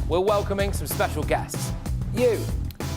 we're welcoming some special guests. You.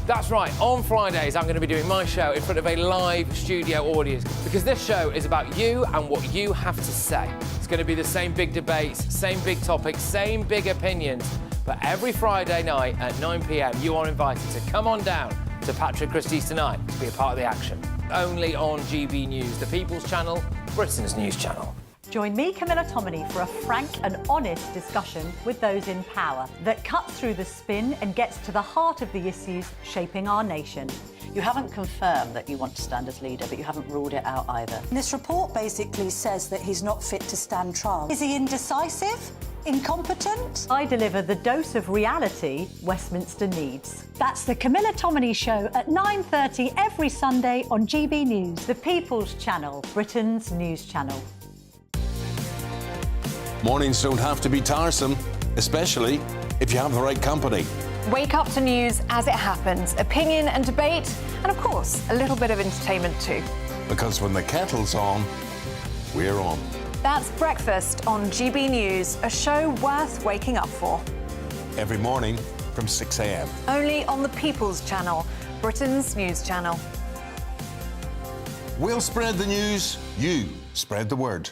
That's right, on Fridays I'm going to be doing my show in front of a live studio audience because this show is about you and what you have to say. It's going to be the same big debates, same big topics, same big opinions. But every Friday night at 9 p.m, you are invited to come on down to Patrick Christie's Tonight to be a part of the action. Only on GB News, the People's Channel, Britain's news channel. Join me, Camilla Tominey, for a frank and honest discussion with those in power that cuts through the spin and gets to the heart of the issues shaping our nation. You haven't confirmed that you want to stand as leader, but you haven't ruled it out either. This report basically says that he's not fit to stand trial. Is he indecisive? Incompetent? I deliver the dose of reality Westminster needs. That's the Camilla Tominey Show at 9:30 every Sunday on GB News, the People's Channel, Britain's news channel. Mornings don't have to be tiresome, especially if you have the right company. Wake up to news as it happens, opinion and debate, and of course, a little bit of entertainment too. Because when the kettle's on, we're on. That's Breakfast on GB News, a show worth waking up for. Every morning from 6 a.m. Only on the People's Channel, Britain's news channel. We'll spread the news, you spread the word.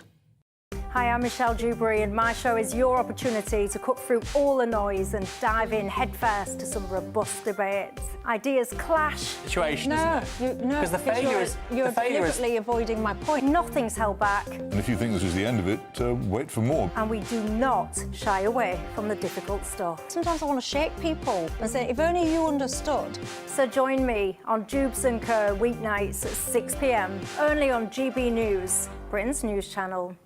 Hi, I'm Michelle Dewberry, and my show is your opportunity to cut through all the noise and dive in headfirst to some robust debates. Ideas clash. Situation, No, Because the failure is... You're deliberately avoiding my point. Nothing's held back, And if you think this is the end of it, wait for more. and we do not shy away from the difficult stuff. Sometimes I want to shake people and say, if only you understood. So join me on Jubes & Co. weeknights at 6 p.m, only on GB News, Britain's news channel.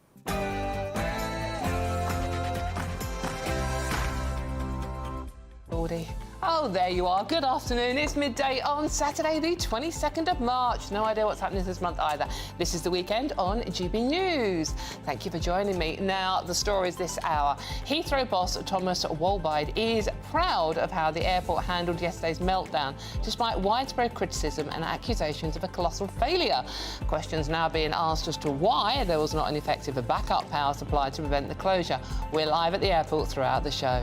Oh, there you are. Good afternoon. It's midday on Saturday, the 22nd of March. No idea what's happening this month either. This is the weekend on GB News. Thank you for joining me. Now, the stories this hour. Heathrow boss Thomas Wolbide is proud of how the airport handled yesterday's meltdown, despite widespread criticism and accusations of a colossal failure. Questions now being asked as to why there was not an effective backup power supply to prevent the closure. We're live at the airport throughout the show.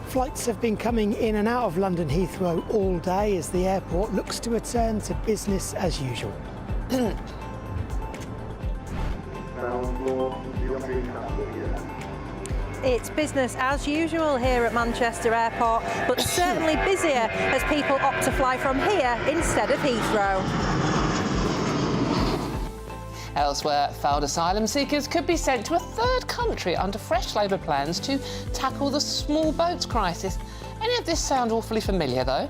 Flights have been coming in and out of London Heathrow all day as the airport looks to return to business as usual. It's business as usual here at Manchester Airport, but certainly busier as people opt to fly from here instead of Heathrow. Elsewhere, failed asylum seekers could be sent to a third country under fresh Labour plans to tackle the small boats crisis. Any of this sound awfully familiar, though?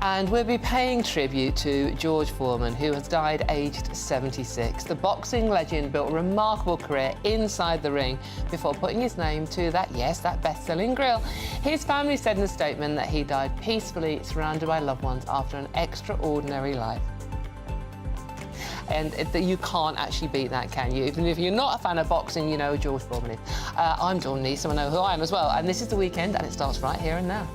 And we'll be paying tribute to George Foreman, who has died aged 76. The boxing legend built a remarkable career inside the ring before putting his name to that best-selling grill. His family said in a statement that he died peacefully, surrounded by loved ones after an extraordinary life. And you can't actually beat that, can you? Even if you're not a fan of boxing, you know who George Foreman is. I'm Dawn Neeson, I know who I am as well. And this is the weekend, and it starts right here and now.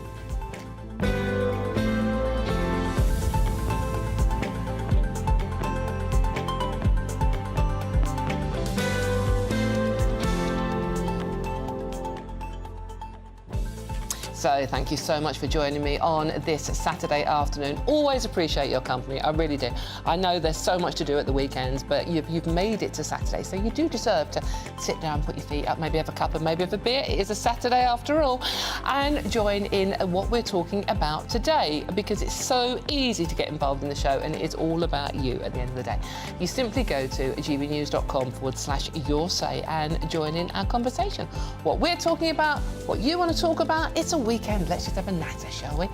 So thank you so much for joining me on this Saturday afternoon. Always appreciate your company, I really do. I know there's so much to do at the weekends, but you've made it to Saturday, so you do deserve to sit down, put your feet up, maybe have a cup and maybe have a beer. It is a Saturday after all, and join in what we're talking about today, because it's so easy to get involved in the show, and it is all about you at the end of the day. You simply go to gbnews.com/yoursay and join in our conversation. What we're talking about, what you want to talk about, it's a weekend. Let's just have a natter, shall we?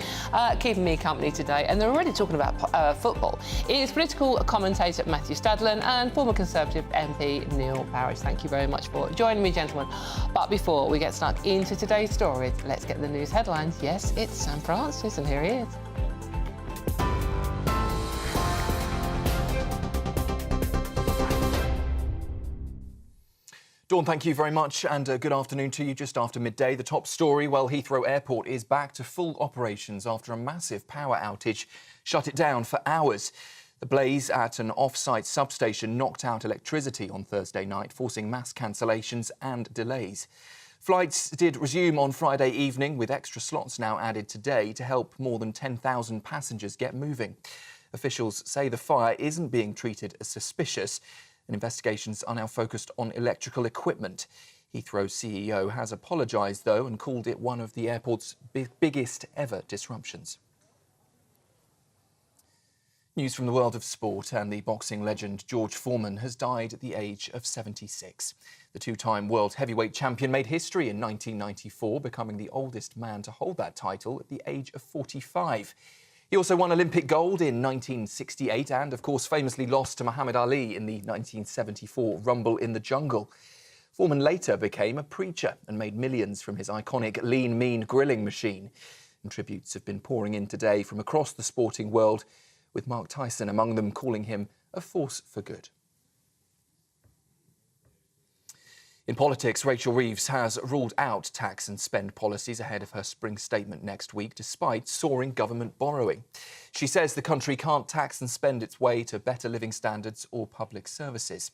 Keeping me company today, and they're already talking about football, is political commentator Matthew Stadlen and former Conservative MP Neil Parish. Thank you very much for joining me, gentlemen. But before we get stuck into today's stories, let's get the news headlines. Yes, it's Sam Francis, and here he is. Dawn, thank you very much, and good afternoon to you. Just after midday, the top story, well, Heathrow Airport is back to full operations after a massive power outage shut it down for hours. The blaze at an off-site substation knocked out electricity on Thursday night, forcing mass cancellations and delays. Flights did resume on Friday evening, with extra slots now added today to help more than 10,000 passengers get moving. Officials say the fire isn't being treated as suspicious, and investigations are now focused on electrical equipment. Heathrow's CEO has apologised, though, and called it one of the airport's biggest ever disruptions. News from the world of sport, and the boxing legend George Foreman has died at the age of 76. The two-time world heavyweight champion made history in 1994, becoming the oldest man to hold that title at the age of 45. He also won Olympic gold in 1968 and, of course, famously lost to Muhammad Ali in the 1974 Rumble in the Jungle. Foreman later became a preacher and made millions from his iconic lean, mean grilling machine. And tributes have been pouring in today from across the sporting world, with Mark Tyson among them, calling him a force for good. In politics, Rachel Reeves has ruled out tax and spend policies ahead of her spring statement next week, despite soaring government borrowing. She says the country can't tax and spend its way to better living standards or public services.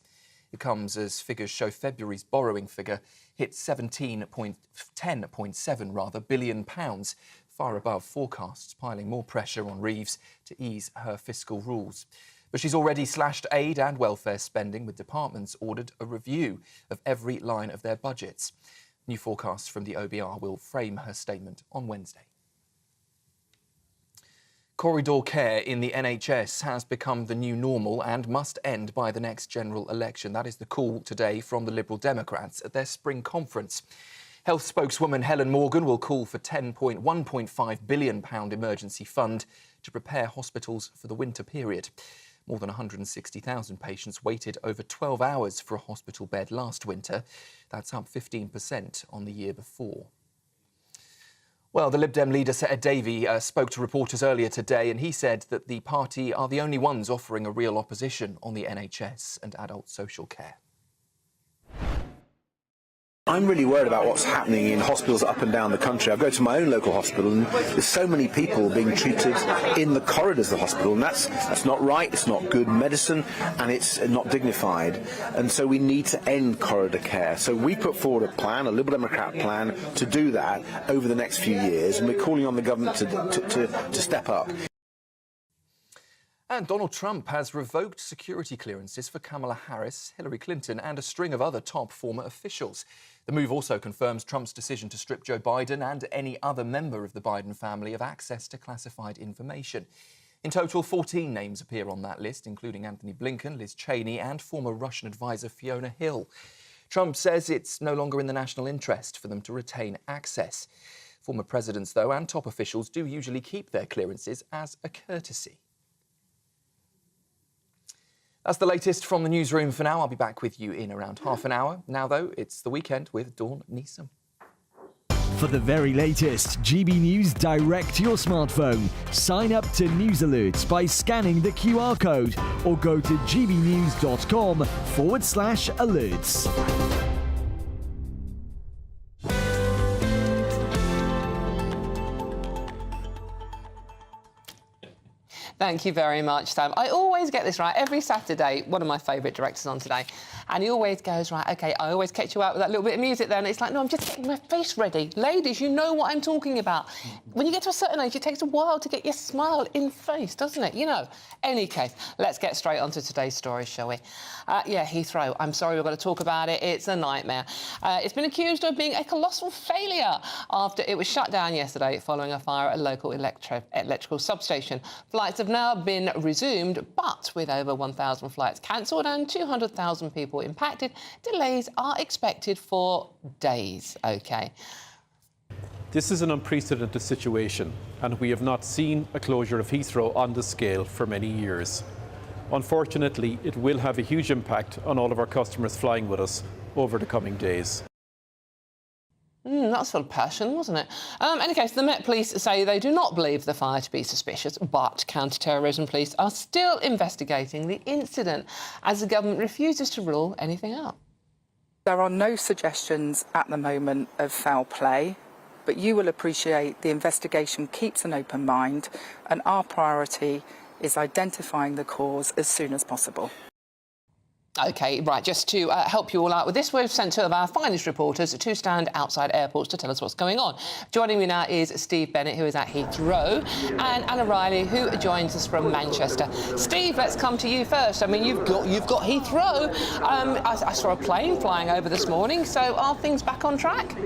It comes as figures show February's borrowing figure hit £10.7 billion, far above forecasts, piling more pressure on Reeves to ease her fiscal rules. But she's already slashed aid and welfare spending, with departments ordered a review of every line of their budgets. New forecasts from the OBR will frame her statement on Wednesday. Corridor care in the NHS has become the new normal and must end by the next general election. That is the call today from the Liberal Democrats at their spring conference. Health spokeswoman Helen Morgan will call for £1.5 billion emergency fund to prepare hospitals for the winter period. More than 160,000 patients waited over 12 hours for a hospital bed last winter. That's up 15% on the year before. Well, the Lib Dem leader, Sir Ed Davey, spoke to reporters earlier today, and he said that the party are the only ones offering a real opposition on the NHS and adult social care. I'm really worried about what's happening in hospitals up and down the country. I go to my own local hospital and there's so many people being treated in the corridors of the hospital, and that's not right, it's not good medicine, and it's not dignified. And so we need to end corridor care. So we put forward a plan, a Liberal Democrat plan, to do that over the next few years, and we're calling on the government to step up. And Donald Trump has revoked security clearances for Kamala Harris, Hillary Clinton and a string of other top former officials. The move also confirms Trump's decision to strip Joe Biden and any other member of the Biden family of access to classified information. In total, 14 names appear on that list, including Anthony Blinken, Liz Cheney and former Russian advisor Fiona Hill. Trump says it's no longer in the national interest for them to retain access. Former presidents, though, and top officials do usually keep their clearances as a courtesy. That's the latest from the newsroom for now. I'll be back with you in around half an hour. Now, though, it's the weekend with Dawn Neeson. For the very latest GB News direct to your smartphone, sign up to News Alerts by scanning the QR code or go to gbnews.com/alerts. Thank you very much, Sam. I always get this right. Every Saturday, one of my favourite directors on today, and he always goes, right, OK, I always catch you out with that little bit of music then. It's like, no, I'm just getting my face ready. Ladies, you know what I'm talking about. When you get to a certain age, it takes a while to get your smile in face, doesn't it? You know. Any case, let's get straight on to today's story, shall we? Yeah, Heathrow. I'm sorry we've got to talk about it. It's a nightmare. It's been accused of being a colossal failure after it was shut down yesterday following a fire at a local electrical substation. Flights have now been resumed, but with over 1,000 flights cancelled and 200,000 people impacted, delays are expected for days. OK. This is an unprecedented situation, and we have not seen a closure of Heathrow on this scale for many years. Unfortunately, it will have a huge impact on all of our customers flying with us over the coming days. That's full of passion, wasn't it? In any case, the Met Police say they do not believe the fire to be suspicious, but counter-terrorism police are still investigating the incident as the government refuses to rule anything out. There are no suggestions at the moment of foul play, but you will appreciate the investigation keeps an open mind, and our priority is identifying the cause as soon as possible. OK, right, just to help you all out with this, we've sent two of our finest reporters to stand outside airports to tell us what's going on. Joining me now is Steve Bennett, who is at Heathrow, and Anna Riley, who joins us from Manchester. Steve, let's come to you first. I mean, you've got Heathrow. I saw a plane flying over this morning, so are things back on track?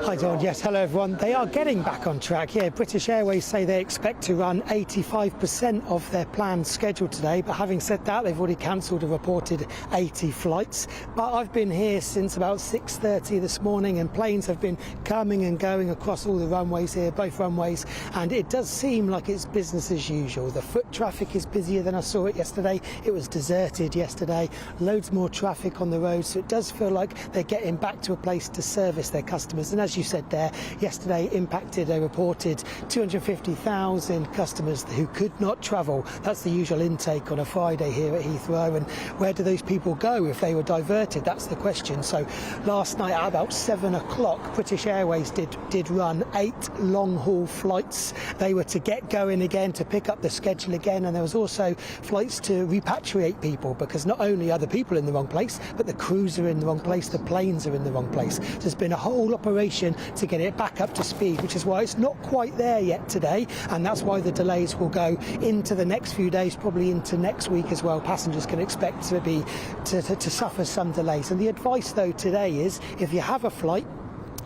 Hi, Dawn. Yes, hello, everyone. They are getting back on track. Yeah, British Airways say they expect to run 85% of their planned schedule today. But having said that, they've already cancelled a reported 80 flights. But I've been here since about 6:30 this morning, and planes have been coming and going across all the runways here, both runways. And it does seem like it's business as usual. The foot traffic is busier than I saw it yesterday. It was deserted yesterday. Loads more traffic on the road. So it does feel like they're getting back to a place to service their customers. And as you said there, yesterday impacted a reported 250,000 customers who could not travel. That's the usual intake on a Friday here at Heathrow. And where do those people go if they were diverted? That's the question. So last night at about 7 o'clock, British Airways did run 8 long-haul flights. They were to get going again, to pick up the schedule again, and there was also flights to repatriate people, because not only are the people in the wrong place, but the crews are in the wrong place, the planes are in the wrong place. There's been a whole operation to get it back up to speed, which is why it's not quite there yet today, and that's why the delays will go into the next few days, probably into next week as well. Passengers can expect to suffer some delays. And the advice though today is, if you have a flight,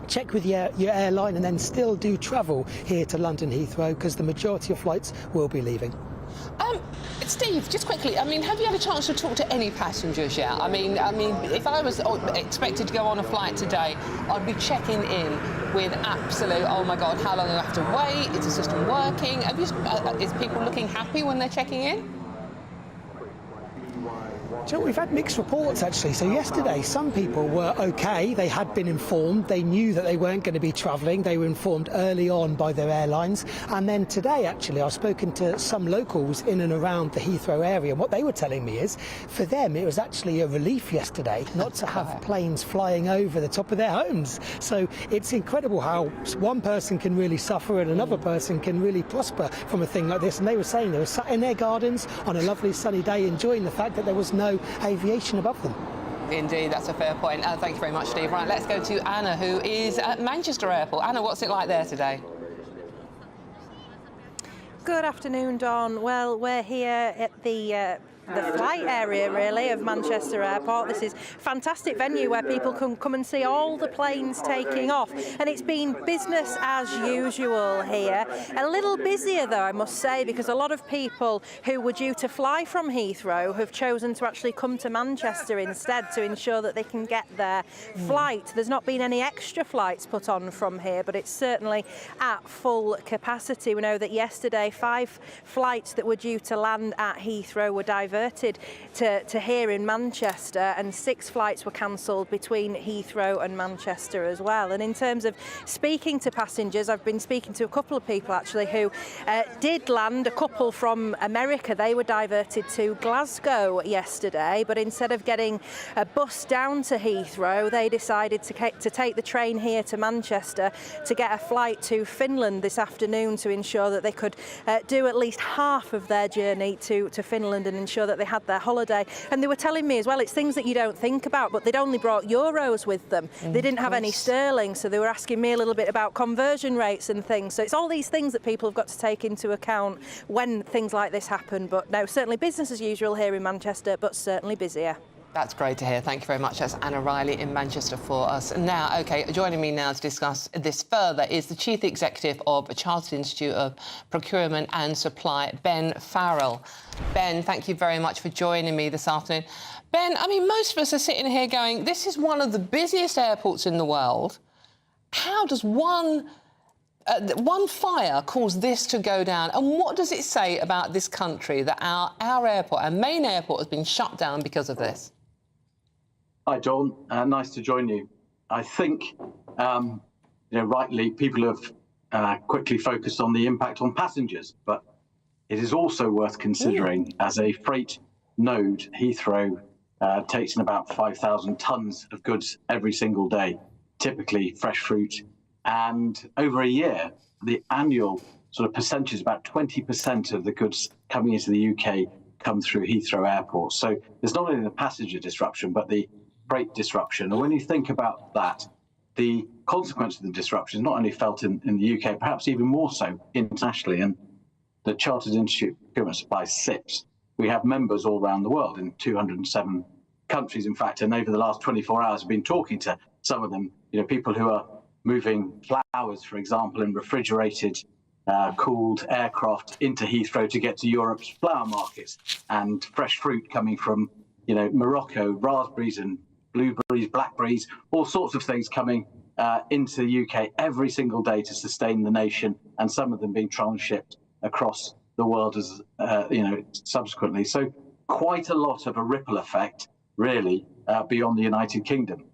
check with your airline and then still do travel here to London Heathrow, because the majority of flights will be leaving. Steve, just quickly, I mean, have you had a chance to talk to any passengers yet? I mean, if I was expected to go on a flight today, I'd be checking in with absolute, oh my God, how long do I have to wait? Is the system working? Is people looking happy when they're checking in? So we've had mixed reports actually. So yesterday some people were okay, they had been informed, they knew that they weren't going to be travelling, they were informed early on by their airlines. And then today actually I've spoken to some locals in and around the Heathrow area, and what they were telling me is, for them it was actually a relief yesterday not to have planes flying over the top of their homes. So it's incredible how one person can really suffer and another person can really prosper from a thing like this. And they were saying they were sat in their gardens on a lovely sunny day enjoying the fact that there was no aviation above them. Indeed, that's a fair point. Thank you very much, Steve. Right, let's go to Anna, who is at Manchester Airport. Anna, what's it like there today? Good afternoon, Dawn. Well, we're here at the flight area, really, of Manchester Airport. This is a fantastic venue where people can come and see all the planes taking off. And it's been business as usual here. A little busier, though, I must say, because a lot of people who were due to fly from Heathrow have chosen to actually come to Manchester instead to ensure that they can get their flight. There's not been any extra flights put on from here, but it's certainly at full capacity. We know that yesterday 5 flights that were due to land at Heathrow were diverted to here in Manchester, and 6 flights were cancelled between Heathrow and Manchester as well. And in terms of speaking to passengers, I've been speaking to a couple of people actually who did land. A couple from America, they were diverted to Glasgow yesterday, but instead of getting a bus down to Heathrow, they decided to take the train here to Manchester to get a flight to Finland this afternoon to ensure that they could do at least half of their journey to Finland and ensure that they had their holiday. And they were telling me as well, it's things that you don't think about, but they'd only brought euros with them. They didn't have any sterling, so they were asking me a little bit about conversion rates and things. So it's all these things that people have got to take into account when things like this happen. But no, certainly business as usual here in Manchester, but certainly busier. That's great to hear. Thank you very much. That's Anna Riley in Manchester for us. Now, OK, joining me now to discuss this further is the Chief Executive of Chartered Institute of Procurement and Supply, Ben Farrell. Ben, thank you very much for joining me this afternoon. Ben, I mean, most of us are sitting here going, this is one of the busiest airports in the world. How does one fire cause this to go down? And what does it say about this country that our airport, our main airport, has been shut down because of this? Hi, Dawn. Nice to join you. I think, rightly, people have quickly focused on the impact on passengers, but it is also worth considering as a freight node. Heathrow takes in about 5,000 tonnes of goods every single day, typically fresh fruit. And over a year, the annual sort of percentages, about 20% of the goods coming into the UK come through Heathrow Airport. So there's not only the passenger disruption, but the freight disruption. And when you think about that, the consequence of the disruption is not only felt in the UK, perhaps even more so internationally. And the Chartered Institute of Procurement Supply, SIPS, we have members all around the world in 207 countries, in fact. And over the last 24 hours, I've been talking to some of them, people who are moving flowers, for example, in refrigerated, cooled aircraft into Heathrow to get to Europe's flower markets, and fresh fruit coming from, Morocco, raspberries and blueberries, blackberries, all sorts of things coming into the UK every single day to sustain the nation, and some of them being transshipped across the world as, subsequently. So quite a lot of a ripple effect, really, beyond the United Kingdom.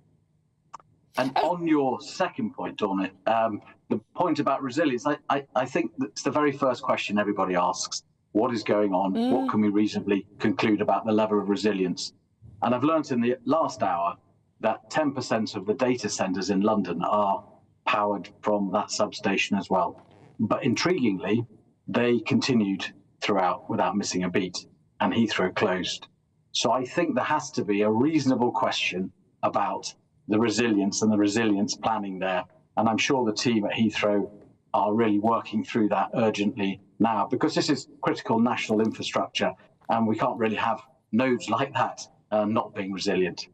And on your second point, Donna, the point about resilience, I think that's the very first question everybody asks. What is going on? What can we reasonably conclude about the level of resilience? And I've learned in the last hour that 10% of the data centres in London are powered from that substation as well. But intriguingly, they continued throughout without missing a beat, and Heathrow closed. So I think there has to be a reasonable question about the resilience and the resilience planning there. And I'm sure the team at Heathrow are really working through that urgently now, because this is critical national infrastructure, and we can't really have nodes like that not being resilient.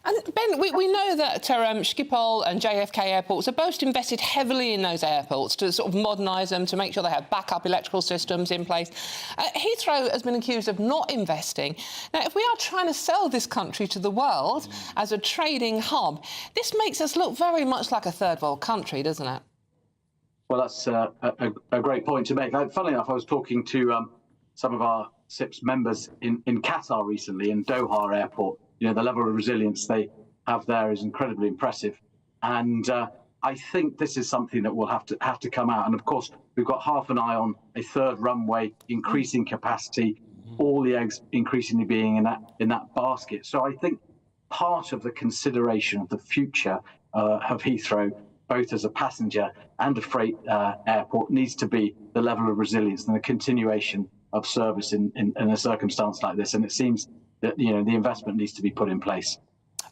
And Ben, we know that Schiphol and JFK airports have both invested heavily in those airports to sort of modernise them, to make sure they have backup electrical systems in place. Heathrow has been accused of not investing. Now, if we are trying to sell this country to the world as a trading hub, this makes us look very much like a third world country, doesn't it? Well, that's a great point to make. Funnily enough, I was talking to some of our SIPS members in Qatar recently, in Doha Airport. The level of resilience they have there is incredibly impressive. And I think this is something that will have to come out. And of course, we've got half an eye on a third runway, increasing capacity, all the eggs increasingly being in that basket. So I think part of the consideration of the future of Heathrow, both as a passenger and a freight airport, needs to be the level of resilience and the continuation of service in a circumstance like this. And it seems that the investment needs to be put in place.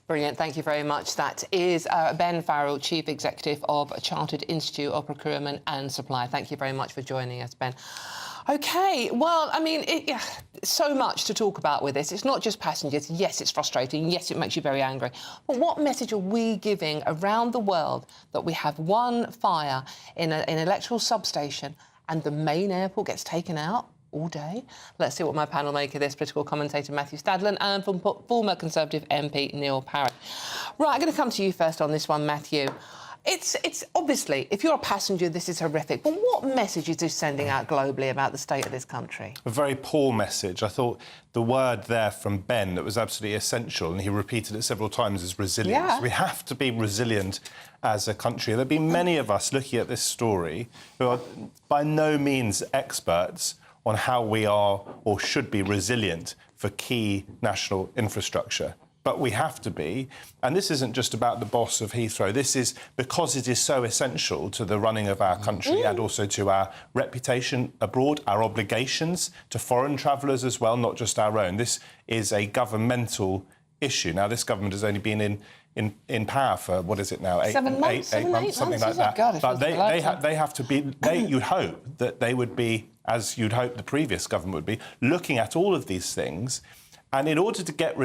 Brilliant. Thank you very much. That is Ben Farrell, Chief Executive of Chartered Institute of Procurement and Supply. Thank you very much for joining us, Ben. OK, well, I mean, so much to talk about with this. It's not just passengers. Yes, it's frustrating. Yes, it makes you very angry. But what message are we giving around the world that we have one fire in an electrical substation and the main airport gets taken out all day? Let's see what my panel make of this. Political commentator Matthew Stadlen and former Conservative MP Neil Parrott. Right, I'm going to come to you first on this one, Matthew. It's obviously, if you're a passenger, this is horrific. But what message is this sending out globally about the state of this country? A very poor message. I thought the word there from Ben that was absolutely essential, and he repeated it several times, is resilience. Yeah. We have to be resilient as a country. There'll be many of us looking at this story who are by no means experts on how we are or should be resilient for key national infrastructure. But we have to be. And this isn't just about the boss of Heathrow. This is because it is so essential to the running of our country and also to our reputation abroad, our obligations to foreign travellers as well, not just our own. This is a governmental issue. Now, this government has only been in power for, what is it now, eight months, something like that. God, but they have to be, you'd hope that they would be, as you'd hope the previous government would be, looking at all of these things. And in order to get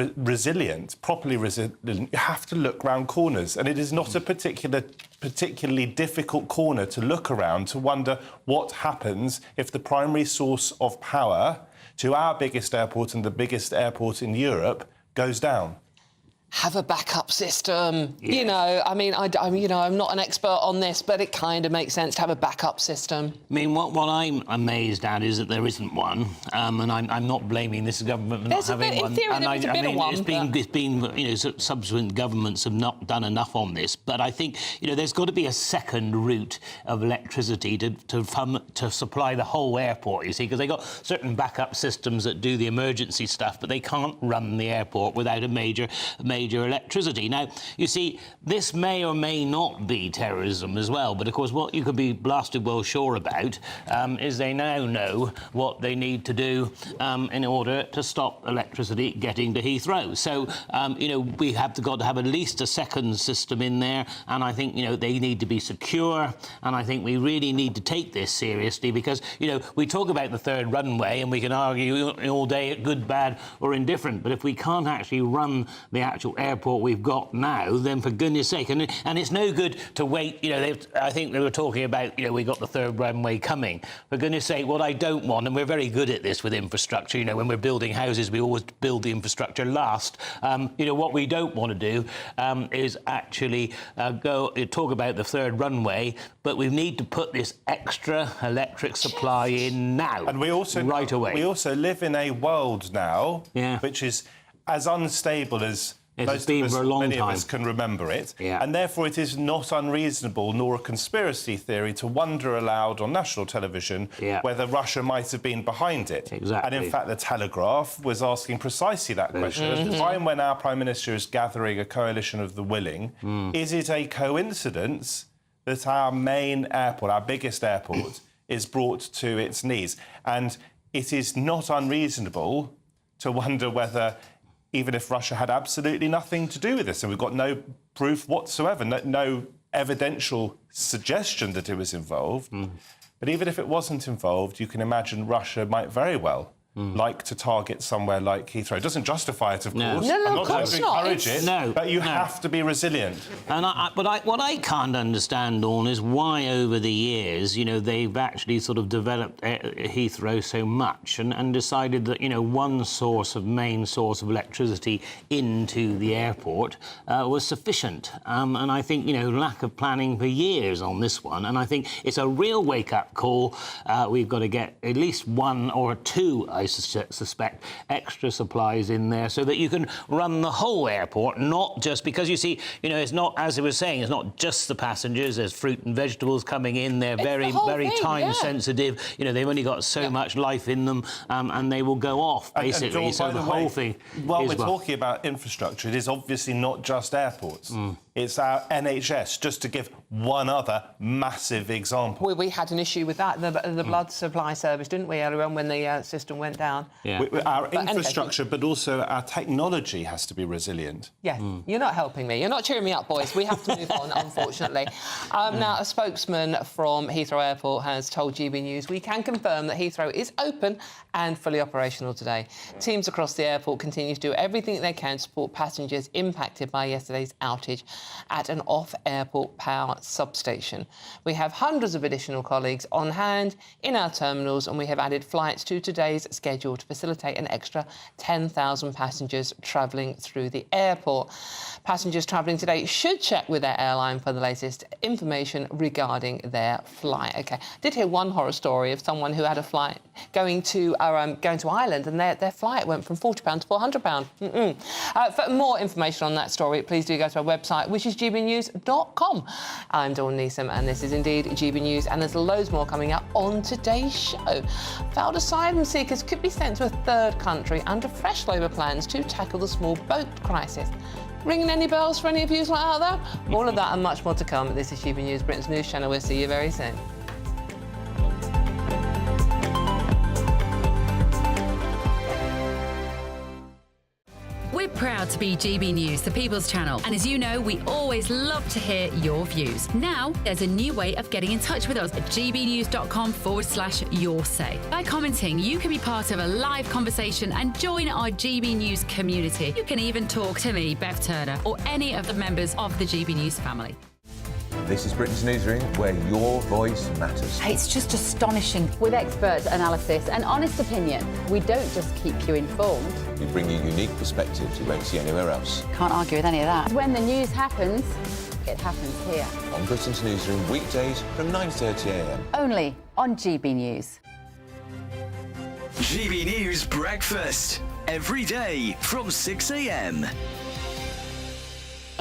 properly resilient, you have to look round corners. And it is not a particularly difficult corner to look around to wonder what happens if the primary source of power to our biggest airport and the biggest airport in Europe goes down. Have a backup system. Yes. You know, I mean, I'm not an expert on this, but it kind of makes sense to have a backup system. I mean, what I'm amazed at is that there isn't one, and I'm not blaming this government for not having one. In theory, there's a bit of one. It's been, subsequent governments have not done enough on this, but I think, there's got to be a second route of electricity to supply the whole airport. You see, because they got certain backup systems that do the emergency stuff, but they can't run the airport without a major major electricity. Now, you see, this may or may not be terrorism as well, but of course what you could be blasted well sure about is they now know what they need to do in order to stop electricity getting to Heathrow. So, you know, we have got to have at least a second system in there, and I think, you know, they need to be secure, and I think we really need to take this seriously because, you know, we talk about the third runway and we can argue all day good, bad or indifferent, but if we can't actually run the actual airport we've got now, then for goodness sake, and it's no good to wait, you know, I think they were talking about, you know, we got the third runway coming. For goodness sake, what I don't want, and we're very good at this with infrastructure, you know, when we're building houses, we always build the infrastructure last. You know, what we don't want to do is actually talk about the third runway, but we need to put this extra electric supply in now, and we also right away. We also live in a world now which is as unstable as many of us can remember it, and therefore it is not unreasonable nor a conspiracy theory to wonder aloud on national television whether Russia might have been behind it. Exactly. And in fact, the Telegraph was asking precisely that question. At the time when our Prime Minister is gathering a coalition of the willing, is it a coincidence that our main airport, our biggest airport, is brought to its knees? And it is not unreasonable to wonder whether, even if Russia had absolutely nothing to do with this, and we've got no proof whatsoever, no evidential suggestion that it was involved, but even if it wasn't involved, you can imagine Russia might very well like to target somewhere like Heathrow. It doesn't justify it, of course. I'm not going to encourage it, but you have to be resilient. And what I can't understand, Dawn, is why over the years, you know, they've actually sort of developed Heathrow so much and decided that, you know, one main source of electricity into the airport was sufficient. And I think, you know, lack of planning for years on this one. And I think it's a real wake-up call. We've got to get at least one or two, I suspect, extra supplies in there so that you can run the whole airport, not just because, you see, you know, it's not, as I was saying, it's not just the passengers. There's fruit and vegetables coming in. They're very time sensitive. You know, they've only got so much life in them, and they will go off, basically. And so the whole thing. While we're talking about infrastructure, it is obviously not just airports. It's our NHS, just to give one other massive example. We had an issue with that, the blood supply service, didn't we, earlier on when the system went down? Our infrastructure, but also our technology has to be resilient. Yeah, you're not helping me. You're not cheering me up, boys. We have to move on, unfortunately. Now, a spokesman from Heathrow Airport has told GB News we can confirm that Heathrow is open and fully operational today. Teams across the airport continue to do everything they can to support passengers impacted by yesterday's outage at an off-airport power substation. We have hundreds of additional colleagues on hand in our terminals, and we have added flights to today's schedule to facilitate an extra 10,000 passengers travelling through the airport. Passengers travelling today should check with their airline for the latest information regarding their flight. OK, I did hear one horror story of someone who had a flight going to Ireland, and their flight went from £40 to £400. For more information on that story, please do go to our website, which is gbnews.com. I'm Dawn Neeson, and this is indeed GB News, and there's loads more coming up on today's show. Failed asylum seekers could be sent to a third country under fresh Labour plans to tackle the small boat crisis. Ringing any bells for any of you out there? All of that and much more to come. This is GB News, Britain's news channel. We'll see you very soon. We're proud to be GB News, the People's Channel, and as you know, we always love to hear your views. Now, there's a new way of getting in touch with us at gbnews.com/your say. By commenting, you can be part of a live conversation and join our GB News community. You can even talk to me, Bev Turner, or any of the members of the GB News family. This is Britain's Newsroom, where your voice matters. It's just astonishing. With expert analysis and honest opinion, we don't just keep you informed. We bring you unique perspectives you won't see anywhere else. Can't argue with any of that. When the news happens, it happens here. On Britain's Newsroom, weekdays from 9:30 a.m. Only on GB News. GB News Breakfast. Every day from 6 a.m.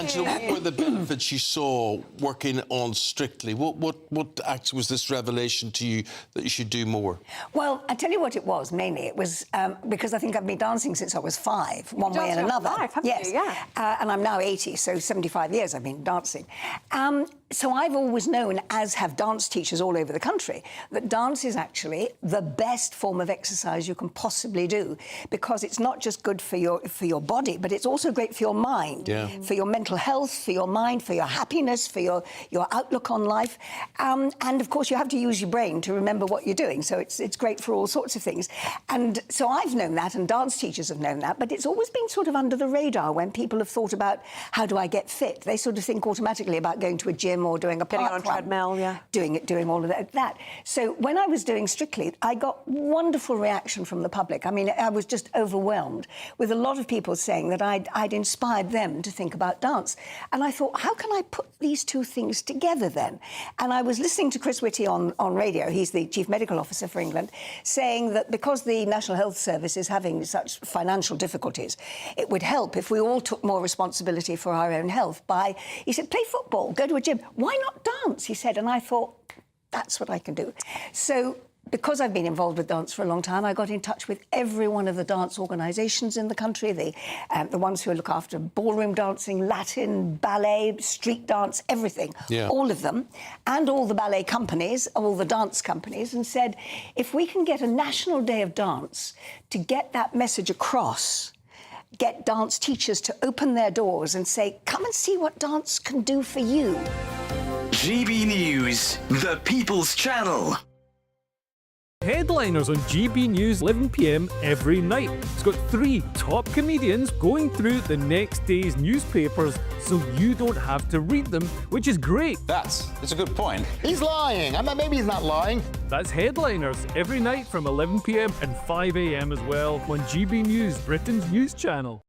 And so what were the benefits you saw working on Strictly? What actually was this revelation to you that you should do more? Well, I tell you what it was, mainly. It was because I think I've been dancing since I was 5, one way and another. Yes. And I'm now 80, so 75 years I've been dancing. So I've always known, as have dance teachers all over the country, that dance is actually the best form of exercise you can possibly do, because it's not just good for your body, but it's also great for your mind, for your mental health, for your mind, for your happiness, for your outlook on life. And of course, you have to use your brain to remember what you're doing. So it's great for all sorts of things. And so I've known that, and dance teachers have known that, but it's always been sort of under the radar when people have thought about how do I get fit. They sort of think automatically about going to a gym or doing a park run, treadmill, doing all of that. So when I was doing Strictly, I got wonderful reaction from the public. I mean, I was just overwhelmed with a lot of people saying that I'd inspired them to think about dance. And I thought, how can I put these two things together then? And I was listening to Chris Whitty on radio, he's the Chief Medical Officer for England, saying that because the National Health Service is having such financial difficulties, it would help if we all took more responsibility for our own health by, he said, play football, go to a gym. Why not dance, he said, and I thought, that's what I can do. So, because I've been involved with dance for a long time, I got in touch with every one of the dance organisations in the country, the ones who look after ballroom dancing, Latin, ballet, street dance, everything, all of them, and all the ballet companies, all the dance companies, and said, if we can get a national day of dance to get that message across, get dance teachers to open their doors and say, come and see what dance can do for you. GB News, the People's Channel. Headliners on GB News 11 p.m. every night. It's got 3 top comedians going through the next day's newspapers so you don't have to read them, which is great. That's a good point. He's lying. I mean, maybe he's not lying. That's Headliners every night from 11 p.m. and 5 a.m. as well on GB News, Britain's news channel.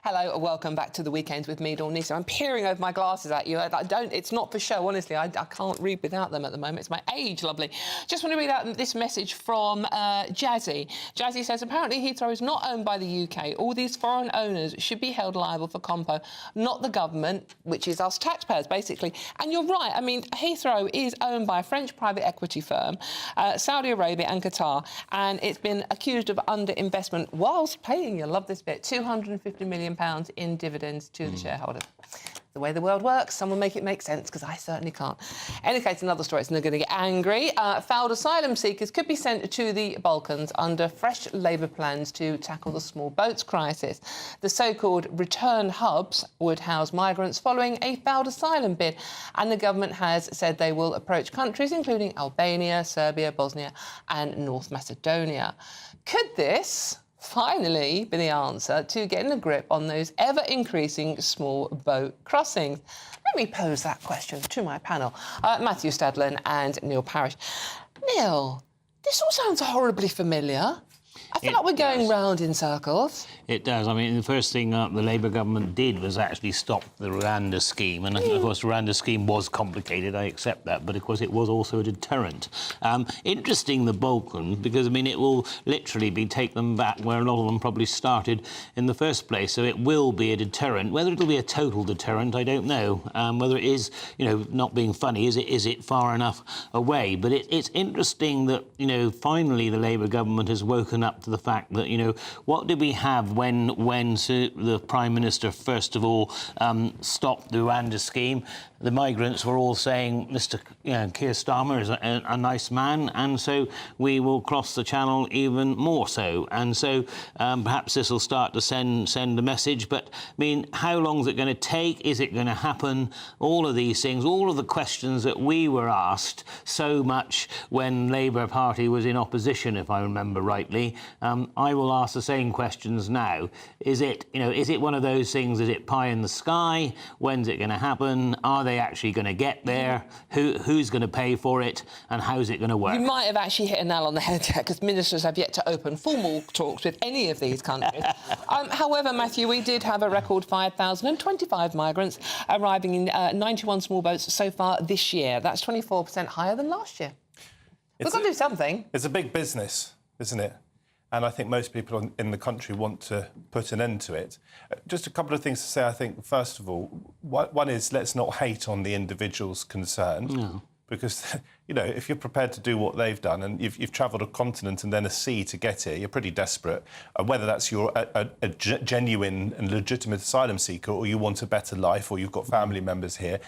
Hello, welcome back to the Weekends with me, Dawn Nisa. I'm peering over my glasses at you. It's not for show, honestly. I can't read without them at the moment. It's my age, lovely. Just want to read out this message from Jazzy. Jazzy says, apparently Heathrow is not owned by the UK. All these foreign owners should be held liable for Compo, not the government, which is us taxpayers, basically. And you're right. I mean, Heathrow is owned by a French private equity firm, Saudi Arabia and Qatar, and it's been accused of underinvestment whilst paying, you'll love this bit, £250 million in dividends to the shareholders. The way the world works, someone make it make sense, because I certainly can't. In any case, another story, it's not going to get angry. Failed asylum seekers could be sent to the Balkans under fresh Labour plans to tackle the small boats crisis. The so-called return hubs would house migrants following a failed asylum bid, and the government has said they will approach countries including Albania, Serbia, Bosnia and North Macedonia. Could this finally be the answer to getting a grip on those ever-increasing small boat crossings? Let me pose that question to my panel, Matthew Stadlin and Neil Parish. Neil, this all sounds horribly familiar. I feel like we're going round in circles. It does. I mean, the first thing the Labour government did was actually stop the Rwanda scheme. And, of course, the Rwanda scheme was complicated, I accept that, but, of course, it was also a deterrent. Interesting, the Balkans, because, I mean, it will literally take them back where a lot of them probably started in the first place. So it will be a deterrent. Whether it'll be a total deterrent, I don't know. Whether it is, not being funny, is it far enough away? But it's interesting that, finally the Labour government has woken up to the fact that, what did we have when the Prime Minister, first of all, stopped the Rwanda scheme? The migrants were all saying, Mr. Keir Starmer is a nice man, and so we will cross the channel even more so. And so perhaps this will start to send a message. But, I mean, how long is it going to take? Is it going to happen? All of these things, all of the questions that we were asked so much when Labour Party was in opposition, if I remember rightly. I will ask the same questions now. Is it one of those things? Is it pie in the sky? When's it going to happen? Are they actually going to get there? Who's going to pay for it? And how's it going to work? You might have actually hit a nail on the head there, because ministers have yet to open formal talks with any of these countries. However, Matthew, we did have a record 5,025 migrants arriving in 91 small boats so far this year. That's 24% higher than last year. We've got to do something. It's a big business, isn't it? and I think most people in the country want to put an end to it. Just a couple of things to say, I think, first of all. One is, let's not hate on the individuals concerned. No. Because, you know, if you're prepared to do what they've done and you've travelled a continent and then a sea to get here, you're pretty desperate. Whether that's a genuine and legitimate asylum seeker, or you want a better life, or you've got family members here,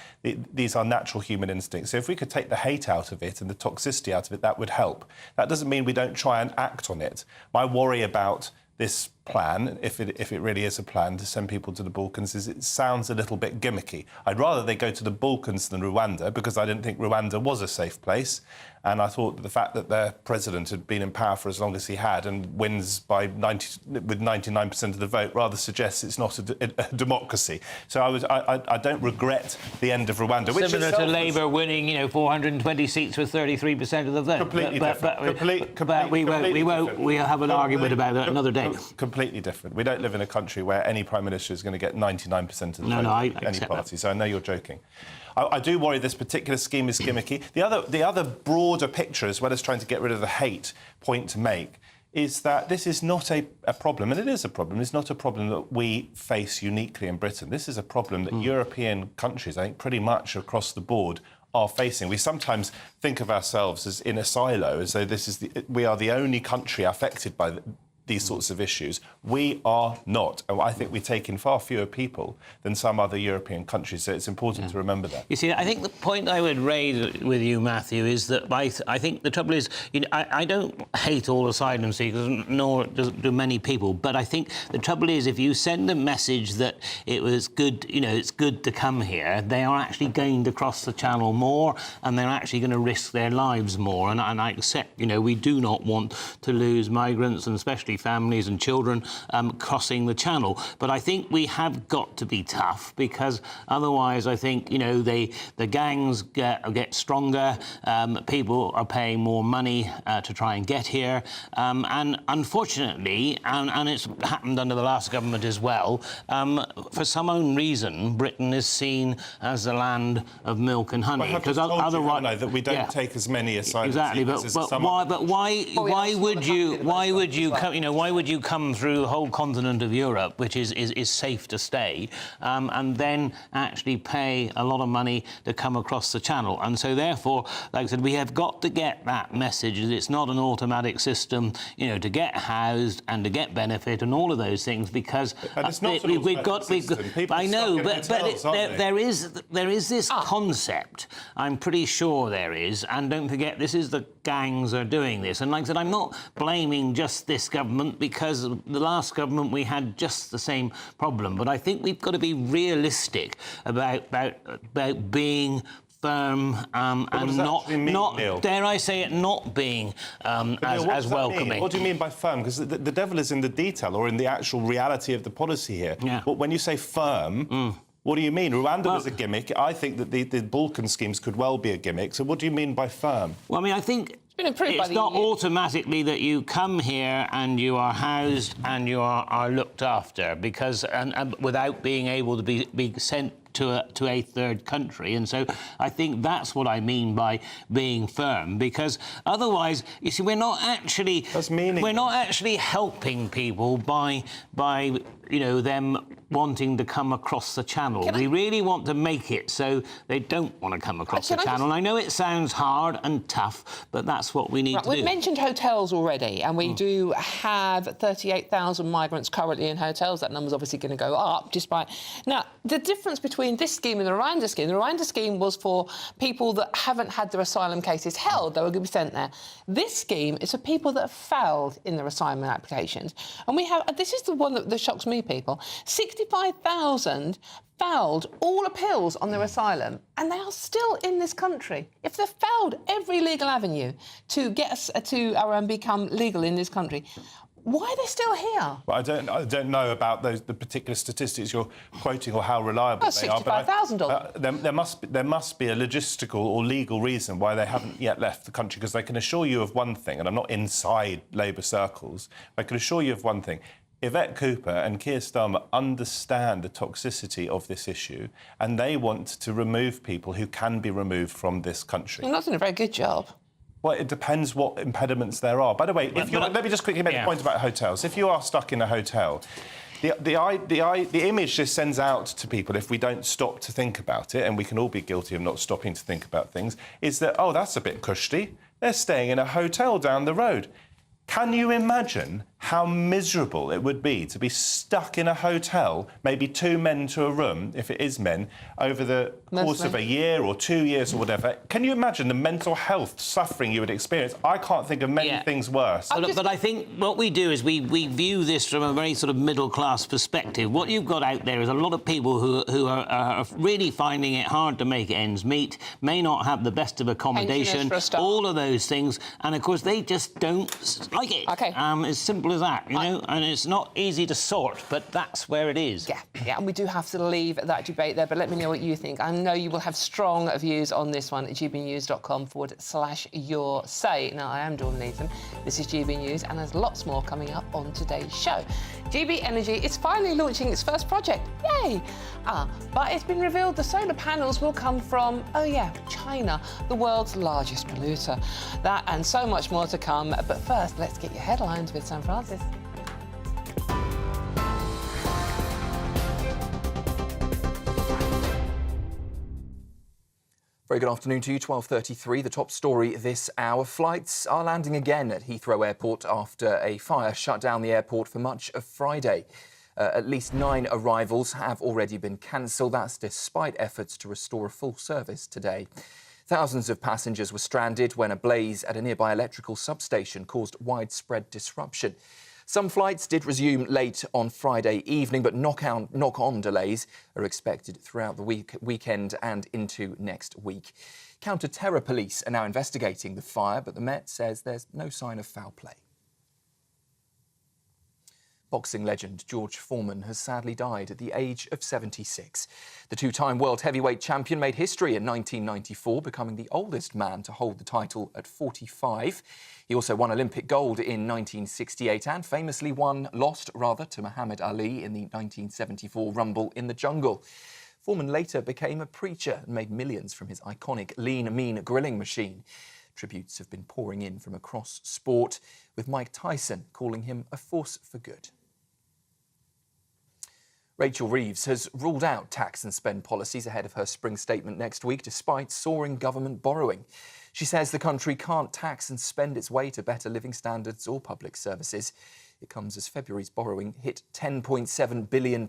these are natural human instincts. So if we could take the hate out of it and the toxicity out of it, that would help. That doesn't mean we don't try and act on it. My worry about this plan, if it really is a plan to send people to the Balkans, is it sounds a little bit gimmicky. I'd rather they go to the Balkans than Rwanda, because I didn't think Rwanda was a safe place. And I thought that the fact that their president had been in power for as long as he had and wins by with 99% of the vote rather suggests it's not a democracy. So I don't regret the end of Rwanda. Similar to Labour winning, you know, 420 seats with 33% of the vote. Completely different. But we'll have an argument about that another day. Completely different. We don't live in a country where any Prime Minister is going to get 99% of the vote of any party. So I know you're joking. I do worry this particular scheme is gimmicky. The other broader picture, as well as trying to get rid of the hate point to make, is that this is not a problem, and it is a problem. It's not a problem that we face uniquely in Britain. This is a problem that European countries, I think pretty much across the board, are facing. We sometimes think of ourselves as in a silo, as though we are the only country affected by these sorts of issues. We are not. And I think we take in far fewer people than some other European countries, so it's important to remember that. You see, I think the point I would raise with you, Matthew, is that I think the trouble is, you know, I don't hate all asylum seekers, nor do many people, but I think the trouble is, if you send a message that it was good, you know, it's good to come here, they are actually going to cross the channel more, and they're actually going to risk their lives more. And I accept, you know, we do not want to lose migrants, and especially families and children crossing the channel. But I think we have got to be tough, because otherwise I think, you know, the gangs get stronger, people are paying more money to try and get here. And unfortunately, and it's happened under the last government as well, for some own reason, Britain is seen as the land of milk and honey. Because otherwise, that we don't take as many asylum seekers as some others. But why would you come? You know, why would you come through the whole continent of Europe, which is safe to stay, and then actually pay a lot of money to come across the channel? And so, therefore, like I said, we have got to get that message that it's not an automatic system, you know, to get housed and to get benefit and all of those things, because we've got. I know, but there is this concept. I'm pretty sure there is, and don't forget, this is the gangs are doing this. And like I said, I'm not blaming just this government, because the last government we had just the same problem. But I think we've got to be realistic about being firm and not dare I say it, not being as welcoming. What do you mean by firm? Because the devil is in the detail, or in the actual reality of the policy here. Yeah. But when you say firm, what do you mean? Rwanda was a gimmick. I think that the Balkan schemes could well be a gimmick. So what do you mean by firm? Well, I mean, I think it's not automatically that you come here and you are housed and you are looked after, because and without being able to be sent to a third country. And so I think that's what I mean by being firm, because otherwise, you see, we're not actually helping people by you know, them wanting to come across the channel. We really want to make it so they don't want to come across the channel. I know it sounds hard and tough, but that's what we need to do. We've mentioned hotels already, and we do have 38,000 migrants currently in hotels. That number's obviously going to go up, despite... Now, the difference between this scheme and the Rwanda scheme was for people that haven't had their asylum cases held. They were going to be sent there. This scheme is for people that have failed in their asylum applications. And we have... This is the one that shocks me, people. 65,000 failed all appeals on their asylum, and they are still in this country. If they've failed every legal avenue to get us to become legal in this country, why are they still here? Well, I don't know about the particular statistics you're quoting or how reliable they are. $65,000. There must be a logistical or legal reason why they haven't yet left the country, because I can assure you of one thing, and I'm not inside Labour circles, but I can assure you of one thing. Yvette Cooper and Keir Starmer understand the toxicity of this issue, and they want to remove people who can be removed from this country. You're not doing a very good job. Well, it depends what impediments there are. By the way, let me just quickly make the point about hotels. If you are stuck in a hotel, the image this sends out to people, if we don't stop to think about it, and we can all be guilty of not stopping to think about things, is that, oh, that's a bit cushy. They're staying in a hotel down the road. Can you imagine how miserable it would be to be stuck in a hotel, maybe 2 men to a room, if it is men, over the course of a year or 2 years or whatever? Can you imagine the mental health suffering you would experience? I can't think of many things worse. But I think what we do is we view this from a very sort of middle-class perspective. What you've got out there is a lot of people who are really finding it hard to make ends meet, may not have the best of accommodation, all of those things, and, of course, they just don't like it. OK. As simple as that, you know, and it's not easy to sort, but that's where it is. Yeah, and we do have to leave that debate there, but let me know what you think. I know you will have strong views on this one at gbnews.com/your say. Now, I am Dawn Nathan. This is GB News, and there's lots more coming up on today's show. GB Energy is finally launching its first project. Yay! But it's been revealed the solar panels will come from, China, the world's largest polluter. That and so much more to come. But first, let's get your headlines with Sam Francis. Very good afternoon to you, 12:33. The top story this hour. Flights are landing again at Heathrow Airport after a fire shut down the airport for much of Friday. At least 9 arrivals have already been cancelled. That's despite efforts to restore a full service today. Thousands of passengers were stranded when a blaze at a nearby electrical substation caused widespread disruption. Some flights did resume late on Friday evening, but knock-on delays are expected throughout the weekend and into next week. Counter-terror police are now investigating the fire, but the Met says there's no sign of foul play. Boxing legend George Foreman has sadly died at the age of 76. The two-time world heavyweight champion made history in 1994, becoming the oldest man to hold the title at 45. He also won Olympic gold in 1968 and famously lost to Muhammad Ali in the 1974 Rumble in the Jungle. Foreman later became a preacher and made millions from his iconic lean, mean grilling machine. Tributes have been pouring in from across sport, with Mike Tyson calling him a force for good. Rachel Reeves has ruled out tax and spend policies ahead of her spring statement next week, despite soaring government borrowing. She says the country can't tax and spend its way to better living standards or public services. It comes as February's borrowing hit £10.7 billion,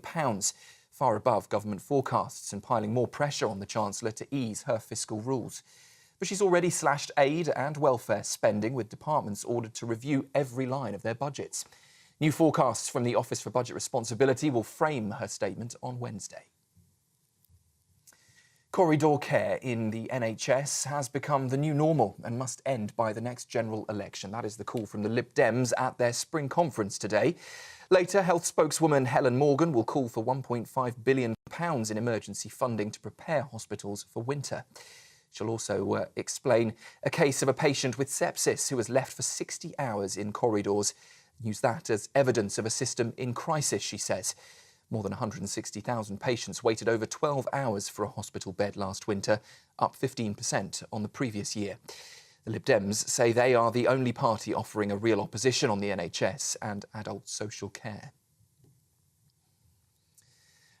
far above government forecasts and piling more pressure on the Chancellor to ease her fiscal rules. But she's already slashed aid and welfare spending, with departments ordered to review every line of their budgets. New forecasts from the Office for Budget Responsibility will frame her statement on Wednesday. Corridor care in the NHS has become the new normal and must end by the next general election. That is the call from the Lib Dems at their spring conference today. Later, health spokeswoman Helen Morgan will call for £1.5 billion in emergency funding to prepare hospitals for winter. She'll also explain a case of a patient with sepsis who was left for 60 hours in corridors. Use that as evidence of a system in crisis, she says. More than 160,000 patients waited over 12 hours for a hospital bed last winter, up 15% on the previous year. The Lib Dems say they are the only party offering a real opposition on the NHS and adult social care.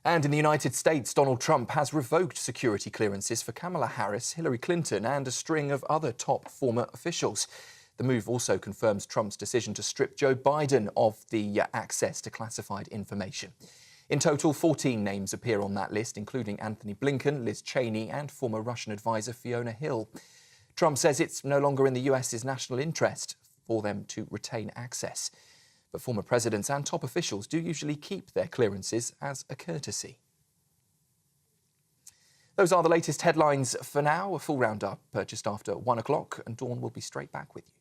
And in the United States, Donald Trump has revoked security clearances for Kamala Harris, Hillary Clinton and a string of other top former officials. The move also confirms Trump's decision to strip Joe Biden of the access to classified information. In total, 14 names appear on that list, including Anthony Blinken, Liz Cheney and former Russian advisor Fiona Hill. Trump says it's no longer in the US's national interest for them to retain access. But former presidents and top officials do usually keep their clearances as a courtesy. Those are the latest headlines for now. A full roundup just after 1 o'clock, and Dawn will be straight back with you.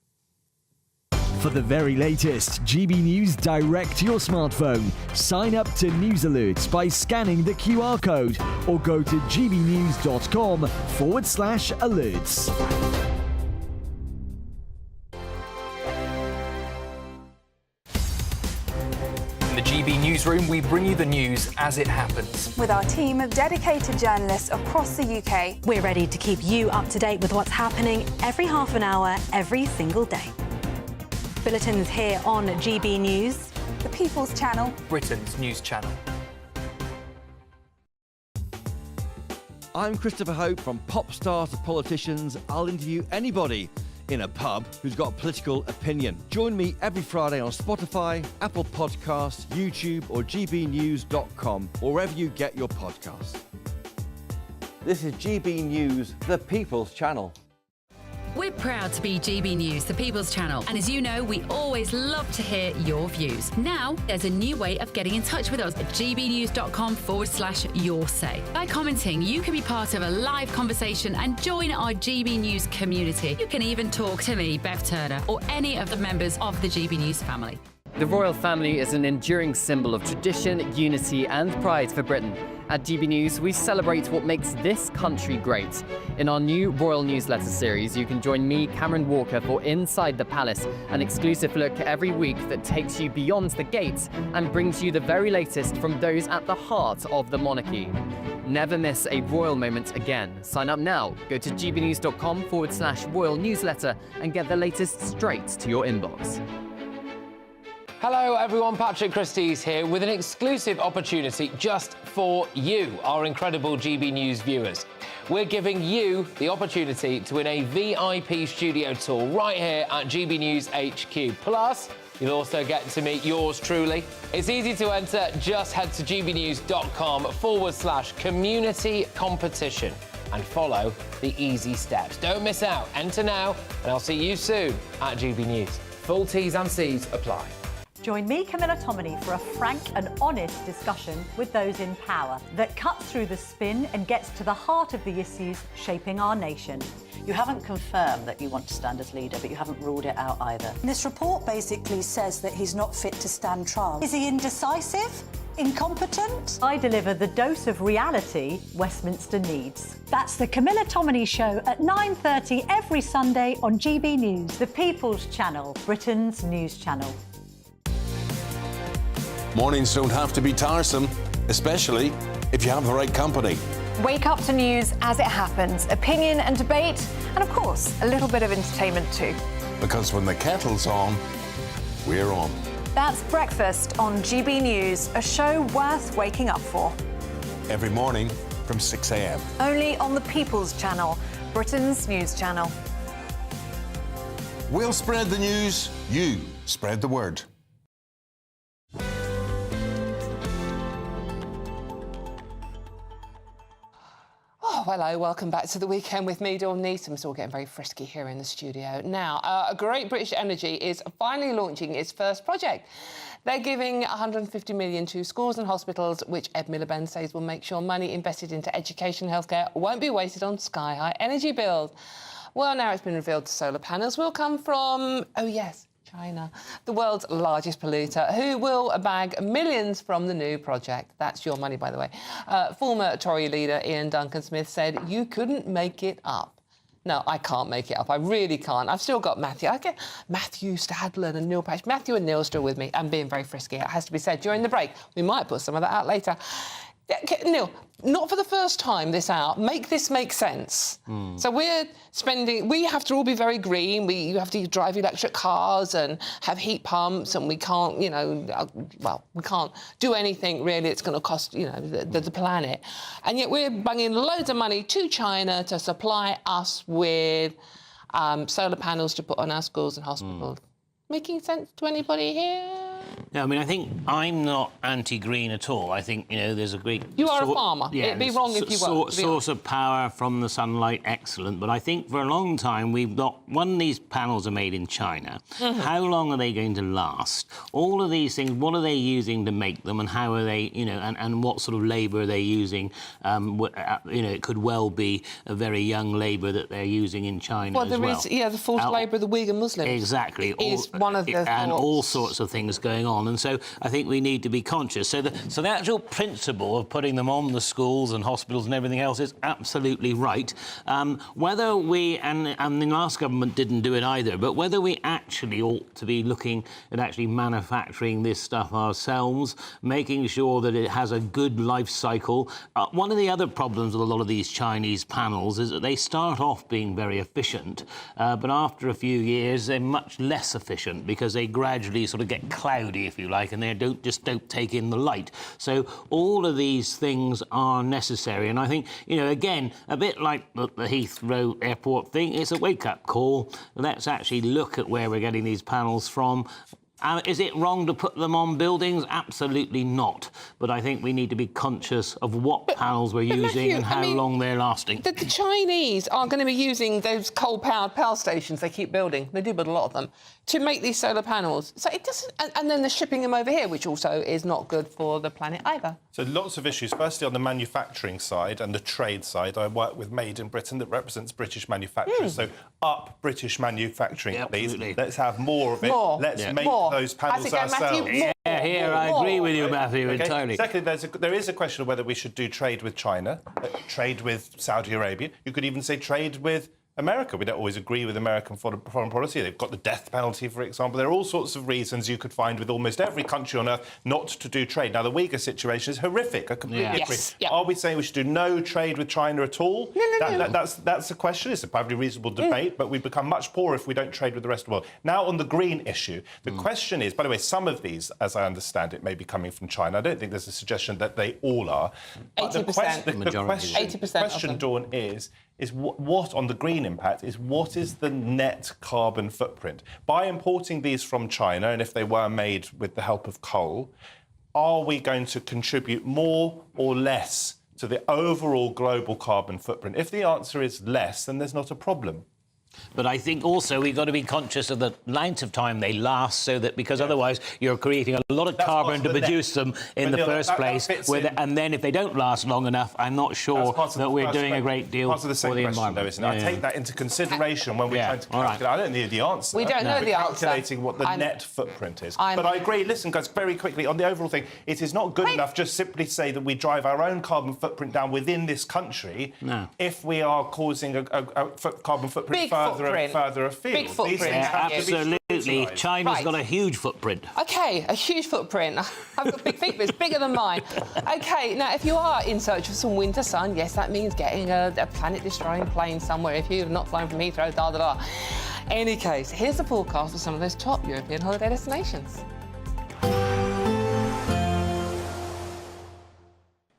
For the very latest GB News direct to your smartphone, sign up to News Alerts by scanning the QR code or go to gbnews.com/alerts. In the GB newsroom, we bring you the news as it happens. With our team of dedicated journalists across the UK, we're ready to keep you up to date with what's happening every half an hour, every single day. Bulletins here on GB News, the People's Channel, Britain's news channel. I'm Christopher Hope. From pop stars to politicians, I'll interview anybody in a pub who's got a political opinion. Join me every Friday on Spotify, Apple Podcasts, YouTube or gbnews.com, or wherever you get your podcasts. This is GB News, the People's Channel. We're proud to be GB News, the People's Channel. And as you know, we always love to hear your views. Now, there's a new way of getting in touch with us at gbnews.com/your say. By commenting, you can be part of a live conversation and join our GB News community. You can even talk to me, Bev Turner, or any of the members of the GB News family. The royal family is an enduring symbol of tradition, unity and pride for Britain. At GB News, we celebrate what makes this country great. In our new royal newsletter series, you can join me, Cameron Walker, for Inside the Palace, an exclusive look every week that takes you beyond the gates and brings you the very latest from those at the heart of the monarchy. Never miss a royal moment again. Sign up now. Go to gbnews.com/royal newsletter and get the latest straight to your inbox. Hello everyone, Patrick Christie's here with an exclusive opportunity just for you, our incredible GB News viewers. We're giving you the opportunity to win a VIP studio tour right here at GB News HQ. Plus, you'll also get to meet yours truly. It's easy to enter, just head to gbnews.com/community competition and follow the easy steps. Don't miss out, enter now, and I'll see you soon at GB News. Full T's and C's apply. Join me, Camilla Tominey, for a frank and honest discussion with those in power that cuts through the spin and gets to the heart of the issues shaping our nation. You haven't confirmed that you want to stand as leader, but you haven't ruled it out either. This report basically says that he's not fit to stand trial. Is he indecisive? Incompetent? I deliver the dose of reality Westminster needs. That's the Camilla Tominey Show at 9:30 every Sunday on GB News, the People's Channel, Britain's news channel. Mornings don't have to be tiresome, especially if you have the right company. Wake up to news as it happens, opinion and debate, and of course, a little bit of entertainment too. Because when the kettle's on, we're on. That's Breakfast on GB News, a show worth waking up for. Every morning from 6 a.m. Only on the People's Channel, Britain's news channel. We'll spread the news, you spread the word. Oh, hello, welcome back to The Weekend with me, Dawn Neeson. We're still getting very frisky here in the studio. Now, Great British Energy is finally launching its first project. They're giving £150 million to schools and hospitals, which Ed Miliband says will make sure money invested into education and healthcare won't be wasted on sky-high energy bills. Well, now it's been revealed the solar panels will come from, oh yes, China, the world's largest polluter, who will bag millions from the new project. That's your money, by the way. Former Tory leader Ian Duncan Smith said, "You couldn't make it up." No, I can't make it up. I really can't. I've still got Matthew. I get Matthew Stadler and Neil Patch. Matthew and Neil still with me. I'm being very frisky. It has to be said. During the break, we might put some of that out later. Neil, not for the first time this out, make this make sense. So we have to all be very green. You have to drive electric cars and have heat pumps, and we can't, we can't do anything really. It's going to cost, the planet. And yet we're bunging loads of money to China to supply us with solar panels to put on our schools and hospitals. Making sense to anybody here? No, I mean, I think I'm not anti-green at all. I think, there's a great... You are a farmer. Yeah, it'd be wrong if you weren't. Source of power from the sunlight, excellent. But I think for a long time we've got... One, these panels are made in China. How long are they going to last? All of these things, what are they using to make them, and how are they, and what sort of labour are they using? It could well be a very young labour that they're using in China as well. The forced labour of the Uyghur Muslims. Exactly. Is one of the And all sorts of things going going on. And so I think we need to be conscious. So the actual principle of putting them on the schools and hospitals and everything else is absolutely right. Whether we, and the last government didn't do it either, but whether we actually ought to be looking at actually manufacturing this stuff ourselves, making sure that it has a good life cycle. One of the other problems with a lot of these Chinese panels is that they start off being very efficient, but after a few years they're much less efficient because they gradually sort of get cloudy, if you like, and they don't take in the light. So all of these things are necessary, and I think, you know, again, a bit like the Heathrow Airport thing, it's a wake-up call. Let's actually look at where we're getting these panels from. Is it wrong to put them on buildings? Absolutely not. But I think we need to be conscious of what panels we're using, Matthew, and how long they're lasting. The Chinese are going to be using those coal-powered power stations they keep building. They do build a lot of them to make these solar panels. So it doesn't... And then they're shipping them over here, which also is not good for the planet either. So lots of issues. Firstly, on the manufacturing side and the trade side, I work with Made in Britain that represents British manufacturers. So up British manufacturing, please. Absolutely. Let's have more of it. Let's make those panels ourselves. I agree with you, Matthew, entirely. Secondly, there is a question of whether we should do trade with China, trade with Saudi Arabia. You could even say trade with America. We don't always agree with American foreign policy. They've got the death penalty, for example. There are all sorts of reasons you could find with almost every country on earth not to do trade. Now, the Uyghur situation is horrific. I completely agree. Yes. Yep. Are we saying we should do no trade with China at all? No. That's a question. It's a perfectly reasonable debate, but we become much poorer if we don't trade with the rest of the world. Now, on the green issue, the question is, by the way, some of these, as I understand it, may be coming from China. I don't think there's a suggestion that they all are. 80%. The question, Dawn, is what on the green impact is what is the net carbon footprint? By importing these from China, and if they were made with the help of coal, are we going to contribute more or less to the overall global carbon footprint? If the answer is less, then there's not a problem. But I think also we've got to be conscious of the length of time they last, so that because otherwise you're creating a lot of carbon to produce them in the first place. And then if they don't last long enough, I'm not sure that we're doing a great deal for the environment. Though, isn't it? I take that into consideration when we're trying to calculate. I don't know the answer. We don't know the answer. Calculating what the net footprint is. But I agree. Listen, guys, very quickly on the overall thing, it is not good enough just simply to say that we drive our own carbon footprint down within this country if we are causing a carbon footprint further afield. Big footprint. Absolutely. China's got a huge footprint. OK, a huge footprint. I've got big feet, but it's bigger than mine. OK, now, if you are in search of some winter sun, yes, that means getting a planet-destroying plane somewhere. If you've not flown from Heathrow, da-da-da. Any case, here's the forecast for some of those top European holiday destinations.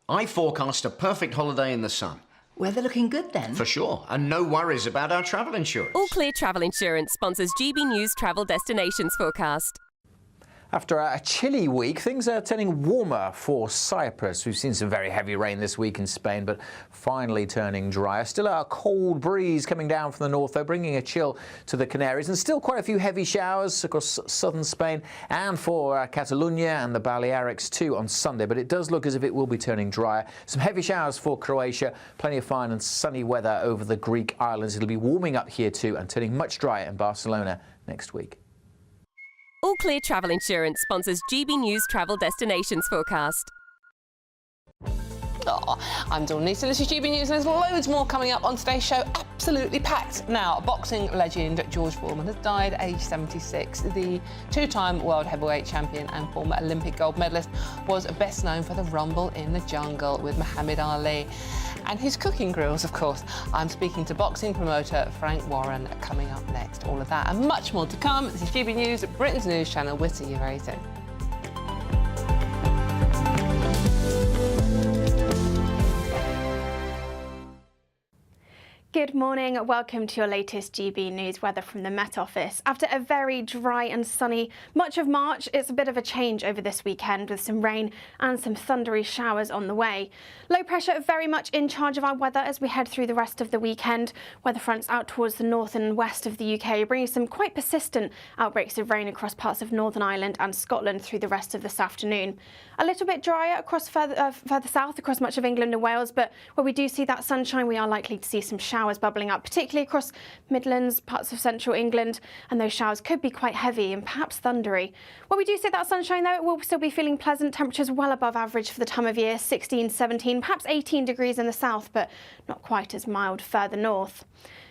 I forecast a perfect holiday in the sun. Weather looking good then? For sure, and no worries about our travel insurance. All Clear Travel Insurance sponsors GB News Travel Destinations forecast. After a chilly week, things are turning warmer for Cyprus. We've seen some very heavy rain this week in Spain, but finally turning drier. Still a cold breeze coming down from the north, though, bringing a chill to the Canaries, and still quite a few heavy showers across southern Spain and for Catalonia and the Balearics too on Sunday. But it does look as if it will be turning drier. Some heavy showers for Croatia, plenty of fine and sunny weather over the Greek islands. It'll be warming up here too and turning much drier in Barcelona next week. All Clear Travel Insurance sponsors GB News Travel Destinations forecast. I'm Dawn Neeson, this is GB News, and there's loads more coming up on today's show, absolutely packed. Now, boxing legend George Foreman has died at age 76. The two-time world heavyweight champion and former Olympic gold medalist was best known for the Rumble in the Jungle with Muhammad Ali. And his cooking grills, of course. I'm speaking to boxing promoter Frank Warren coming up next. All of that and much more to come. This is GB News, Britain's news channel. We'll see you very soon. Good morning, welcome to your latest GB News weather from the Met Office. After a very dry and sunny much of March, it's a bit of a change over this weekend with some rain and some thundery showers on the way. Low pressure very much in charge of our weather as we head through the rest of the weekend. Weather fronts out towards the north and west of the UK, bringing some quite persistent outbreaks of rain across parts of Northern Ireland and Scotland through the rest of this afternoon. A little bit drier across further south across much of England and Wales, but where we do see that sunshine, we are likely to see some showers showers bubbling up, particularly across Midlands, parts of central England, and those showers could be quite heavy and perhaps thundery. When we do see that sunshine, though, it will still be feeling pleasant. Temperatures well above average for the time of year, 16, 17, perhaps 18 degrees in the south, but not quite as mild further north.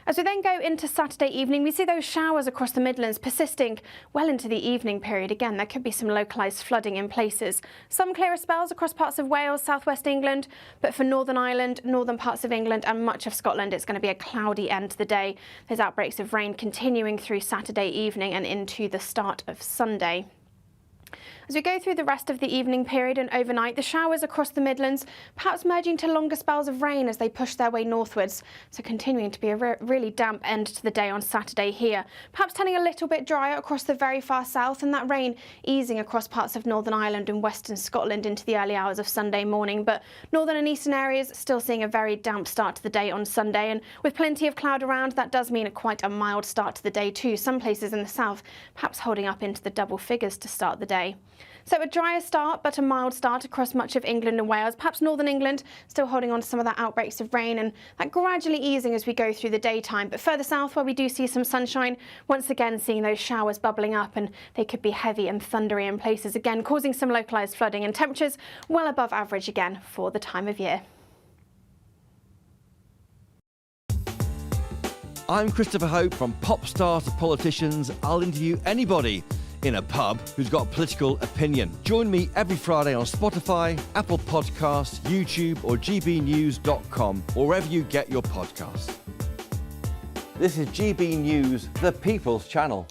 As we then go into Saturday evening, we see those showers across the Midlands persisting well into the evening period. Again, there could be some localised flooding in places. Some clearer spells across parts of Wales, southwest England, but for Northern Ireland, northern parts of England and much of Scotland, it's going to be a cloudy end to the day. There's outbreaks of rain continuing through Saturday evening and into the start of Sunday. As we go through the rest of the evening period and overnight, the showers across the Midlands perhaps merging to longer spells of rain as they push their way northwards, so continuing to be a really damp end to the day on Saturday here. Perhaps turning a little bit drier across the very far south, and that rain easing across parts of Northern Ireland and western Scotland into the early hours of Sunday morning, but northern and eastern areas still seeing a very damp start to the day on Sunday, and with plenty of cloud around, that does mean quite a mild start to the day too. Some places in the south perhaps holding up into the double figures to start the day. So a drier start, but a mild start across much of England and Wales. Perhaps northern England still holding on to some of that outbreaks of rain, and that gradually easing as we go through the daytime. But further south, where we do see some sunshine, once again seeing those showers bubbling up, and they could be heavy and thundery in places, again causing some localised flooding, and temperatures well above average again for the time of year. I'm Christopher Hope. From pop star to politicians, I'll interview anybody in a pub who's got a political opinion. Join me every Friday on Spotify, Apple Podcasts, YouTube or gbnews.com, or wherever you get your podcasts. This is GB News, the People's Channel.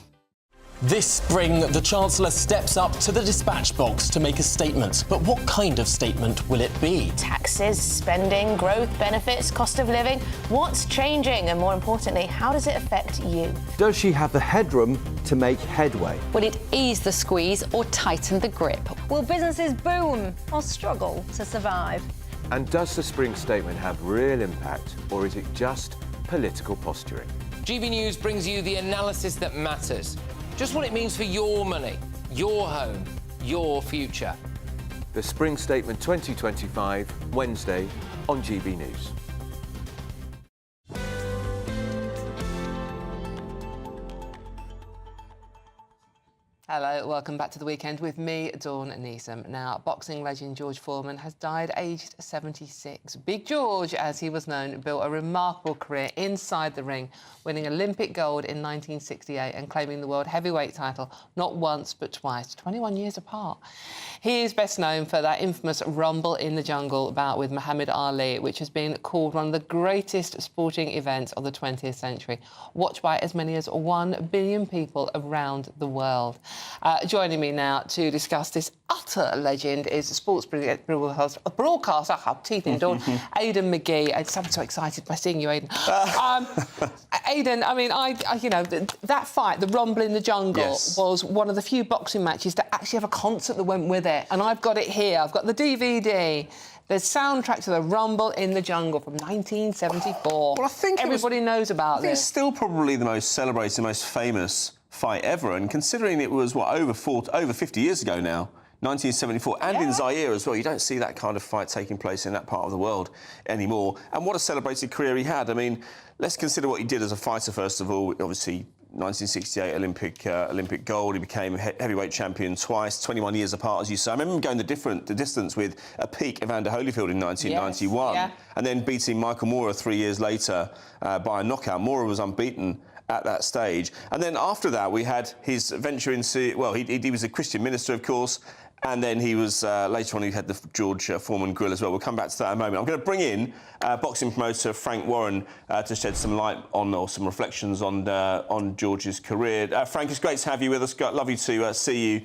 This spring, the Chancellor steps up to the dispatch box to make a statement. But what kind of statement will it be? Taxes, spending, growth, benefits, cost of living. What's changing? And more importantly, how does it affect you? Does she have the headroom to make headway? Will it ease the squeeze or tighten the grip? Will businesses boom or struggle to survive? And does the spring statement have real impact, or is it just political posturing? GB News brings you the analysis that matters. Just what it means for your money, your home, your future. The Spring Statement 2025, Wednesday on GB News. Hello, welcome back to The Weekend with me, Dawn Neeson. Now, boxing legend George Foreman has died aged 76. Big George, as he was known, built a remarkable career inside the ring, winning Olympic gold in 1968 and claiming the world heavyweight title not once but twice, 21 years apart. He is best known for that infamous Rumble in the Jungle bout with Muhammad Ali, which has been called one of the greatest sporting events of the 20th century, watched by as many as 1 billion people around the world. Joining me now to discuss this utter legend is sports broadcaster, I have teeth in Dawn, Aidan McGee. I'm so excited by seeing you, Aidan. Aidan, I mean, you know, that fight, the Rumble in the Jungle, yes, was one of the few boxing matches that actually have a concert that went with it. And I've got it here. I've got the DVD. The soundtrack to the Rumble in the Jungle from 1974. Well, I think everybody knows about this. It's still probably the most celebrated, most famous fight ever, and considering it was over 50 years ago now, 1974, and in Zaire as well, you don't see that kind of fight taking place in that part of the world anymore. And what a celebrated career he had. I mean, let's consider what he did as a fighter first of all. Obviously, 1968 Olympic gold. He became heavyweight champion twice, 21 years apart, as you say. I remember him going the distance with a peak Evander Holyfield in 1991, and then beating Michael Moorer 3 years later by a knockout. Moorer was unbeaten at that stage. And then after that, we had his venture into, well, he was a Christian minister, of course, and then he was, later on, he had the George Foreman grill as well. We'll come back to that in a moment. I'm going to bring in boxing promoter Frank Warren to shed some light on, or some reflections on George's career. Frank, it's great to have you with us. Lovely to see you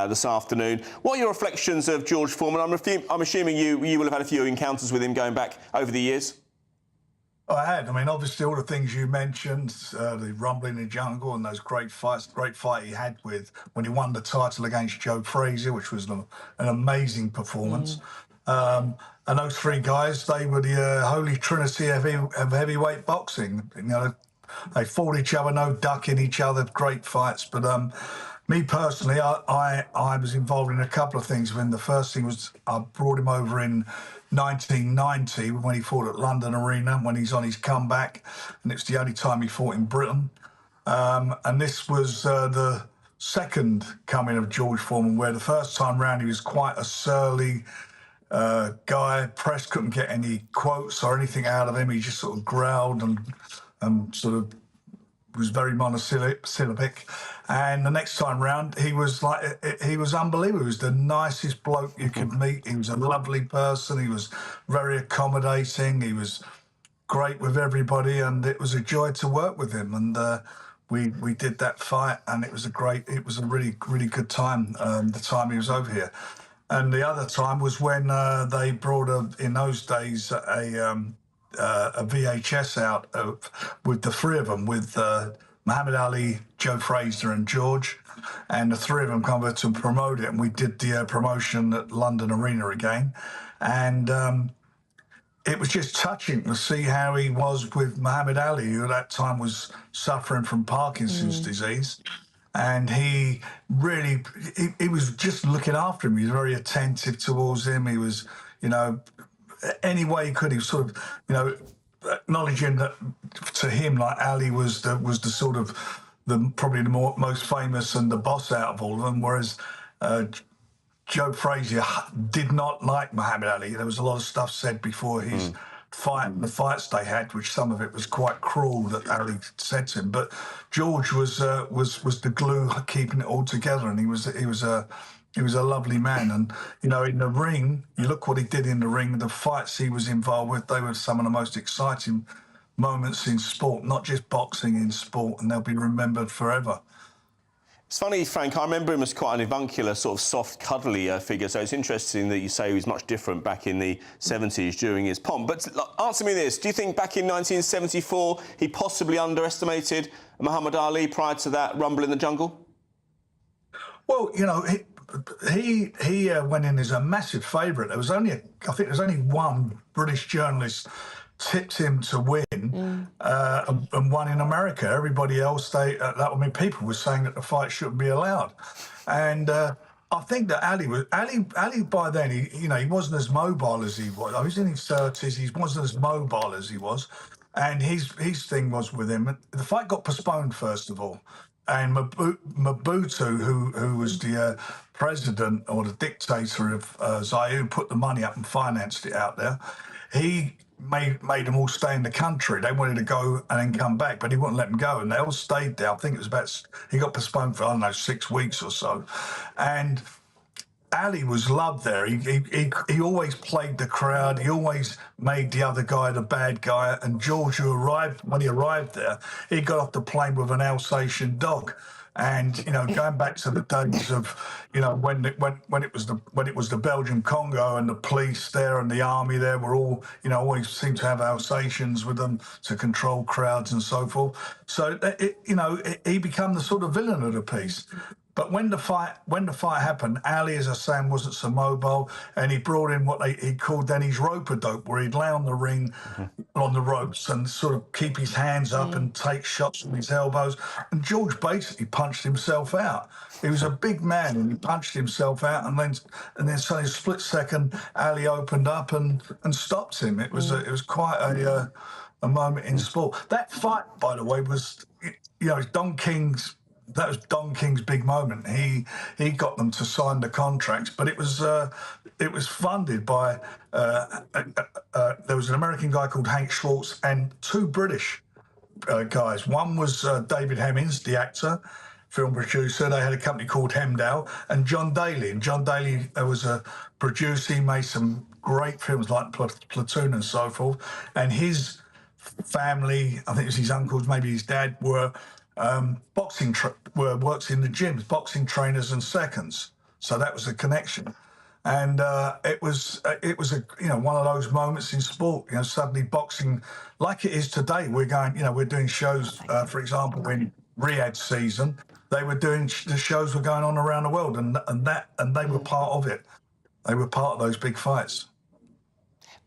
this afternoon. What are your reflections of George Foreman? I'm assuming you will have had a few encounters with him going back over the years. I had. I mean, obviously, all the things you mentioned, the Rumble in the Jungle and those great fights, great fight he had when he won the title against Joe Frazier, which was an amazing performance. And those three guys, they were the holy trinity of heavyweight boxing. You know, they fought each other, no ducking each other, great fights. But Me personally, I was involved in a couple of things. When the first thing was I brought him over in 1990 when he fought at London Arena, when he's on his comeback, and it's the only time he fought in Britain. And this was the second coming of George Foreman, where the first time round he was quite a surly guy. Press couldn't get any quotes or anything out of him. He just sort of growled and sort of was very monosyllabic. And the next time round, he was unbelievable. He was the nicest bloke you could meet. He was a lovely person. He was very accommodating. He was great with everybody, and it was a joy to work with him. And we did that fight, and it was a really good time. The time he was over here, and the other time was when they brought in those days a VHS out with the three of them, with Muhammad Ali, Joe Frazier and George, and the three of them come over to promote it, and we did the promotion at London Arena again, and it was just touching to see how he was with Muhammad Ali, who at that time was suffering from Parkinson's disease. And he really, he was just looking after him. He was very attentive towards him. He was, any way he could, he was sort of, acknowledging that to him, like Ali was the sort of probably the most famous and the boss out of all of them, whereas Joe Frazier did not like Muhammad Ali. There was a lot of stuff said before his fight, the fights they had, which some of it was quite cruel that Ali said to him. But George was the glue keeping it all together, and he was a lovely man. And in the ring, you look what he did in the ring. The fights he was involved with, they were some of the most exciting moments in sport, not just boxing, in sport, and they'll be remembered forever. It's funny, Frank, I remember him as quite an avuncular, sort of soft, cuddly figure, so it's interesting that you say he was much different back in the 70s during his pomp. But answer me this, do you think back in 1974 he possibly underestimated Muhammad Ali prior to that rumble in the jungle? Well, he went in as a massive favourite. I think there was only one British journalist tipped him to win and won in America. Everybody else, people were saying that the fight shouldn't be allowed. And I think that Ali by then, he wasn't as mobile as he was. I was in his 30s, he wasn't as mobile as he was. And his thing was with him. The fight got postponed, first of all. And Mobutu, who was the president or the dictator of Zaire, who put the money up and financed it out there, he made them all stay in the country. They wanted to go and then come back, but he wouldn't let them go, and they all stayed there. I think it was he got postponed for, 6 weeks or so. And Ali was loved there. He always played the crowd. He always made the other guy the bad guy. And George, when he arrived there, he got off the plane with an Alsatian dog. And going back to the days of when it was the Belgian Congo, and the police there and the army there were all always seemed to have Alsatians with them to control crowds and so forth. So he became the sort of villain of the piece. But when the fight happened, Ali, as I was saying, wasn't so mobile, and he brought in what he called then his rope-a-dope, where he'd lay on the ring on the ropes and sort of keep his hands up and take shots from his elbows. And George basically punched himself out. He was a big man, and he punched himself out, and then suddenly, a split second, Ali opened up and stopped him. It was quite a moment in sport. That fight, by the way, was Don King's. That was Don King's big moment. He got them to sign the contracts, but it was funded by there was an American guy called Hank Schwartz and two British guys. One was David Hemmings, the actor, film producer. They had a company called Hemdale, and John Daly. And John Daly was a producer. He made some great films like Platoon and so forth. And his family, I think it was his uncles, maybe his dad, were works in the gyms, boxing trainers and seconds. So that was a connection, and it was one of those moments in sport. Suddenly boxing, like it is today, we're doing shows. For example, in Riyadh season, the shows were going on around the world, and they were part of it. They were part of those big fights.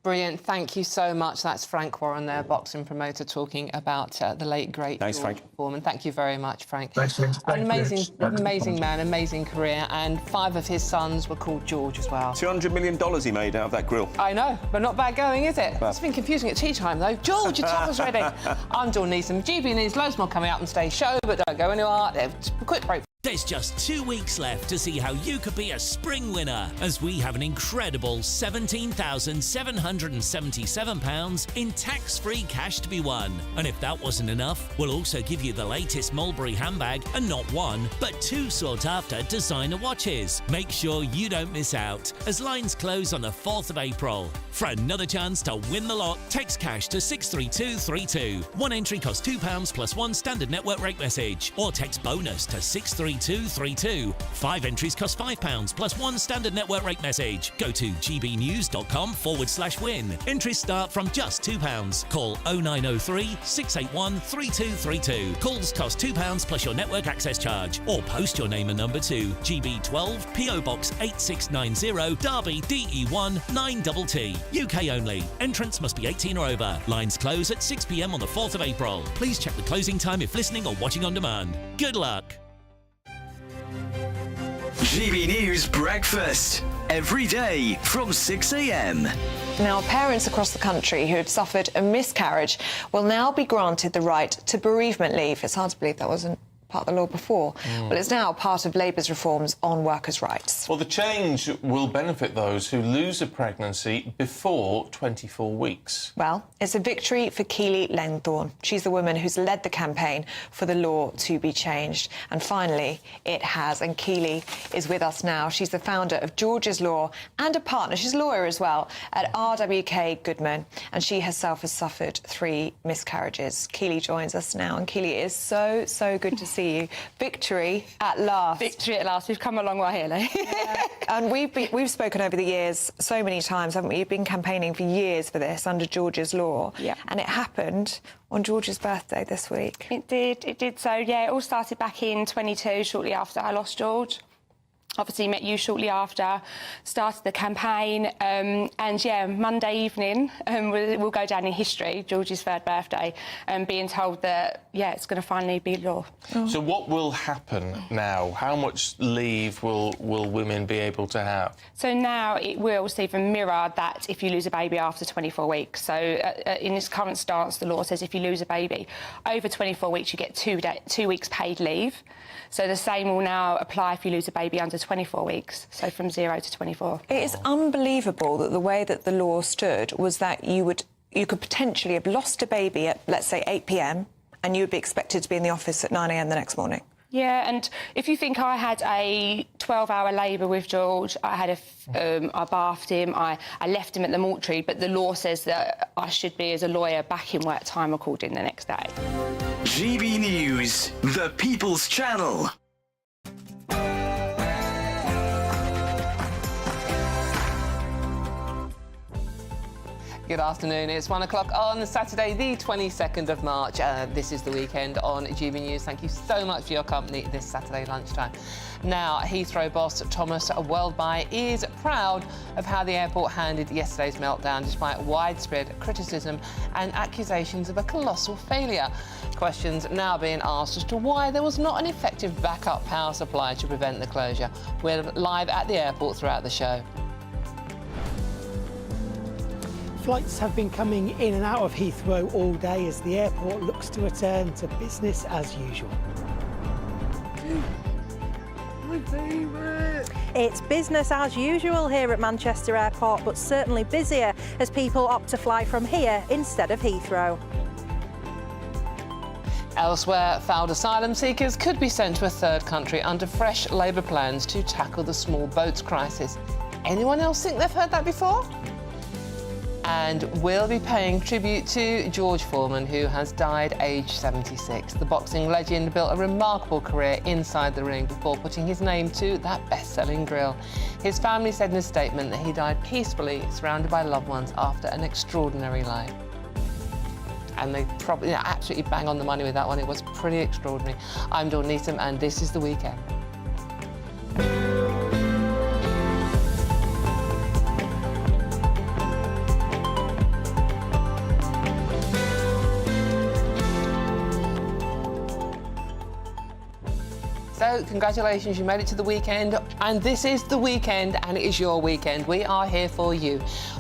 Brilliant. Thank you so much. That's Frank Warren there, boxing promoter, talking about the late, great Thanks, George Frank. Foreman. Thank you very much, Frank. Thanks, Vince. An Thanks, amazing man, amazing career, and 5 of his sons were called George as well. $200 million he made out of that grill. I know, but not bad going, is it? It's been confusing at tea time, though. George, your topper's ready. I'm Dawn Neeson. GB News, loads more coming up on today's show, but don't go anywhere. A quick break. There's just 2 weeks left to see how you could be a spring winner, as we have an incredible £17,777 in tax-free cash to be won. And if that wasn't enough, we'll also give you the latest Mulberry handbag and not 1, but 2 sought-after designer watches. Make sure you don't miss out, as lines close on the 4th of April. For another chance to win the lot, text cash to 63232. 1 entry costs £2 plus 1 standard network rate message, or text bonus to 63232. 5 entries cost £5 plus 1 standard network rate message. Go to gbnews.com/win. Entries start from just £2. Call 0903 681 3232. Calls cost £2 plus your network access charge, or post your name and number to GB12 PO Box 8690 Derby DE1 9TT. UK only. Entrants must be 18 or over. Lines close at 6 p.m. on the 4th of April. Please check the closing time if listening or watching on demand. Good luck. GB News Breakfast, every day from 6 a.m. Now, parents across the country who had suffered a miscarriage will now be granted the right to bereavement leave. It's hard to believe that wasn't part of the law before. Well, it's now part of Labour's reforms on workers' rights. Well, the change will benefit those who lose a pregnancy before 24 weeks. Well, it's a victory for Keely Langthorne. She's the woman who's led the campaign for the law to be changed. And finally, it has. And Keely is with us now. She's the founder of George's Law and a partner, she's a lawyer as well, at RWK Goodman. And she herself has suffered 3 miscarriages. Keely joins us now. And Keely, it is so, so good to see you. Victory at last. Victory at last. We've come a long way, Haley. Yeah. And we've spoken over the years so many times, haven't we? You've been campaigning for years for this under George's Law. Yeah. And it happened on George's birthday this week. It did so, yeah. It all started back in 22, shortly after I lost George. Obviously met you shortly after, started the campaign, and yeah, Monday evening will go down in history, George's 3rd birthday, being told that, yeah, it's going to finally be law. So what will happen now? How much leave will women be able to have? So now it will even mirror that if you lose a baby after 24 weeks. So in its current stance, the law says if you lose a baby over 24 weeks, you get 2 weeks paid leave. So the same will now apply if you lose a baby under 24 weeks, so from 0 to 24. It is unbelievable that the way that the law stood was that you could potentially have lost a baby at, let's say, 8 p.m. and you would be expected to be in the office at 9 a.m. the next morning. Yeah, and if you think I had a 12-hour labour with George, I bathed him, I left him at the mortuary, but the law says that I should be, as a lawyer, back in work time recording the next day. GB News, the People's Channel. Good afternoon. It's 1 o'clock on Saturday, the 22nd of March. This is the weekend on GB News. Thank you so much for your company this Saturday lunchtime. Now, Heathrow boss Thomas Wellby is proud of how the airport handled yesterday's meltdown, despite widespread criticism and accusations of a colossal failure. Questions now being asked as to why there was not an effective backup power supply to prevent the closure. We're live at the airport throughout the show. Flights have been coming in and out of Heathrow all day as the airport looks to return to business as usual. My favourite! It's business as usual here at Manchester Airport, but certainly busier as people opt to fly from here instead of Heathrow. Elsewhere, failed asylum seekers could be sent to a 3rd country under fresh Labour plans to tackle the small boats crisis. Anyone else think they've heard that before? And we'll be paying tribute to George Foreman, who has died aged 76. The boxing legend built a remarkable career inside the ring before putting his name to that best-selling grill. His family said in a statement that he died peacefully, surrounded by loved ones after an extraordinary life. And they probably absolutely bang on the money with that one. It was pretty extraordinary. I'm Dawn Neeson, and this is The Weekend. go. Congratulations, you made it to the weekend. And this is the weekend, and it is your weekend. We are here for you.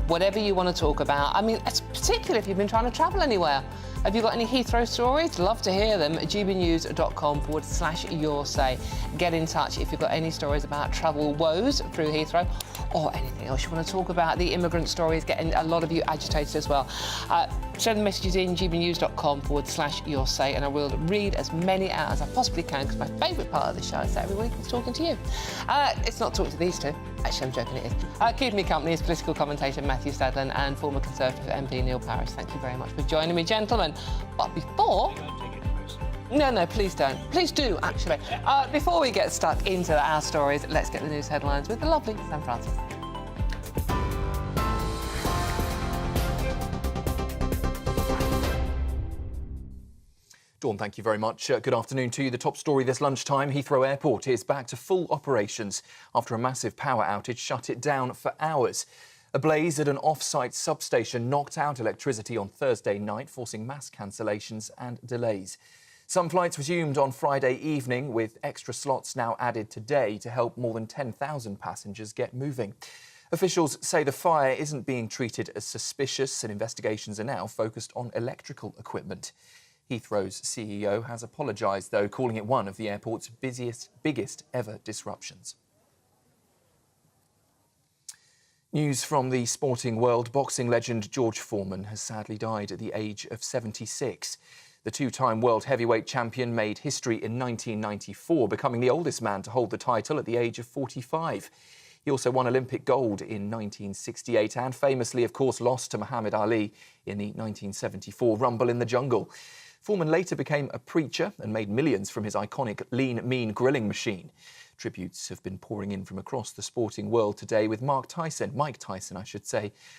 Whatever you want to talk about. I mean, particularly if you've been trying to travel anywhere. Have you got any Heathrow stories? Love to hear them. gbnews.com/your say. Get in touch if you've got any stories about travel woes through Heathrow or anything else you want to talk about. The immigrant story is getting a lot of you agitated as well. Send the messages in gbnews.com/your say, and I will read as many out as I possibly can, because my favourite part of the show is every week is talking to you. It's not talking to these two. Actually, I'm joking, it is. Keeping me company is political commentator Matthew Stadlen and former Conservative MP Neil Parish. Thank you very much for joining me, gentlemen. But before... No, please don't. Please do, actually. Before we get stuck into our stories, let's get the news headlines with the lovely Sam Francis. Dawn, thank you very much. Good afternoon to you. The top story this lunchtime, Heathrow Airport is back to full operations after a massive power outage shut it down for hours. A blaze at an off-site substation knocked out electricity on Thursday night, forcing mass cancellations and delays. Some flights resumed on Friday evening, with extra slots now added today to help more than 10,000 passengers get moving. Officials say the fire isn't being treated as suspicious, and investigations are now focused on electrical equipment. Heathrow's CEO has apologised, though, calling it one of the airport's biggest ever disruptions. News from the sporting world. Boxing legend George Foreman has sadly died at the age of 76. The two-time world heavyweight champion made history in 1994, becoming the oldest man to hold the title at the age of 45. He also won Olympic gold in 1968 and famously, of course, lost to Muhammad Ali in the 1974 Rumble in the Jungle. Foreman later became a preacher and made millions from his iconic lean, mean grilling machine. Tributes have been pouring in from across the sporting world today, with Mike Tyson,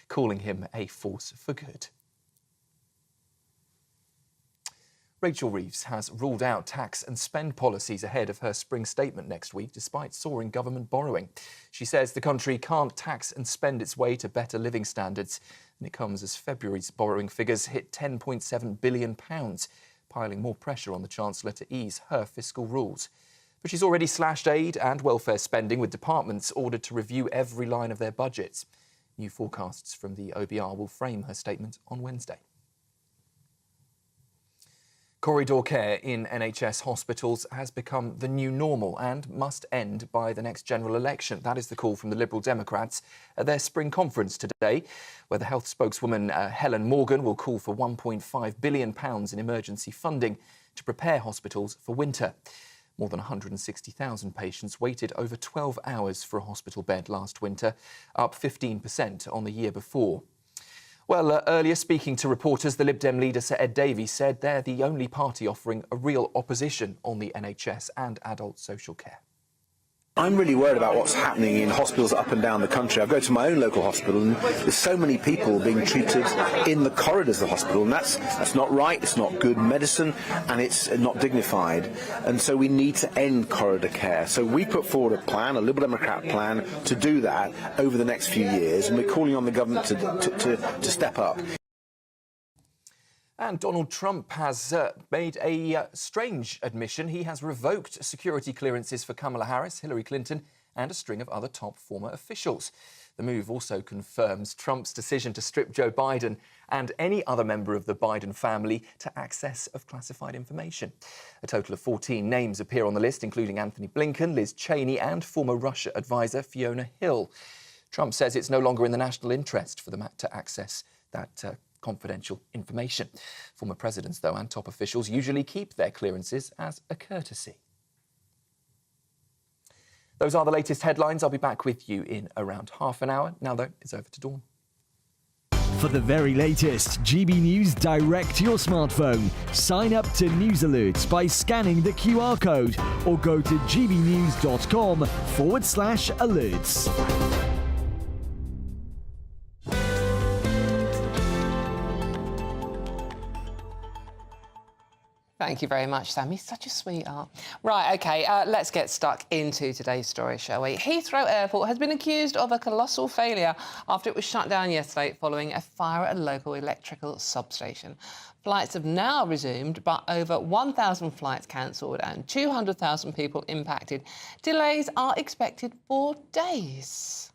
calling him a force for good. Rachel Reeves has ruled out tax and spend policies ahead of her spring statement next week, despite soaring government borrowing. She says the country can't tax and spend its way to better living standards, and it comes as February's borrowing figures hit £10.7 billion, piling more pressure on the Chancellor to ease her fiscal rules. But she's already slashed aid and welfare spending, with departments ordered to review every line of their budgets. New forecasts from the OBR will frame her statement on Wednesday. Corridor care in NHS hospitals has become the new normal and must end by the next general election. That is the call from the Liberal Democrats at their spring conference today, where the health spokeswoman Helen Morgan will call for £1.5 billion in emergency funding to prepare hospitals for winter. More than 160,000 patients waited over 12 hours for a hospital bed last winter, up 15% on the year before. Well, earlier, speaking to reporters, the Lib Dem leader, Sir Ed Davey, said they're the only party offering a real opposition on the NHS and adult social care. I'm really worried about what's happening in hospitals up and down the country. I go to my own local hospital and there's so many people being treated in the corridors of the hospital, and that's not right, it's not good medicine, and it's not dignified. And so we need to end corridor care. So we put forward a plan, a Liberal Democrat plan, to do that over the next few years, and we're calling on the government to step up. And Donald Trump has made a strange admission. He has revoked security clearances for Kamala Harris, Hillary Clinton, and a string of other top former officials. The move also confirms Trump's decision to strip Joe Biden and any other member of the Biden family to access of classified information. A total of 14 names appear on the list, including Anthony Blinken, Liz Cheney, and former Russia advisor Fiona Hill. Trump says it's no longer in the national interest for them to access that confidential information. Former presidents, though, and top officials usually keep their clearances as a courtesy. Those are the latest headlines. I'll be back with you in around half an hour. Now, though, it's over to Dawn. For the very latest GB News direct to your smartphone, sign up to News Alerts by scanning the QR code or go to gbnews.com/alerts. Thank you very much, Sam. He's such a sweetheart. Right, OK, let's get stuck into today's story, shall we? Heathrow Airport has been accused of a colossal failure after it was shut down yesterday following a fire at a local electrical substation. Flights have now resumed, but over 1,000 flights cancelled and 200,000 people impacted. Delays are expected for days.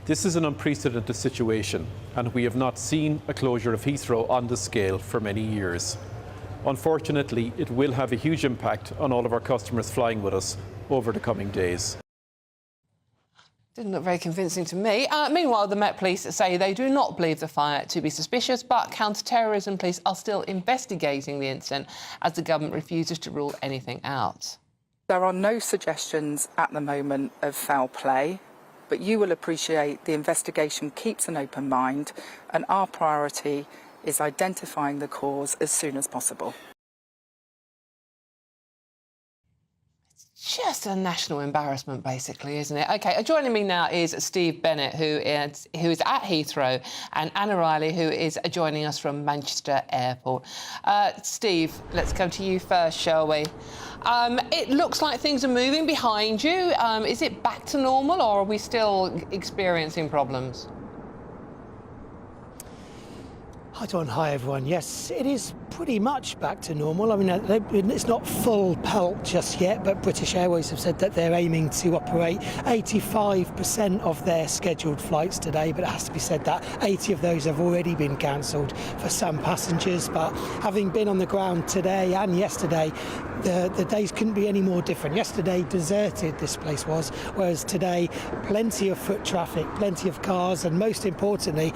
This is an unprecedented situation, and we have not seen a closure of Heathrow on this scale for many years. Unfortunately, it will have a huge impact on all of our customers flying with us over the coming days. Didn't look very convincing to me. Meanwhile, the Met Police say they do not believe the fire to be suspicious, but counter-terrorism police are still investigating the incident as the government refuses to rule anything out. There are no suggestions at the moment of foul play, but you will appreciate the investigation keeps an open mind, and our priority is identifying the cause as soon as possible. Just a national embarrassment, basically, isn't it? OK, joining me now is Steve Bennett, who is at Heathrow, and Anna Riley, who is joining us from Manchester Airport. Steve, let's go to you first, shall we? It looks like things are moving behind you. Is it back to normal, or are we still experiencing problems? Hi, Don. Hi, everyone. Yes, it is pretty much back to normal. I mean, it's not full pelt just yet, but British Airways have said that they're aiming to operate 85% of their scheduled flights today, but it has to be said that 80 of those have already been cancelled for some passengers. But having been on the ground today and yesterday, the days couldn't be any more different. Yesterday, deserted this place was, whereas today, plenty of foot traffic, plenty of cars, and most importantly,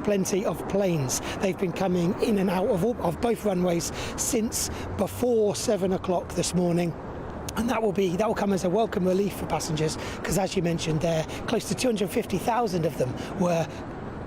plenty of planes. They've been coming in and out of both runways since before 7 o'clock this morning. And that will come as a welcome relief for passengers, because as you mentioned there, close to 250,000 of them were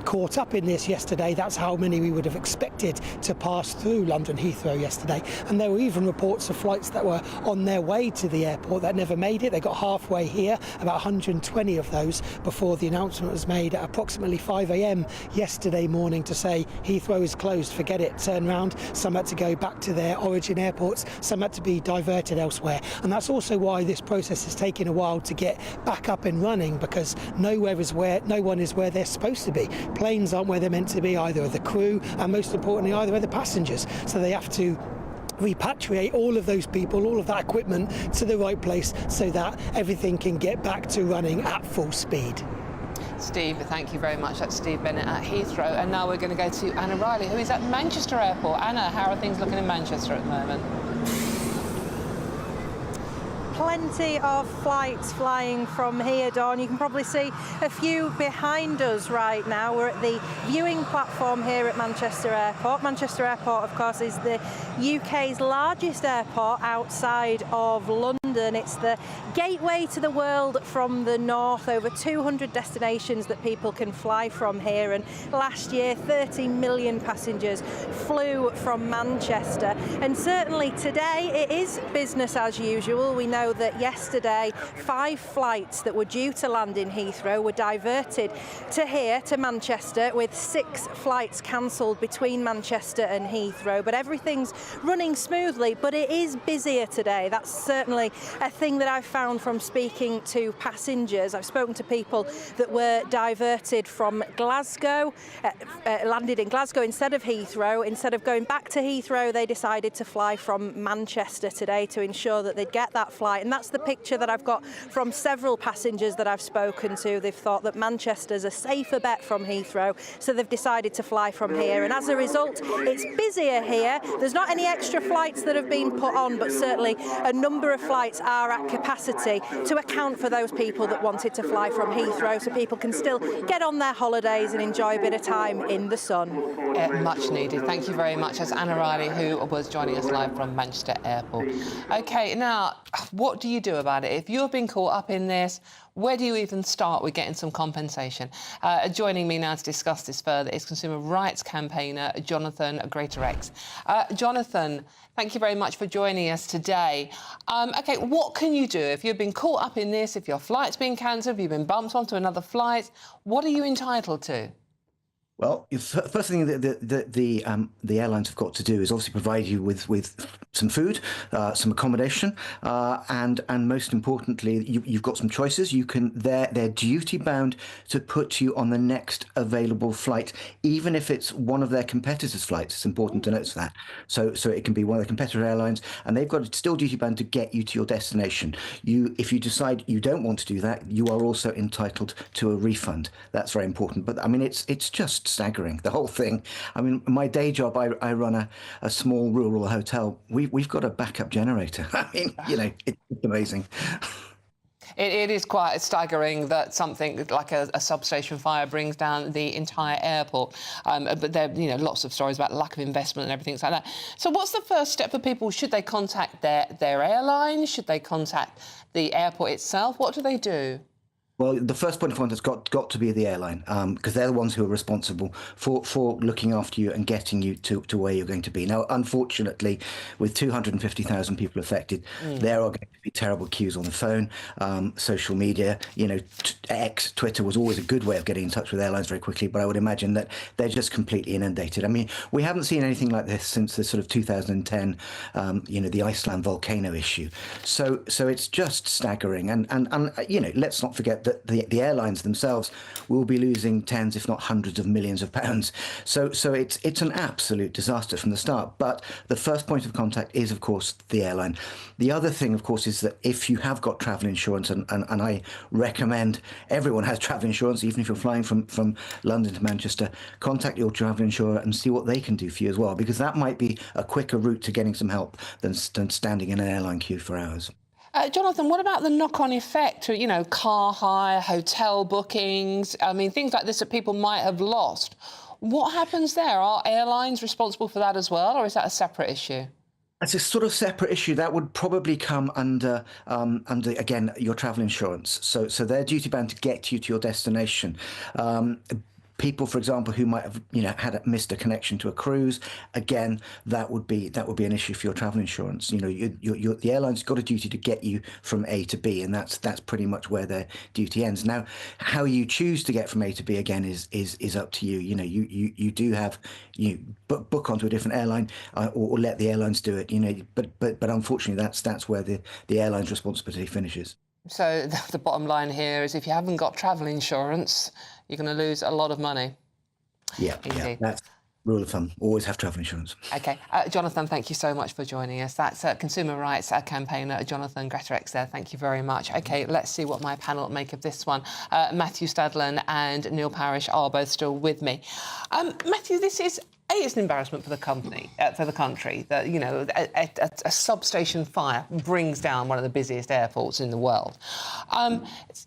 caught up in this yesterday. That's how many we would have expected to pass through London Heathrow yesterday. And there were even reports of flights that were on their way to the airport that never made it. They got halfway here, about 120 of those, before the announcement was made at approximately 5 a.m. yesterday morning to say Heathrow is closed, forget it, turn round. Some had to go back to their origin airports, some had to be diverted elsewhere. And that's also why this process has taken a while to get back up and running, because no one is where they're supposed to be. Planes aren't where they're meant to be, either are the crew, and most importantly, either are the passengers. So they have to repatriate all of those people, all of that equipment to the right place so that everything can get back to running at full speed. Steve, thank you very much. That's Steve Bennett at Heathrow. And now we're going to go to Anna Riley, who is at Manchester Airport. Anna, how are things looking in Manchester at the moment? Plenty of flights flying from here, Dawn. You can probably see a few behind us right now. We're at the viewing platform here at Manchester Airport. Manchester Airport, of course, is the UK's largest airport outside of London. It's the gateway to the world from the north. Over 200 destinations that people can fly from here. And last year, 30 million passengers flew from Manchester. And certainly today, it is business as usual. We know that yesterday 5 flights that were due to land in Heathrow were diverted to here, to Manchester, with 6 flights cancelled between Manchester and Heathrow. But everything's running smoothly, but it is busier today. That's certainly a thing that I've found from speaking to passengers. I've spoken to people that were diverted from Glasgow, landed in Glasgow instead of Heathrow. Instead of going back to Heathrow, they decided to fly from Manchester today to ensure that they'd get that flight. And that's the picture that I've got from several passengers that I've spoken to. They've thought that Manchester's a safer bet from Heathrow, so they've decided to fly from here. And as a result, it's busier here. There's not any extra flights that have been put on, but certainly a number of flights are at capacity to account for those people that wanted to fly from Heathrow, so people can still get on their holidays and enjoy a bit of time in the sun. Much needed. Thank you very much. That's Anna Riley, who was joining us live from Manchester Airport. OK, now, what do you do about it? If you've been caught up in this, where do you even start with getting some compensation? Joining me now to discuss this further is consumer rights campaigner Jonathan Greatorex. Jonathan, thank you very much for joining us today. OK, what can you do if you've been caught up in this, if your flight's been cancelled, if you've been bumped onto another flight? What are you entitled to? Well, first thing the airlines have got to do is obviously provide you with some food, some accommodation, and most importantly, you've got some choices. They're duty bound to put you on the next available flight, even if it's one of their competitors' flights. It's important to note that. So it can be one of the competitor airlines, and they've got still duty bound to get you to your destination. If you decide you don't want to do that, you are also entitled to a refund. That's very important. But I mean, it's just staggering, the whole thing. I mean, my day job, I run a small rural hotel. We've got a backup generator. I mean, it's amazing. It is quite staggering that something like a substation fire brings down the entire airport. But there are lots of stories about lack of investment and everything like that. So what's the first step for people? Should they contact their airline? Should they contact the airport itself? What do they do? Well, the first point of contact's got to be the airline, because they're the ones who are responsible for looking after you and getting you to where you're going to be. Now, unfortunately, with 250,000 people affected, there are going to be terrible queues on the phone, social media. X, Twitter was always a good way of getting in touch with airlines very quickly, but I would imagine that they're just completely inundated. I mean, we haven't seen anything like this since the sort of 2010, the Iceland volcano issue. So it's just staggering, and let's not forget that the airlines themselves will be losing tens, if not hundreds of millions of pounds. So it's an absolute disaster from the start. But the first point of contact is, of course, the airline. The other thing, of course, is that if you have got travel insurance, and I recommend everyone has travel insurance, even if you're flying from London to Manchester, contact your travel insurer and see what they can do for you as well, because that might be a quicker route to getting some help than standing in an airline queue for hours. Jonathan, what about the knock-on effect? Car hire, hotel bookings, I mean, things like this that people might have lost. What happens there? Are airlines responsible for that as well, or is that a separate issue? It's a sort of separate issue that would probably come under again, your travel insurance. So they're duty bound to get you to your destination. People, for example, who might have missed a connection to a cruise, again, that would be an issue for your travel insurance. The airline's got a duty to get you from A to B, and that's pretty much where their duty ends. Now, how you choose to get from A to B again is up to you. You do have book onto a different airline or let the airlines do it. But unfortunately, that's where the airline's responsibility finishes. So the bottom line here is if you haven't got travel insurance, you're going to lose a lot of money. Yeah, that's rule of thumb. Always have travel insurance. OK. Jonathan, thank you so much for joining us. That's consumer rights campaigner Jonathan Greatorex there. Thank you very much. OK, let's see what my panel make of this one. Matthew Stadlen and Neil Parish are both still with me. Matthew, this is... it's an embarrassment for the company, for the country, that, a substation fire brings down one of the busiest airports in the world. So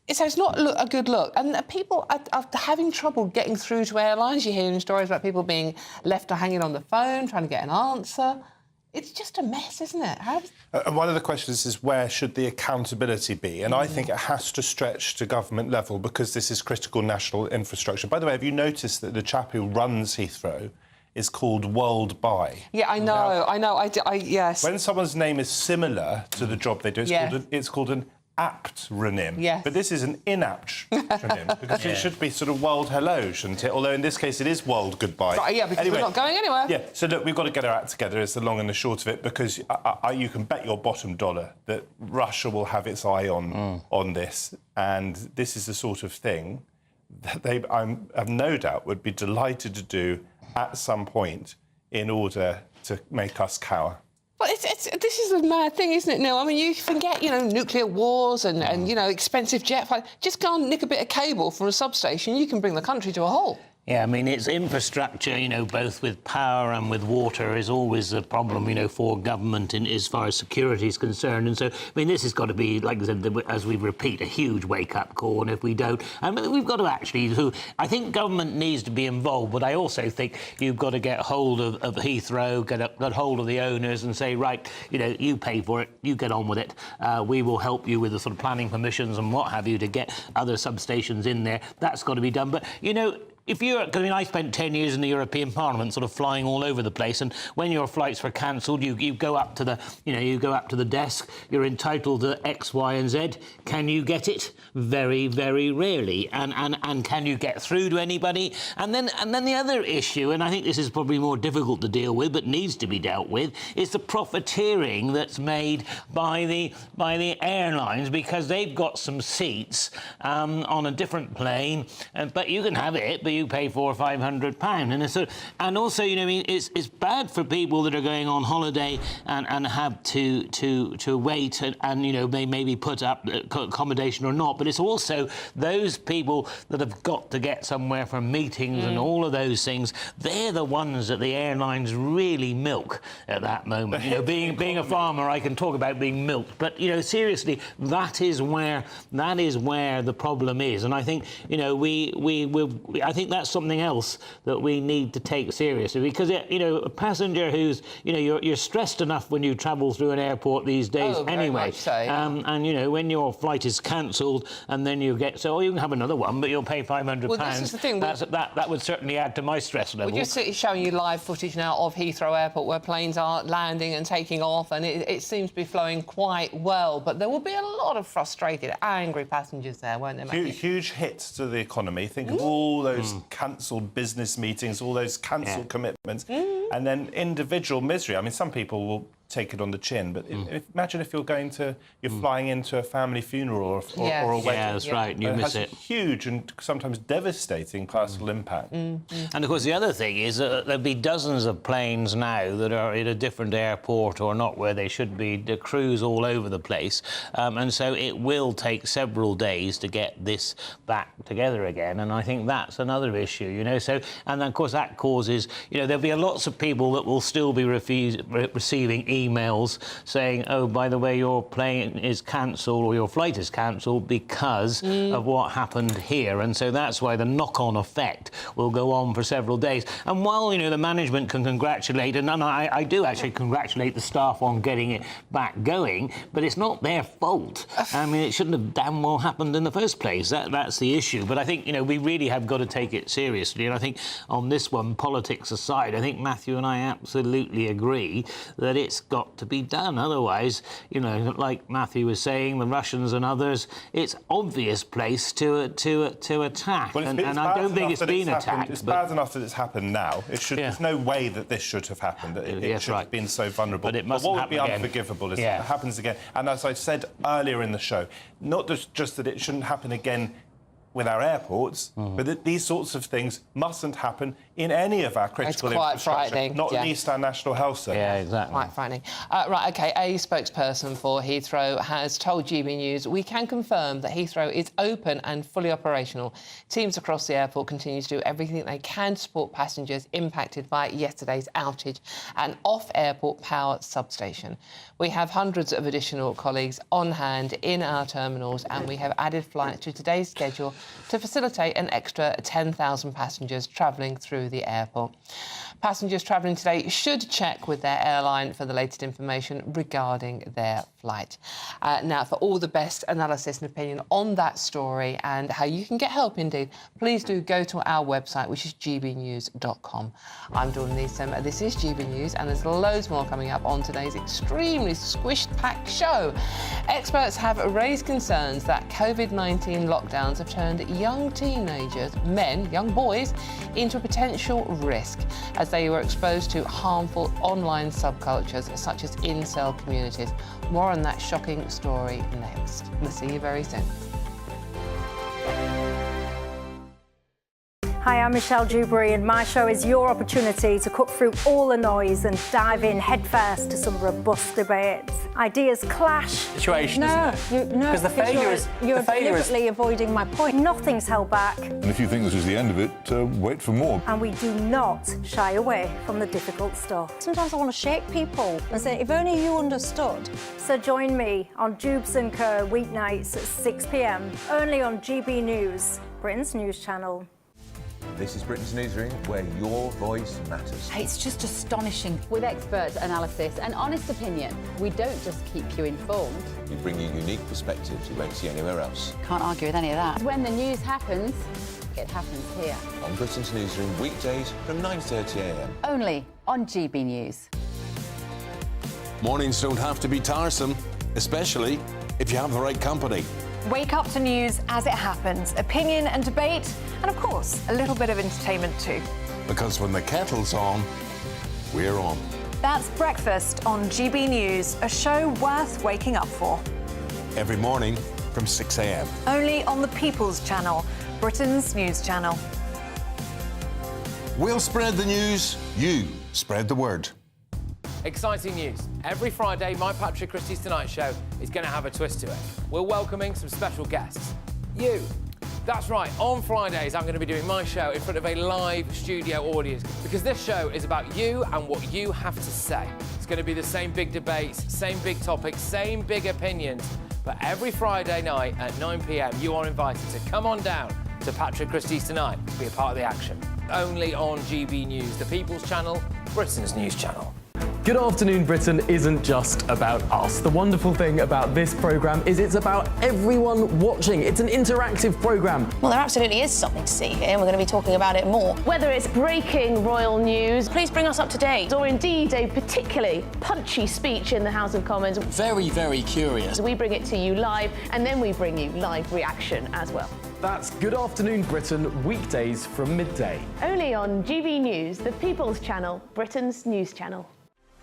it's not a good look. And people are having trouble getting through to airlines. You're hearing stories about people being left hanging on the phone, trying to get an answer. It's just a mess, isn't it? And one of the questions is where should the accountability be? And I think it has to stretch to government level because this is critical national infrastructure. By the way, have you noticed that the chap who runs Heathrow is called World By? Yeah, I know. Yes. When someone's name is similar to the job they do, it's called an apt-ronym. Yes. But this is an inapt-ronym because it should be sort of World Hello, shouldn't it? Although in this case it is World Goodbye. Right, yeah, because we're not going anywhere. Yeah, so look, we've got to get our act together is the long and the short of it, because you can bet your bottom dollar that Russia will have its eye on this, and this is the sort of thing that they, I have no doubt, would be delighted to do at some point in order to make us cower. Well, this is a mad thing, isn't it, Neil? I mean, you forget, nuclear wars and expensive jet flights. Just go and nick a bit of cable from a substation, you can bring the country to a halt. Yeah, I mean, it's infrastructure, both with power and with water is always a problem, for government as far as security is concerned. And so, I mean, this has got to be, like I said, as we repeat, a huge wake-up call. And if we don't, I mean, we've got to actually, I think government needs to be involved, but I also think you've got to get hold of Heathrow, get hold of the owners and say, right, you pay for it, you get on with it. We will help you with the sort of planning permissions and what have you to get other substations in there. That's got to be done. But, if you're, I mean, I spent 10 years in the European Parliament, sort of flying all over the place, and when your flights were cancelled, you go up to the, you go up to the desk. You're entitled to X, Y, and Z. Can you get it? Very, very rarely. And can you get through to anybody? And then the other issue, and I think this is probably more difficult to deal with, but needs to be dealt with, is the profiteering that's made by the airlines, because they've got some seats on a different plane, but you can have it, but you pay £400 or £500, and also, I mean, it's bad for people that are going on holiday and have to wait and they maybe put up accommodation or not, but it's also those people that have got to get somewhere for meetings and all of those things. They're the ones that the airlines really milk at that moment. Being a farmer, I can talk about being milked, but seriously, that is where the problem is, and I think I think that's something else that we need to take seriously, because a passenger who's you're stressed enough when you travel through an airport these days anyway, and when your flight is cancelled and then you get you can have another one, but you'll pay £500. Well, this is the thing. That would certainly add to my stress level. We're just showing you live footage now of Heathrow Airport where planes are landing and taking off, and it seems to be flowing quite well, but there will be a lot of frustrated, angry passengers there, won't there? Huge hits to the economy. Think of all those cancelled business meetings, all those cancelled commitments, and then individual misery. I mean, some people will take it on the chin, but imagine if you're flying into a family funeral or a wedding. Yeah, that's right. You miss it. Huge and sometimes devastating personal impact. And of course, the other thing is there'll be dozens of planes now that are in a different airport or not where they should be. The crews all over the place, and so it will take several days to get this back together again. And I think that's another issue, So, and then of course that causes, there'll be lots of people that will still be receiving emails saying, oh, by the way, your plane is cancelled or your flight is cancelled because of what happened here. And so that's why the knock-on effect will go on for several days. And while, the management can congratulate, and I do actually congratulate the staff on getting it back going, but it's not their fault. I mean, it shouldn't have damn well happened in the first place. That's the issue. But I think, we really have got to take it seriously. And I think on this one, politics aside, I think Matthew and I absolutely agree that it's got to be done. Otherwise, like Matthew was saying, the Russians and others, it's obvious place to attack. Well, and I don't think it's been attacked. It's bad enough that it's happened now. There's no way that this should have happened. It should have been so vulnerable. But it mustn't what would be happen again. Unforgivable is if it happens again. And as I said earlier in the show, not just that it shouldn't happen again with our airports, but that these sorts of things mustn't happen in any of our critical infrastructure, not least our National Health Service. Yeah, exactly. Quite frightening. Right, OK, a spokesperson for Heathrow has told GB News, we can confirm that Heathrow is open and fully operational. Teams across the airport continue to do everything they can to support passengers impacted by yesterday's outage at an off-airport power substation. We have hundreds of additional colleagues on hand in our terminals, and we have added flights to today's schedule to facilitate an extra 10,000 passengers travelling through the airport. Passengers travelling today should check with their airline for the latest information regarding their flight. Now, for all the best analysis and opinion on that story and how you can get help, indeed, please do go to our website, which is gbnews.com. I'm Dawn Neeson. This is GB News, and there's loads more coming up on today's extremely squished-packed show. Experts have raised concerns that COVID-19 lockdowns have turned young teenagers, young boys, into a potential risk as they were exposed to harmful online subcultures such as incel communities. More on that shocking story next. We'll see you very soon. Hi, I'm Michelle Dewberry, and my show is your opportunity to cut through all the noise and dive in headfirst to some robust debates. Ideas clash. Situation, isn't it? Because the failure is... You're deliberately avoiding my point. Nothing's held back. And if you think this is the end of it, wait for more. And we do not shy away from the difficult stuff. Sometimes I want to shake people and say, if only you understood. So join me on Dubes & Co. weeknights at 6 p.m, only on GB News, Britain's news channel. This is Britain's Newsroom, where your voice matters. It's just astonishing. With expert analysis and honest opinion, we don't just keep you informed. We bring you unique perspectives you won't see anywhere else. Can't argue with any of that. When the news happens, It happens here. On Britain's newsroom, weekdays from 9:30am. Only on GB News. Mornings don't have to be tiresome, especially if you have the right company. Wake up to news as it happens, opinion and debate, and of course, a little bit of entertainment too. Because when the kettle's on, we're on. That's Breakfast on GB News, a show worth waking up for. Every morning from 6am. Only on the People's Channel, Britain's news channel. We'll spread the news, you spread the word. Exciting news. Every Friday, my Patrick Christie's Tonight Show is going to have a twist to it. We're welcoming some special guests. You. That's right, on Fridays I'm going to be doing my show in front of a live studio audience because this show is about you and what you have to say. It's going to be the same big debates, same big topics, same big opinions. But every Friday night at 9pm, you are invited to come on down to Patrick Christie's Tonight to be a part of the action. Only on GB News, the People's Channel, Britain's news channel. Good Afternoon Britain isn't just about us. The wonderful thing about this programme is it's about everyone watching. It's an interactive programme. Well, there absolutely is something to see here, and we're going to be talking about it more. Whether it's breaking royal news, please bring us up to date, or indeed a particularly punchy speech in the House of Commons. Very, very curious. We bring it to you live, and then we bring you live reaction as well. That's Good Afternoon Britain, weekdays from midday. Only on GB News, the People's Channel, Britain's news channel.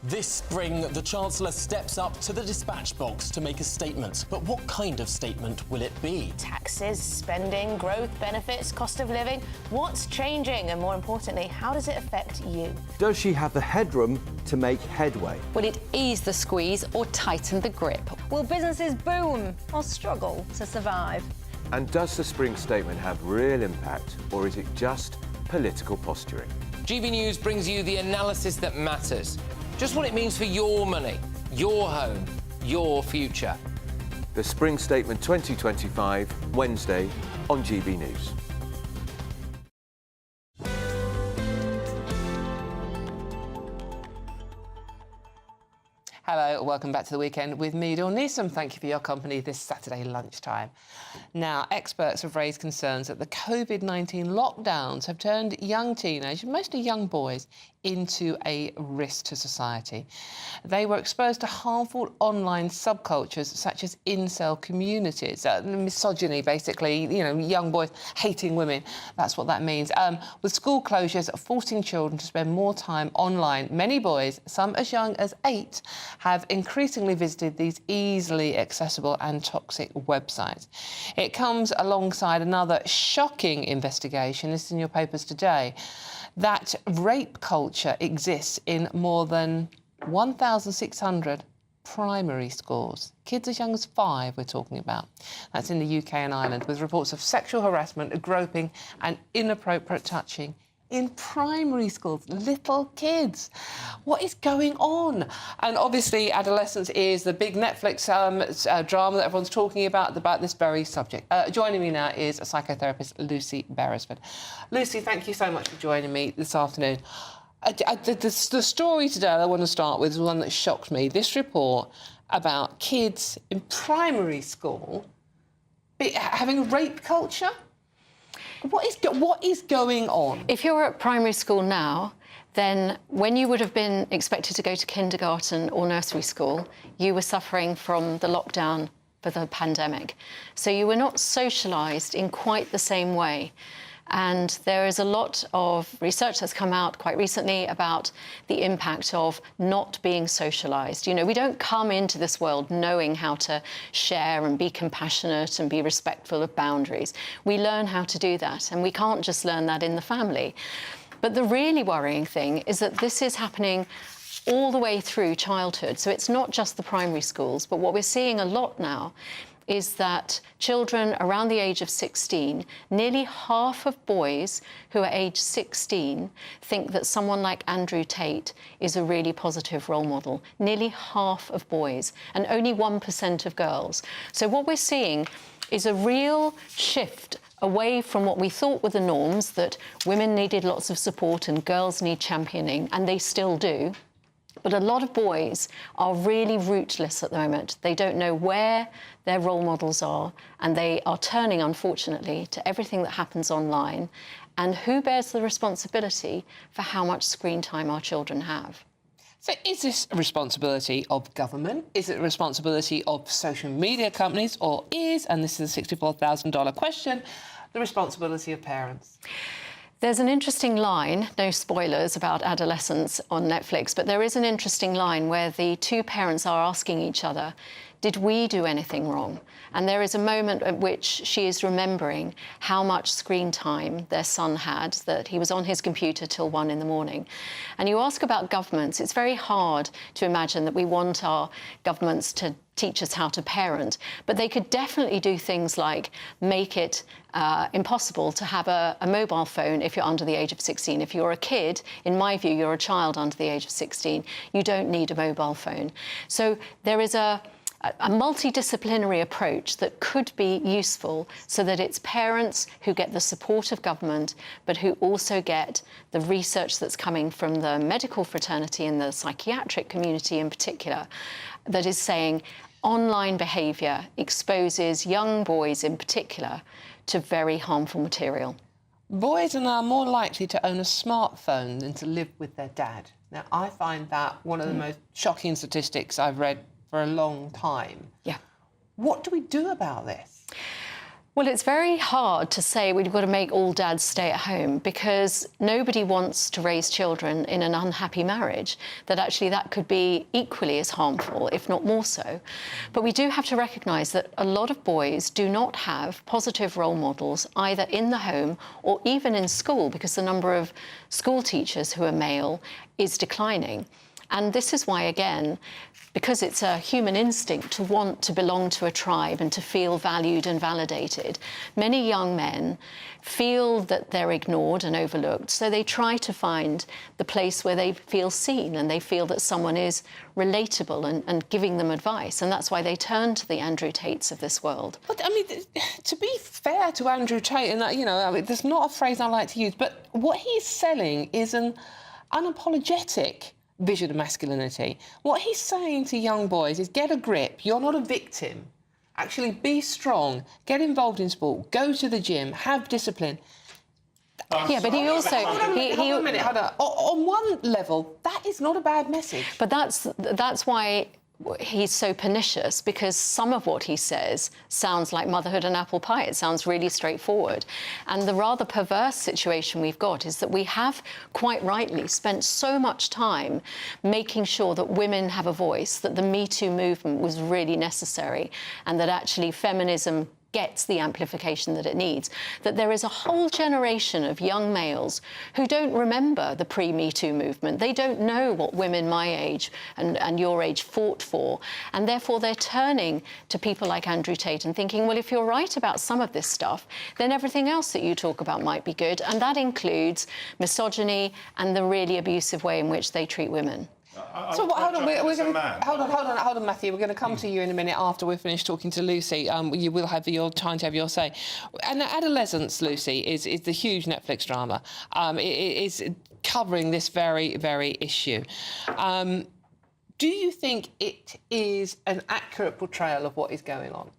This spring, the Chancellor steps up to the dispatch box to make a statement. But what kind of statement will it be? Taxes, spending, growth, benefits, cost of living. What's changing? And more importantly, how does it affect you? Does she have the headroom to make headway? Will it ease the squeeze or tighten the grip? Will businesses boom or struggle to survive? And does the spring statement have real impact, or is it just political posturing? GB News brings you the analysis that matters. Just what it means for your money, your home, your future. The Spring Statement 2025, Wednesday on GB News. Hello, welcome back to the weekend with me, Dawn Neeson. Thank you for your company this Saturday lunchtime. Now, experts have raised concerns that the COVID-19 lockdowns have turned young teenagers, mostly young boys, into a risk to society. They were exposed to harmful online subcultures such as incel communities, misogyny, basically, you know, young boys hating women. That's what that means. With school closures forcing children to spend more time online, many boys, some as young as 8, have increasingly visited these easily accessible and toxic websites. It comes alongside another shocking investigation, this is in your papers today, that rape culture exists in more than 1,600 primary schools. Kids as young as 5 we're talking about. That's in the UK and Ireland, with reports of sexual harassment, groping and inappropriate touching in primary schools, little kids. What is going on? And obviously adolescence is the big Netflix drama that everyone's talking about this very subject. Joining me now is a psychotherapist, Lucy Beresford. Lucy, thank you so much for joining me this afternoon. The story today I want to start with is one that shocked me. This report about kids in primary school having rape culture. What is going on? If you're at primary school now, then when you would have been expected to go to kindergarten or nursery school, you were suffering from the lockdown for the pandemic. So you were not socialised in quite the same way. And there is a lot of research that's come out quite recently about the impact of not being socialised. You know, we don't come into this world knowing how to share and be compassionate and be respectful of boundaries. We learn how to do that, and we can't just learn that in the family. But the really worrying thing is that this is happening all the way through childhood. So it's not just the primary schools, but what we're seeing a lot now is that children around the age of 16, nearly half of boys who are age 16 think that someone like Andrew Tate is a really positive role model. Nearly half of boys, and only 1% of girls. So what we're seeing is a real shift away from what we thought were the norms, that women needed lots of support and girls need championing, and they still do. But a lot of boys are really rootless at the moment. They don't know where their role models are, and they are turning, unfortunately, to everything that happens online. And who bears the responsibility for how much screen time our children have? So is this a responsibility of government? Is it a responsibility of social media companies? Or is, and this is a $64,000 question, the responsibility of parents? There's an interesting line, no spoilers about adolescence on Netflix, but there is an interesting line where the two parents are asking each other, did we do anything wrong? And there is a moment at which she is remembering how much screen time their son had, that he was on his computer till 1 in the morning. And you ask about governments, it's very hard to imagine that we want our governments to teach us how to parent, but they could definitely do things like make it impossible to have a mobile phone if you're under the age of 16. If you're a kid, in my view, you're a child under the age of 16, you don't need a mobile phone. So there is a multidisciplinary approach that could be useful so that it's parents who get the support of government, but who also get the research that's coming from the medical fraternity and the psychiatric community in particular, that is saying online behaviour exposes young boys in particular to very harmful material. Boys are now more likely to own a smartphone than to live with their dad. Now, I find that one of the most shocking statistics I've read for a long time. Yeah. What do we do about this? Well, it's very hard to say we've got to make all dads stay at home, because nobody wants to raise children in an unhappy marriage, that actually that could be equally as harmful, if not more so. But we do have to recognise that a lot of boys do not have positive role models either in the home or even in school, because the number of school teachers who are male is declining. And this is why, again, because it's a human instinct to want to belong to a tribe and to feel valued and validated, many young men feel that they're ignored and overlooked, so they try to find the place where they feel seen and they feel that someone is relatable and giving them advice, and that's why they turn to the Andrew Tates of this world. But, I mean, to be fair to Andrew Tate, and that, you know, I mean, there's not a phrase I like to use, but what he's selling is an unapologetic vision of masculinity. What he's saying to young boys is get a grip, you're not a victim. Actually be strong, get involved in sport, go to the gym, have discipline. Yeah, but he also... Hold on a minute. On one level, that is not a bad message. But that's why he's so pernicious, because some of what he says sounds like motherhood and apple pie. It sounds really straightforward. And the rather perverse situation we've got is that we have, quite rightly, spent so much time making sure that women have a voice, that the Me Too movement was really necessary, and that actually feminism gets the amplification that it needs, that there is a whole generation of young males who don't remember the pre-Me Too movement. They don't know what women my age and your age fought for, and therefore they're turning to people like Andrew Tate and thinking, well, if you're right about some of this stuff, then everything else that you talk about might be good, and that includes misogyny and the really abusive way in which they treat women. So hold on, hold on, Matthew. We're going to come to you in a minute after we're finished talking to Lucy. You will have your time to have your say. And Adolescence, Lucy, is the huge Netflix drama. It is covering this very, very issue. Do you think it is an accurate portrayal of what is going on?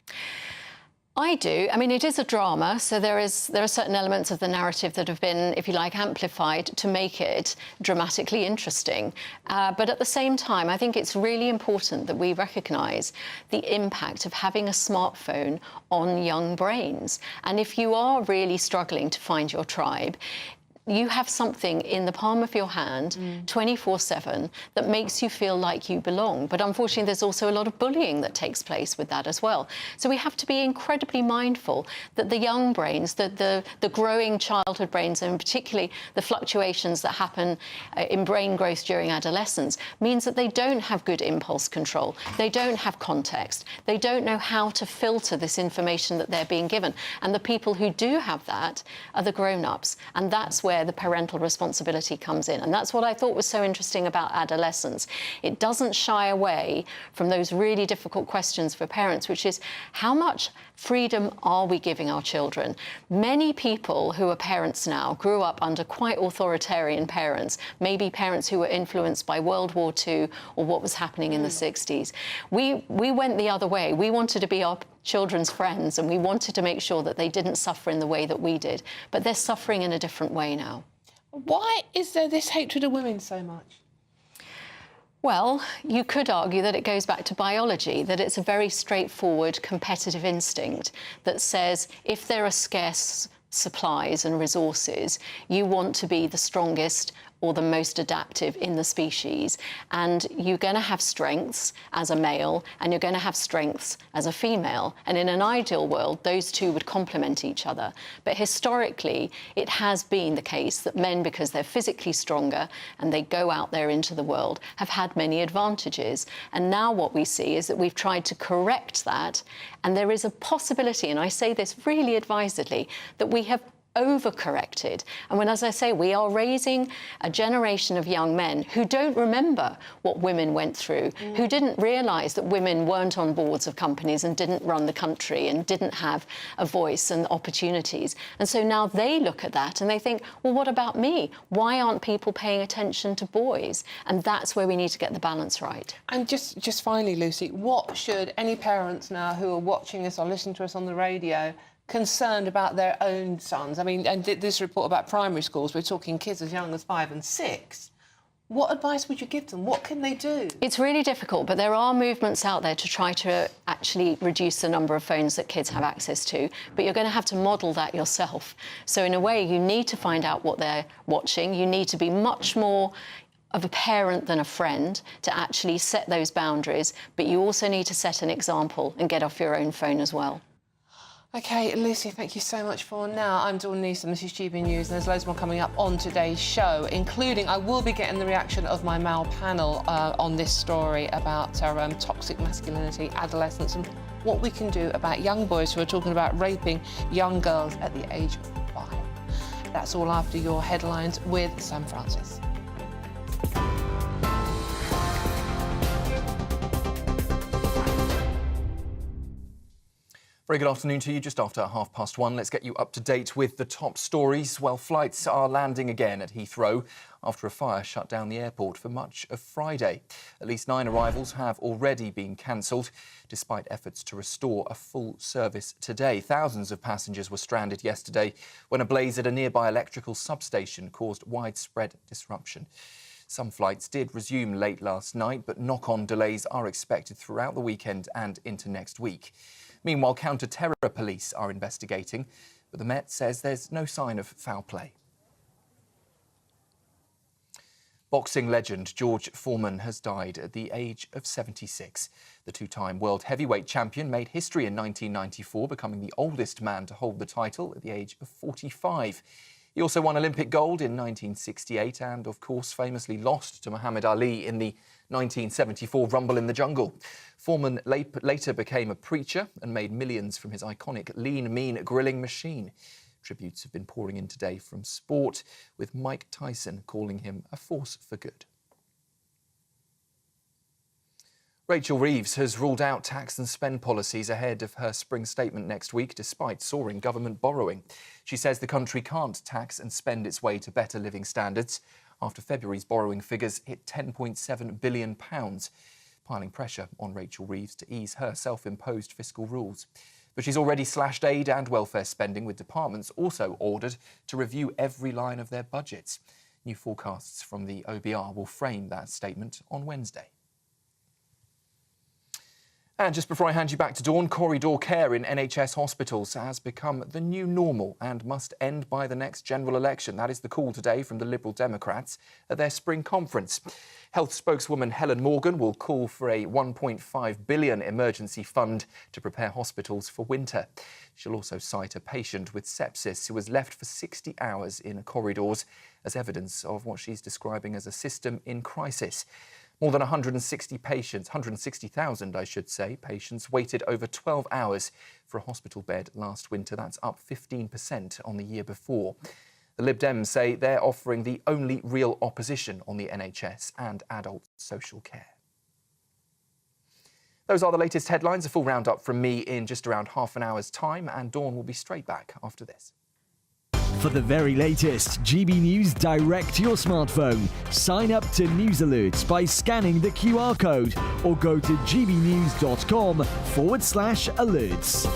I do. I mean, it is a drama, so there are certain elements of the narrative that have been, if you like, amplified to make it dramatically interesting. But at the same time, I think it's really important that we recognise the impact of having a smartphone on young brains. And if you are really struggling to find your tribe, you have something in the palm of your hand 24/7 that makes you feel like you belong. But unfortunately, there's also a lot of bullying that takes place with that as well. So we have to be incredibly mindful that the young brains, the growing childhood brains, and particularly the fluctuations that happen in brain growth during adolescence, means that they don't have good impulse control. They don't have context. They don't know how to filter this information that they're being given. And the people who do have that are the grown-ups. And that's where where the parental responsibility comes in. And that's what I thought was so interesting about adolescence. It doesn't shy away from those really difficult questions for parents, which is how much freedom are we giving our children? Many people who are parents now grew up under quite authoritarian parents, maybe parents who were influenced by World War II or what was happening in the 60s. We went the other way. We wanted to be our children's friends, and we wanted to make sure that they didn't suffer in the way that we did. But they're suffering in a different way now. Why is there this hatred of women so much? Well, you could argue that it goes back to biology, that it's a very straightforward competitive instinct that says if there are scarce supplies and resources, you want to be the strongest or the most adaptive in the species. And you're going to have strengths as a male and you're going to have strengths as a female. And in an ideal world, those two would complement each other. But historically, it has been the case that men, because they're physically stronger and they go out there into the world, have had many advantages. And now what we see is that we've tried to correct that. And there is a possibility, and I say this really advisedly, that we have overcorrected. And when, as I say, we are raising a generation of young men who don't remember what women went through, who didn't realise that women weren't on boards of companies and didn't run the country and didn't have a voice and opportunities. And so now they look at that and they think, well, what about me? Why aren't people paying attention to boys? And that's where we need to get the balance right. And just finally, Lucy, what should any parents now who are watching us or listening to us on the radio concerned about their own sons? I mean, and this report about primary schools, we're talking kids as young as 5 and 6. What advice would you give them? What can they do? It's really difficult, but there are movements out there to try to actually reduce the number of phones that kids have access to, but you're going to have to model that yourself. So in a way, you need to find out what they're watching. You need to be much more of a parent than a friend to actually set those boundaries, but you also need to set an example and get off your own phone as well. OK, Lucy, thank you so much for now. I'm Dawn Neeson, this is GB News, and there's loads more coming up on today's show, including I will be getting the reaction of my male panel on this story about toxic masculinity, adolescence, and what we can do about young boys who are talking about raping young girls at the age of 5. That's all after your headlines with Sam Francis. Very good afternoon to you. Just after 1:30, let's get you up to date with the top stories. Well, flights are landing again at Heathrow after a fire shut down the airport for much of Friday. At least 9 arrivals have already been cancelled, despite efforts to restore a full service today. Thousands of passengers were stranded yesterday when a blaze at a nearby electrical substation caused widespread disruption. Some flights did resume late last night, but knock-on delays are expected throughout the weekend and into next week. Meanwhile, counter-terror police are investigating, but the Met says there's no sign of foul play. Boxing legend George Foreman has died at the age of 76. The two-time world heavyweight champion made history in 1994, becoming the oldest man to hold the title at the age of 45. He also won Olympic gold in 1968 and, of course, famously lost to Muhammad Ali in the 1974 Rumble in the Jungle. Foreman later became a preacher and made millions from his iconic lean, mean grilling machine. Tributes have been pouring in today from sport, with Mike Tyson calling him a force for good. Rachel Reeves has ruled out tax and spend policies ahead of her spring statement next week, despite soaring government borrowing. She says the country can't tax and spend its way to better living standards after February's borrowing figures hit £10.7 billion, piling pressure on Rachel Reeves to ease her self-imposed fiscal rules. But she's already slashed aid and welfare spending, with departments also ordered to review every line of their budgets. New forecasts from the OBR will frame that statement on Wednesday. And just before I hand you back to Dawn, corridor care in NHS hospitals has become the new normal and must end by the next general election. That is the call today from the Liberal Democrats at their spring conference. Health spokeswoman Helen Morgan will call for a £1.5 billion emergency fund to prepare hospitals for winter. She'll also cite a patient with sepsis who was left for 60 hours in corridors as evidence of what she's describing as a system in crisis. More than 160,000, I should say, patients waited over 12 hours for a hospital bed last winter. That's up 15% on the year before. The Lib Dems say they're offering the only real opposition on the NHS and adult social care. Those are the latest headlines. A full roundup from me in just around half an hour's time, and Dawn will be straight back after this. For the very latest GB News direct to your smartphone, sign up to News Alerts by scanning the QR code or go to gbnews.com/alerts.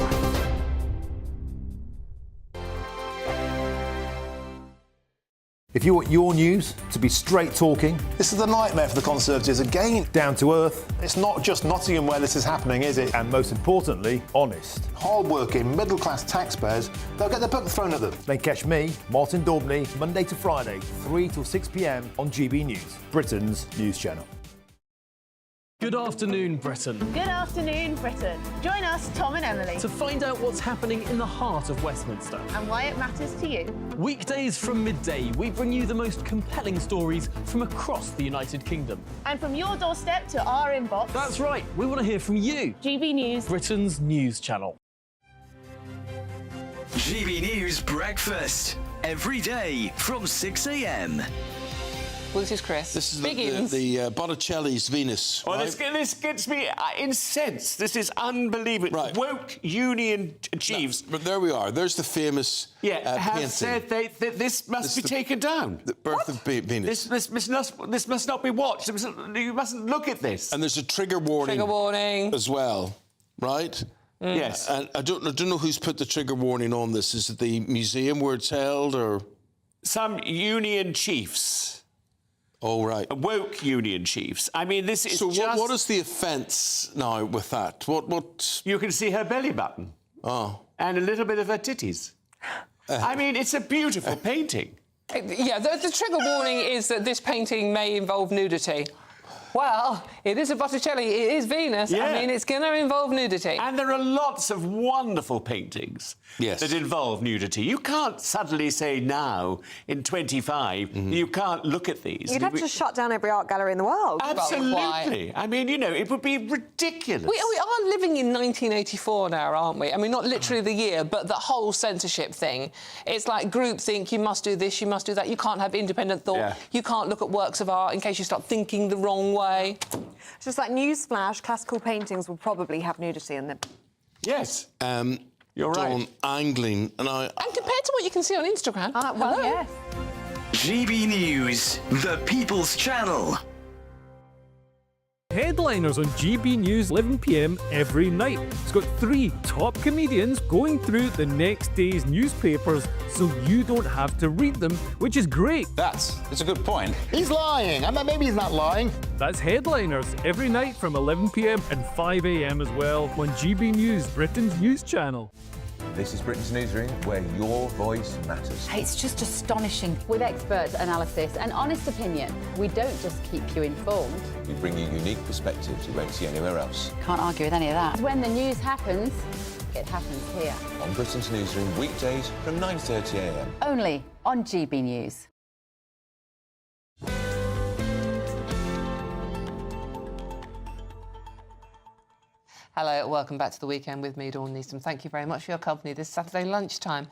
If you want your news to be straight talking, this is a nightmare for the Conservatives again. Down to earth. It's not just Nottingham where this is happening, is it? And most importantly, honest. Hard-working, middle-class taxpayers, they'll get their book thrown at them. Then catch me, Martin Daubney, Monday to Friday, 3 till 6 p.m. on GB News, Britain's news channel. Good afternoon, Britain. Good afternoon, Britain. Join us, Tom and Emily, To find out what's happening in the heart of Westminster. and why it matters to you. Weekdays from midday, we bring you the most compelling stories from across the United Kingdom. And from your doorstep to our inbox. That's right, we want to hear from you. GB News, Britain's news channel. GB News Breakfast. Every day from 6 a.m. Well, this is Chris. This is Biggins. the Botticelli's Venus. Well, right? this gets me incensed. This is unbelievable. Right. Woke union chiefs. But there we are. There's the famous have painting. said that this must be taken down. The birth of Venus. This must not be watched. You mustn't look at this. And there's a trigger warning. Trigger warning. As well, right? Yes. And I don't know who's put the trigger warning on this. Is it the museum where it's held, or Some union chiefs. Oh, right. Woke union chiefs. I mean, this is so. just... What is the offence now with that? What? You can see her belly button. Oh. And a little bit of her titties. I mean, it's a beautiful painting. Yeah, the trigger warning is that this painting may involve nudity. Well, it is a Botticelli, it is Venus. Yeah. I mean, it's going to involve nudity. And there are lots of wonderful paintings that involve nudity. You can't suddenly say now, in 25, you can't look at these. You'd have to shut down every art gallery in the world. Absolutely. I mean, you know, it would be ridiculous. We are living in 1984 now, aren't we? I mean, not literally the year, but the whole censorship thing. It's like groupthink, you must do this, you must do that. You can't have independent thought. Yeah. You can't look at works of art in case you start thinking the wrong way. It's just like newsflash, classical paintings will probably have nudity in them. Yes. You're right. Angling, and And compared to what you can see on Instagram. Well, yes. GB News, the People's Channel. Headliners on GB News 11 p.m. every night. It's got 3 top comedians going through the next day's newspapers so you don't have to read them, which is great. That's a good point. He's lying. I mean, maybe he's not lying. That's Headliners every night from 11 p.m. and 5 a.m. as well on GB News, Britain's news channel. This is Britain's Newsroom, where your voice matters. It's just astonishing. With expert analysis and honest opinion, we don't just keep you informed. We bring you unique perspectives you won't see anywhere else. Can't argue with any of that. When the news happens, it happens here. On Britain's Newsroom, weekdays from 9:30 a.m. Only on GB News. Hello, welcome back to The Weekend with me, Dawn Neeson. Thank you very much for your company this Saturday lunchtime.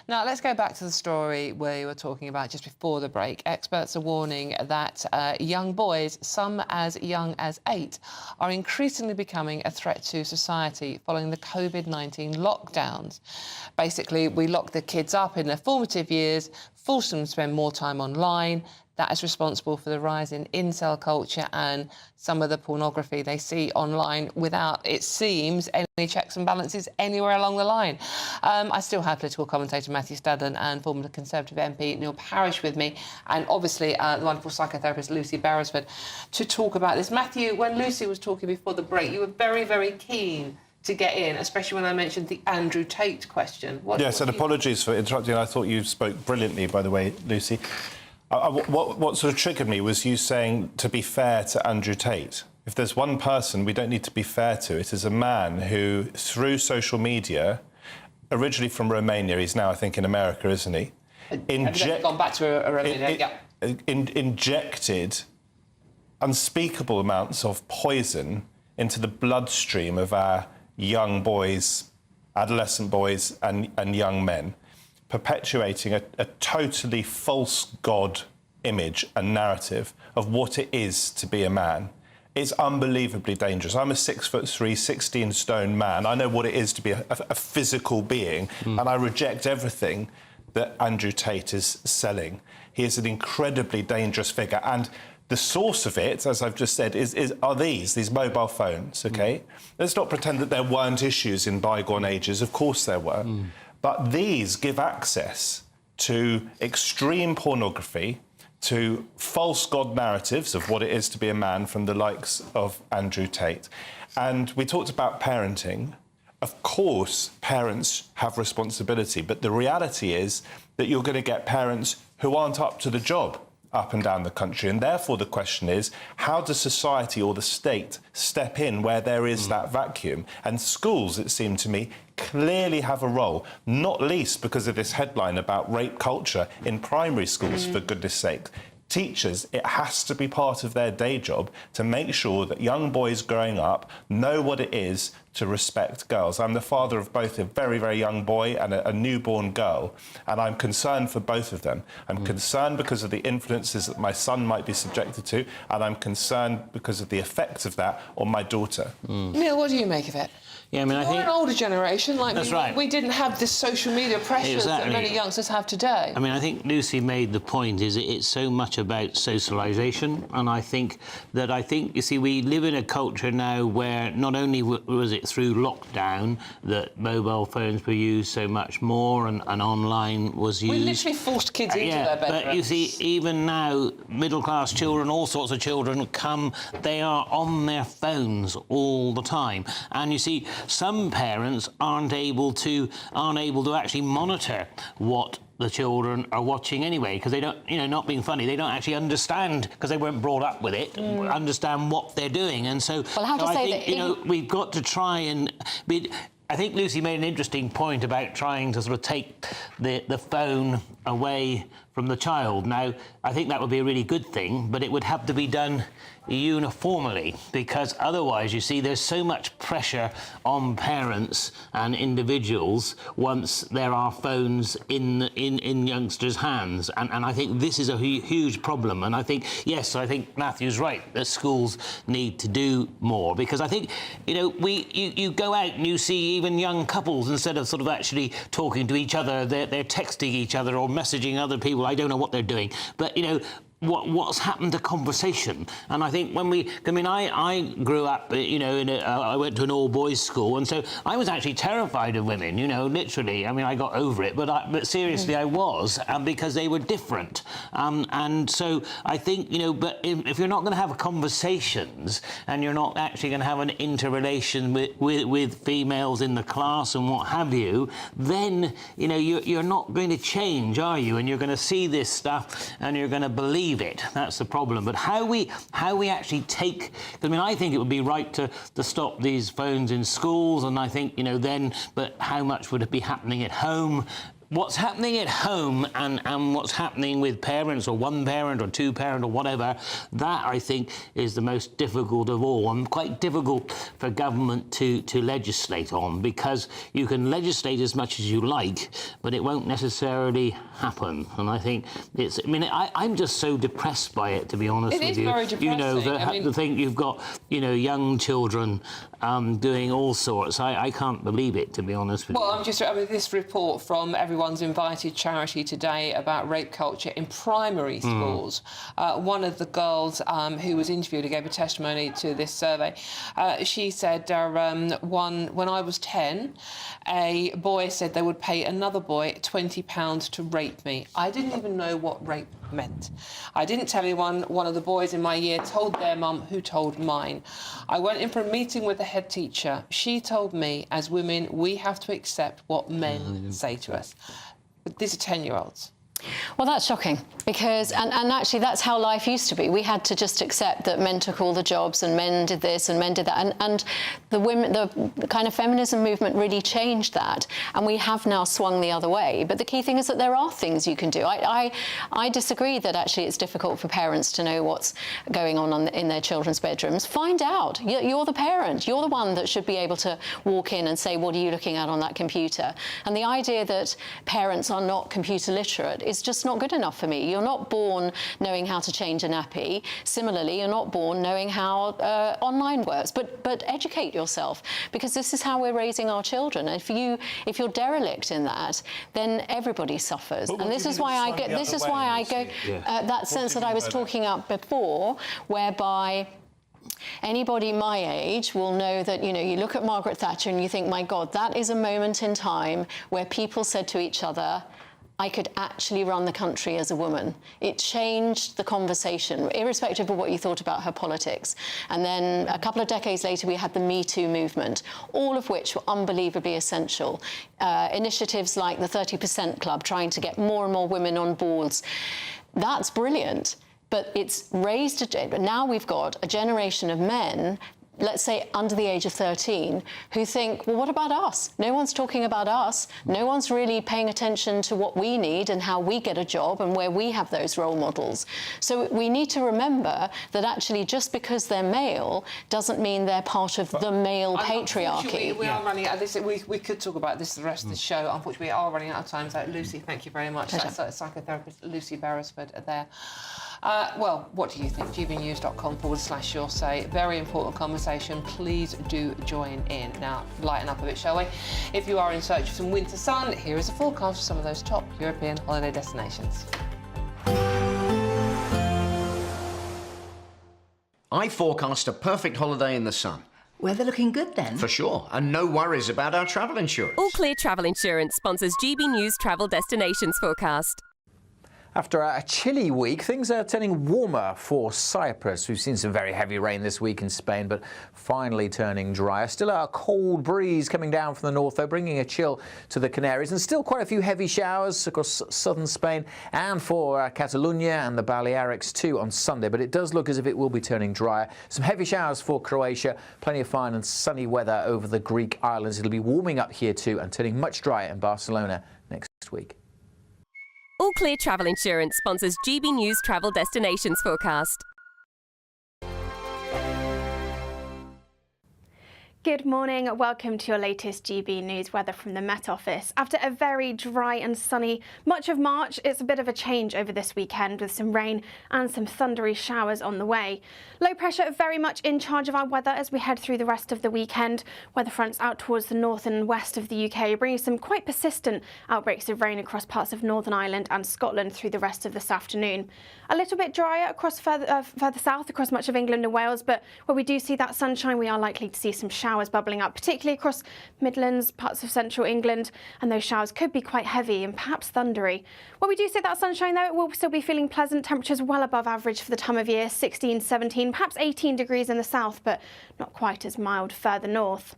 Now, let's go back to the story we were talking about just before the break. Experts are warning that young boys, some as young as 8, are increasingly becoming a threat to society following the COVID-19 lockdowns. Basically, we lock the kids up in their formative years, force them to spend more time online. That is responsible for the rise in incel culture and some of the pornography they see online without, it seems, any checks and balances anywhere along the line. I still have political commentator Matthew Stadden and former Conservative MP Neil Parish with me, and obviously the wonderful psychotherapist Lucy Beresford to talk about this. Matthew, when Lucy was talking before the break, you were very, very keen to get in, especially when I mentioned the Andrew Tate question. Yes, and apologies for interrupting. I thought you spoke brilliantly, by the way, Lucy. What sort of triggered me was you saying, to be fair to Andrew Tate. If there's one person we don't need to be fair to, it is a man who, through social media, originally from Romania, he's now, I think, in America, isn't he? Gone back to Romania, injected unspeakable amounts of poison into the bloodstream of our young boys, adolescent boys and young men. perpetuating a totally false God image and narrative of what it is to be a man. It's unbelievably dangerous. I'm a 6'3", 16-stone man. I know what it is to be a physical being, and I reject everything that Andrew Tate is selling. He is an incredibly dangerous figure, and the source of it, as I've just said, are these mobile phones, OK? Let's not pretend that there weren't issues in bygone ages. Of course there were. But these give access to extreme pornography, to false God narratives of what it is to be a man from the likes of Andrew Tate. And we talked about parenting. Of course, parents have responsibility, but the reality is that you're going to get parents who aren't up to the job up and down the country. And therefore, the question is, how does society or the state step in where there is that vacuum? And schools, it seemed to me, clearly have a role, not least because of this headline about rape culture in primary schools, for goodness sake. Teachers, it has to be part of their day job to make sure that young boys growing up know what it is to respect girls. I'm the father of both a very, very young boy and a newborn girl, and I'm concerned for both of them. I'm concerned because of the influences that my son might be subjected to, and I'm concerned because of the effects of that on my daughter. Neil, what do you make of it? Yeah, I mean, I think... We're an older generation, like That's right. we didn't have this social media pressures that many youngsters have today. I mean, I think Lucy made the point, is it's so much about socialisation, and I think, you see, we live in a culture now where not only was it through lockdown that mobile phones were used so much more and online was used. We literally forced kids into their bedrooms. But you see, even now, middle-class children, all sorts of children they are on their phones all the time. And you see, some parents aren't able to actually monitor what the children are watching anyway, because they don't, not being funny, they don't actually understand, because they weren't brought up with it, understand what they're doing. And so, I think, we've got to try and I think Lucy made an interesting point about trying to sort of take the phone away from the child. Now, I think that would be a really good thing, but it would have to be done uniformly, because otherwise, you see, there's so much pressure on parents and individuals once there are phones in youngsters' hands, and I think this is a huge problem. And I think, yes, I think Matthew's right, that schools need to do more, because I think, you go out and you see even young couples, instead of sort of actually talking to each other, they're texting each other or messaging other people. I don't know what they're doing, but what's happened to conversation? And I think I grew up, I went to an all-boys school, and so I was actually terrified of women, literally. I mean, I got over it, but seriously, I was, because they were different. And so I think, but if you're not going to have conversations and you're not actually going to have an interrelation with females in the class and what have you, then, you're not going to change, are you? And you're going to see this stuff and you're going to believe it. That's the problem. But how we actually take... I think it would be right to stop these phones in schools, and I think, but how much would it be happening at home? What's happening at home and what's happening with parents, or one parent or two parent or whatever, that I think is the most difficult of all, and quite difficult for government to legislate on, because you can legislate as much as you like, but it won't necessarily happen. And I think it's... I'm just so depressed by it, to be honest with you. It is very depressing. The thing you've got, young children doing all sorts. I can't believe it, to be honest with you. Well, this report from Everyone's Invited charity today about rape culture in primary schools. One of the girls who was interviewed, who gave a testimony to this survey, she said, when I was 10, a boy said they would pay another boy £20 to rape me. I didn't even know what rape meant. I didn't tell anyone. One of the boys in my year told their mum, who told mine. I went in for a meeting with the head teacher. She told me, as women, we have to accept what men say to us. But these are 10-year-olds. Well, that's shocking. Because, and actually that's how life used to be. We had to just accept that men took all the jobs and men did this and men did that. And the women, the kind of feminism movement really changed that. And we have now swung the other way. But the key thing is that there are things you can do. I disagree that actually it's difficult for parents to know what's going on in their children's bedrooms. Find out. You're the parent. You're the one that should be able to walk in and say, what are you looking at on that computer? And the idea that parents are not computer literate is just not good enough for me. You're not born knowing how to change a nappy. Similarly, you're not born knowing how online works. But educate yourself, because this is how we're raising our children. If you're derelict in that, then everybody suffers. And this is why I get. This is why I go that sense that I was talking about before, whereby anybody my age will know that, you know, you look at Margaret Thatcher and you think, my God, that is a moment in time where people said to each other, I could actually run the country as a woman. It changed the conversation, irrespective of what you thought about her politics. And then a couple of decades later, we had the Me Too movement, all of which were unbelievably essential. Initiatives like the 30% Club, trying to get more and more women on boards. That's brilliant. But it's raised now we've got a generation of men, let's say under the age of 13, who think, well, what about us? No one's talking about us. No one's really paying attention to what we need and how we get a job and where we have those role models. So we need to remember that actually just because they're male doesn't mean they're part of the male patriarchy. We are running out of this. We could talk about this the rest of the show. Unfortunately, we are running out of time. So, Lucy, thank you very much. That's psychotherapist Lucy Beresford there. Well, what do you think? gbnews.com/your say. Very important conversation. Please do join in. Now, lighten up a bit, shall we? If you are in search of some winter sun, here is a forecast for some of those top European holiday destinations. I forecast a perfect holiday in the sun. Weather looking good then? For sure, and no worries about our travel insurance. All Clear Travel Insurance sponsors GB News Travel Destinations forecast. After a chilly week, things are turning warmer for Cyprus. We've seen some very heavy rain this week in Spain, but finally turning drier. Still a cold breeze coming down from the north, though, bringing a chill to the Canaries, and still quite a few heavy showers across southern Spain and for Catalonia and the Balearics too on Sunday. But it does look as if it will be turning drier. Some heavy showers for Croatia, plenty of fine and sunny weather over the Greek islands. It'll be warming up here too and turning much drier in Barcelona next week. All Clear Travel Insurance sponsors GB News Travel Destinations forecast. Good morning, welcome to your latest GB News weather from the Met Office. After a very dry and sunny much of March, it's a bit of a change over this weekend with some rain and some thundery showers on the way. Low pressure very much in charge of our weather as we head through the rest of the weekend. Weather fronts out towards the north and west of the UK, bringing some quite persistent outbreaks of rain across parts of Northern Ireland and Scotland through the rest of this afternoon. A little bit drier across further south across much of England and Wales, but where we do see that sunshine, we are likely to see some showers bubbling up, particularly across Midlands, parts of central England, and those showers could be quite heavy and perhaps thundery. Where we do see that sunshine, though, it will still be feeling pleasant. Temperatures well above average for the time of year, 16, 17, perhaps 18 degrees in the south, but not quite as mild further north.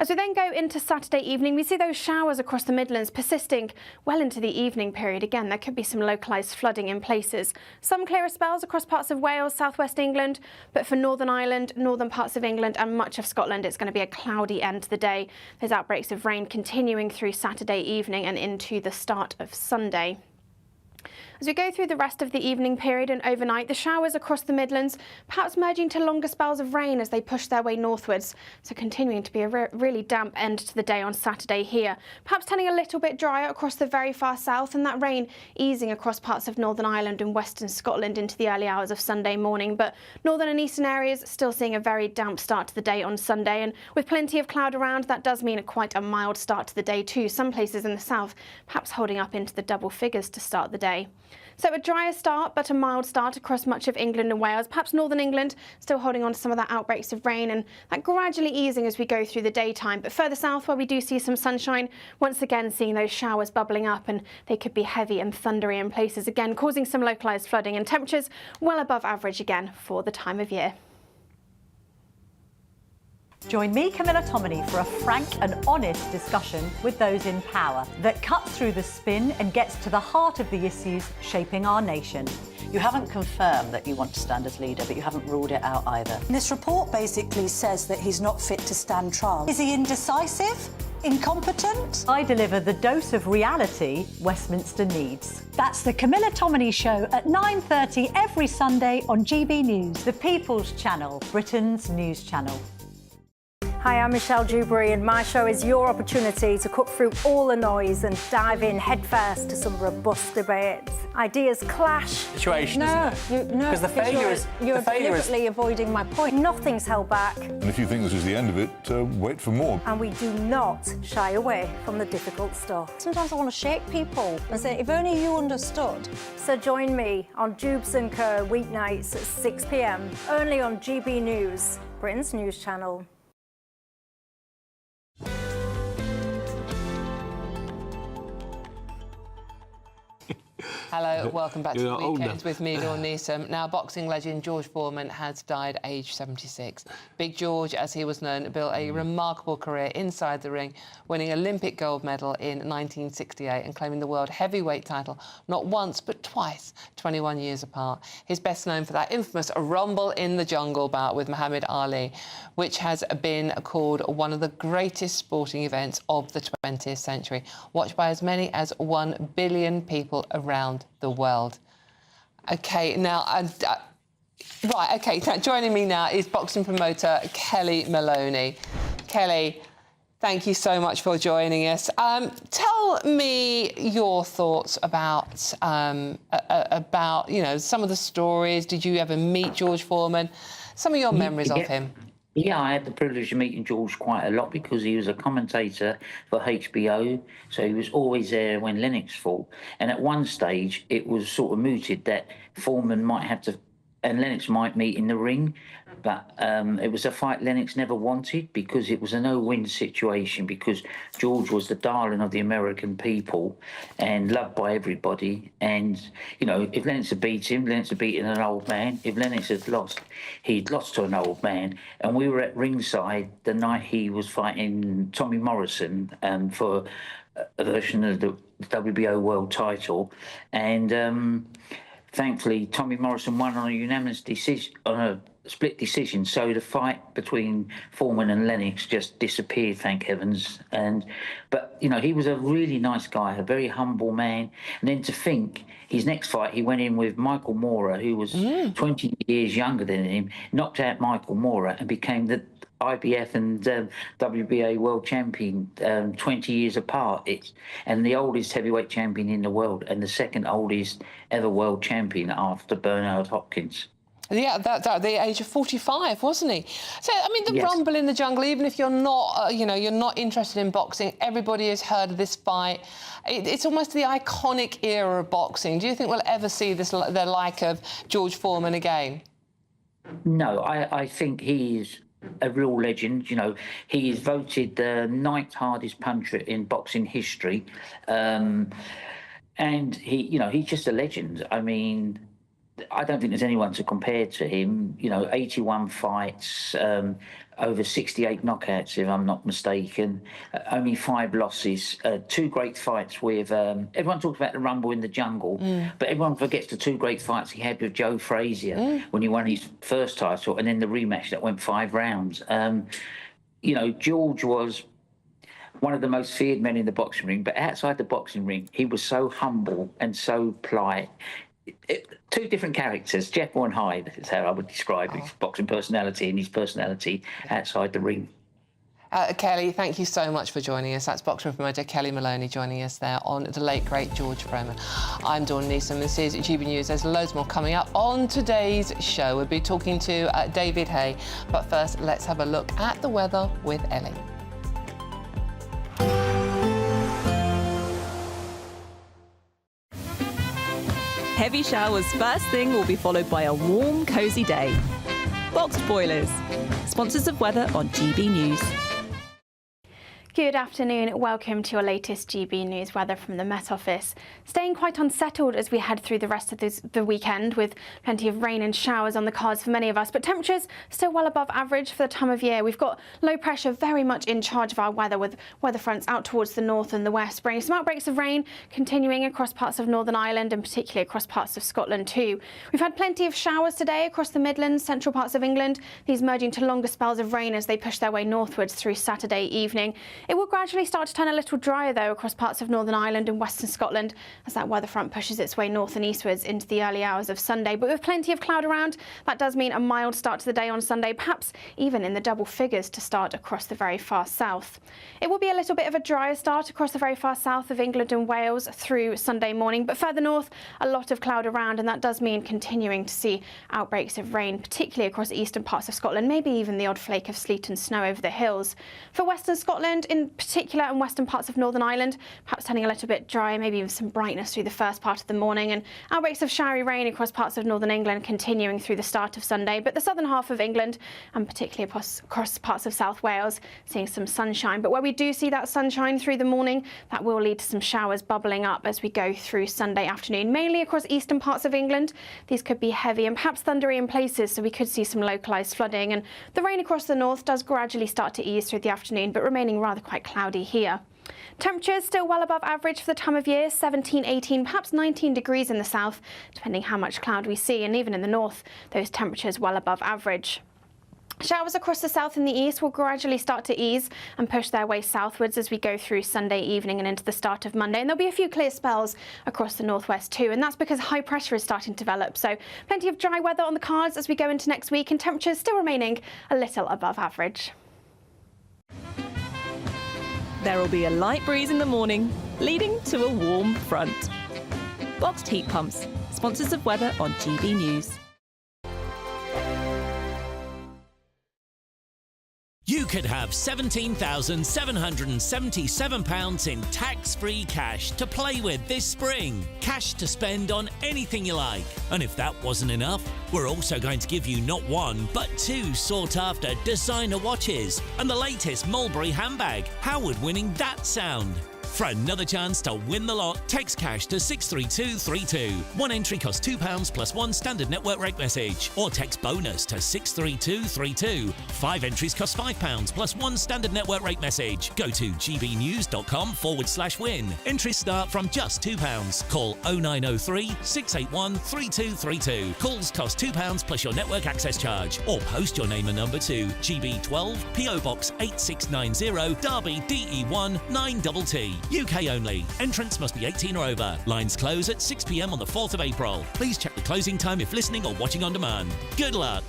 As we then go into Saturday evening, we see those showers across the Midlands persisting well into the evening period. Again, there could be some localised flooding in places. Some clearer spells across parts of Wales, southwest England, but for Northern Ireland, northern parts of England and much of Scotland, it's going to be a cloudy end to the day. There's outbreaks of rain continuing through Saturday evening and into the start of Sunday. As we go through the rest of the evening period and overnight, the showers across the Midlands perhaps merging to longer spells of rain as they push their way northwards, so continuing to be a really damp end to the day on Saturday here. Perhaps turning a little bit drier across the very far south, and that rain easing across parts of Northern Ireland and western Scotland into the early hours of Sunday morning, but northern and eastern areas still seeing a very damp start to the day on Sunday, and with plenty of cloud around, that does mean quite a mild start to the day too. Some places in the south perhaps holding up into the double figures to start the day. So a drier start, but a mild start across much of England and Wales. Perhaps northern England still holding on to some of that outbreaks of rain, and that gradually easing as we go through the daytime. But further south, where we do see some sunshine, once again seeing those showers bubbling up, and they could be heavy and thundery in places, again causing some localised flooding, and temperatures well above average again for the time of year. Join me, Camilla Tominey, for a frank and honest discussion with those in power that cuts through the spin and gets to the heart of the issues shaping our nation. You haven't confirmed that you want to stand as leader, but you haven't ruled it out either. This report basically says that he's not fit to stand trial. Is he indecisive? Incompetent? I deliver the dose of reality Westminster needs. That's the Camilla Tominey Show at 9:30 every Sunday on GB News, the People's Channel, Britain's news channel. Hi, I'm Michelle Dewberry, and my show is your opportunity to cut through all the noise and dive in headfirst to some robust debates. Ideas clash. Situation, isn't it? No, because the failure is you're deliberately avoiding my point. Nothing's held back, And if you think this is the end of it, wait for more. and we do not shy away from the difficult stuff. Sometimes I want to shake people and say, if only you understood. So join me on Dubes & Co. weeknights at 6 p.m. only on GB News, Britain's news channel. Hello, welcome back to You're the old weekend now. with me, Dawn Neeson. Now, boxing legend George Foreman has died aged 76. Big George, as he was known, built a remarkable career inside the ring, winning Olympic gold medal in 1968 and claiming the world heavyweight title not once but twice, 21 years apart. He's best known for that infamous Rumble in the Jungle bout with Muhammad Ali, which has been called one of the greatest sporting events of the 20th century, watched by as many as 1 billion people around the world. OK, now, now joining me now is boxing promoter Kelly Maloney. Kelly, thank you so much for joining us. Tell me your thoughts about some of the stories. Did you ever meet George Foreman? Some of your memories of him. Yeah, I had the privilege of meeting George quite a lot because he was a commentator for HBO, so he was always there when Lennox fought. And at one stage, it was sort of mooted that Foreman might have to, and Lennox might meet in the ring, but it was a fight Lennox never wanted because it was a no-win situation because George was the darling of the American people and loved by everybody. And, you know, if Lennox had beat him, Lennox had beaten an old man. If Lennox had lost, he'd lost to an old man. And we were at ringside the night he was fighting Tommy Morrison for a version of the WBO world title. And thankfully, Tommy Morrison won on a unanimous decision, on a split decision. So the fight between Foreman and Lennox just disappeared, thank heavens. But you know, he was a really nice guy, a very humble man. And then to think, his next fight, he went in with Michael Moorer, who was 20 years younger than him, knocked out Michael Moorer and became the IBF and WBA world champion 20 years apart. And the oldest heavyweight champion in the world and the second oldest ever world champion after Bernard Hopkins. Yeah, that at the age of 45, wasn't he? So, I mean, the Yes. Rumble in the Jungle, even if you're not, you're not interested in boxing, everybody has heard of this fight. It's almost the iconic era of boxing. Do you think we'll ever see the like of George Foreman again? No, I think he's a real legend. You know, he is voted the 9th hardest puncher in boxing history. And he's just a legend. I mean, I don't think there's anyone to compare to him. You know, 81 fights, over 68 knockouts, if I'm not mistaken, only 5 losses, 2 great fights with... everyone talks about the Rumble in the Jungle, but everyone forgets the 2 great fights he had with Joe Frazier when he won his first title, and then the rematch that went 5 rounds. You know, George was one of the most feared men in the boxing ring, but outside the boxing ring, he was so humble and so polite. 2 different characters, Jekyll and Hyde is how I would describe his boxing personality and his personality outside the ring. Kelly, thank you so much for joining us. That's boxing promoter Kelly Maloney joining us there on the late, great George Foreman. I'm Dawn Neeson. This is GB News. There's loads more coming up on today's show. We'll be talking to David Hay. But first, let's have a look at the weather with Ellie. Heavy showers first thing will be followed by a warm, cosy day. Boxed boilers, sponsors of weather on GB News. Good afternoon. Welcome to your latest GB News weather from the Met Office. Staying quite unsettled as we head through the rest of the weekend, with plenty of rain and showers on the cards for many of us, but temperatures still well above average for the time of year. We've got low pressure very much in charge of our weather, with weather fronts out towards the north and the west, bringing some outbreaks of rain continuing across parts of Northern Ireland and particularly across parts of Scotland too. We've had plenty of showers today across the Midlands, central parts of England, these merging to longer spells of rain as they push their way northwards through Saturday evening. It will gradually start to turn a little drier though across parts of Northern Ireland and Western Scotland as that weather front pushes its way north and eastwards into the early hours of Sunday. But with plenty of cloud around, that does mean a mild start to the day on Sunday, perhaps even in the double figures to start across the very far south. It will be a little bit of a drier start across the very far south of England and Wales through Sunday morning, but further north, a lot of cloud around, and that does mean continuing to see outbreaks of rain, particularly across the eastern parts of Scotland, maybe even the odd flake of sleet and snow over the hills. For Western Scotland in particular and western parts of Northern Ireland, perhaps turning a little bit drier, maybe even some brightness through the first part of the morning, and outbreaks of showery rain across parts of northern England continuing through the start of Sunday. But the southern half of England, and particularly across parts of South Wales, seeing some sunshine. But where we do see that sunshine through the morning, that will lead to some showers bubbling up as we go through Sunday afternoon, mainly across eastern parts of England. These could be heavy and perhaps thundery in places, so we could see some localised flooding. And the rain across the north does gradually start to ease through the afternoon, but remaining rather quite cloudy here. Temperatures still well above average for the time of year, 17, 18, perhaps 19 degrees in the south, depending how much cloud we see, and even in the north, those temperatures well above average. Showers across the south and the east will gradually start to ease and push their way southwards as we go through Sunday evening and into the start of Monday. And there'll be a few clear spells across the northwest too, and that's because high pressure is starting to develop. So plenty of dry weather on the cards as we go into next week, and temperatures still remaining a little above average. There will be a light breeze in the morning, leading to a warm front. Boxed heat pumps, sponsors of weather on GB News. You could have £17,777 in tax-free cash to play with this spring. Cash to spend on anything you like. And if that wasn't enough, we're also going to give you not one, but two sought-after designer watches and the latest Mulberry handbag. How would winning that sound? For another chance to win the lot, text cash to 63232. One entry costs £2 plus one standard network rate message, or text bonus to 63232. 5 entries cost £5 plus one standard network rate message. Go to gbnews.com/win. Entries start from just £2. Call 0903 681 3232. Calls cost £2 plus your network access charge, or post your name and number to GB12 PO Box 8690 Derby DE1 9TT. UK only. Entrants must be 18 or over. Lines close at 6 p.m. on the 4th of April. Please check the closing time if listening or watching on demand. Good luck.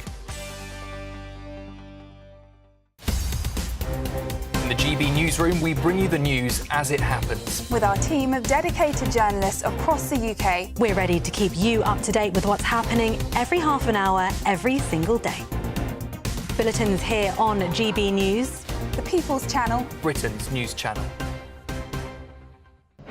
In the GB newsroom, we bring you the news as it happens. With our team of dedicated journalists across the UK, we're ready to keep you up to date with what's happening every half an hour, every single day. Bulletins here on GB News, the People's Channel, Britain's news channel.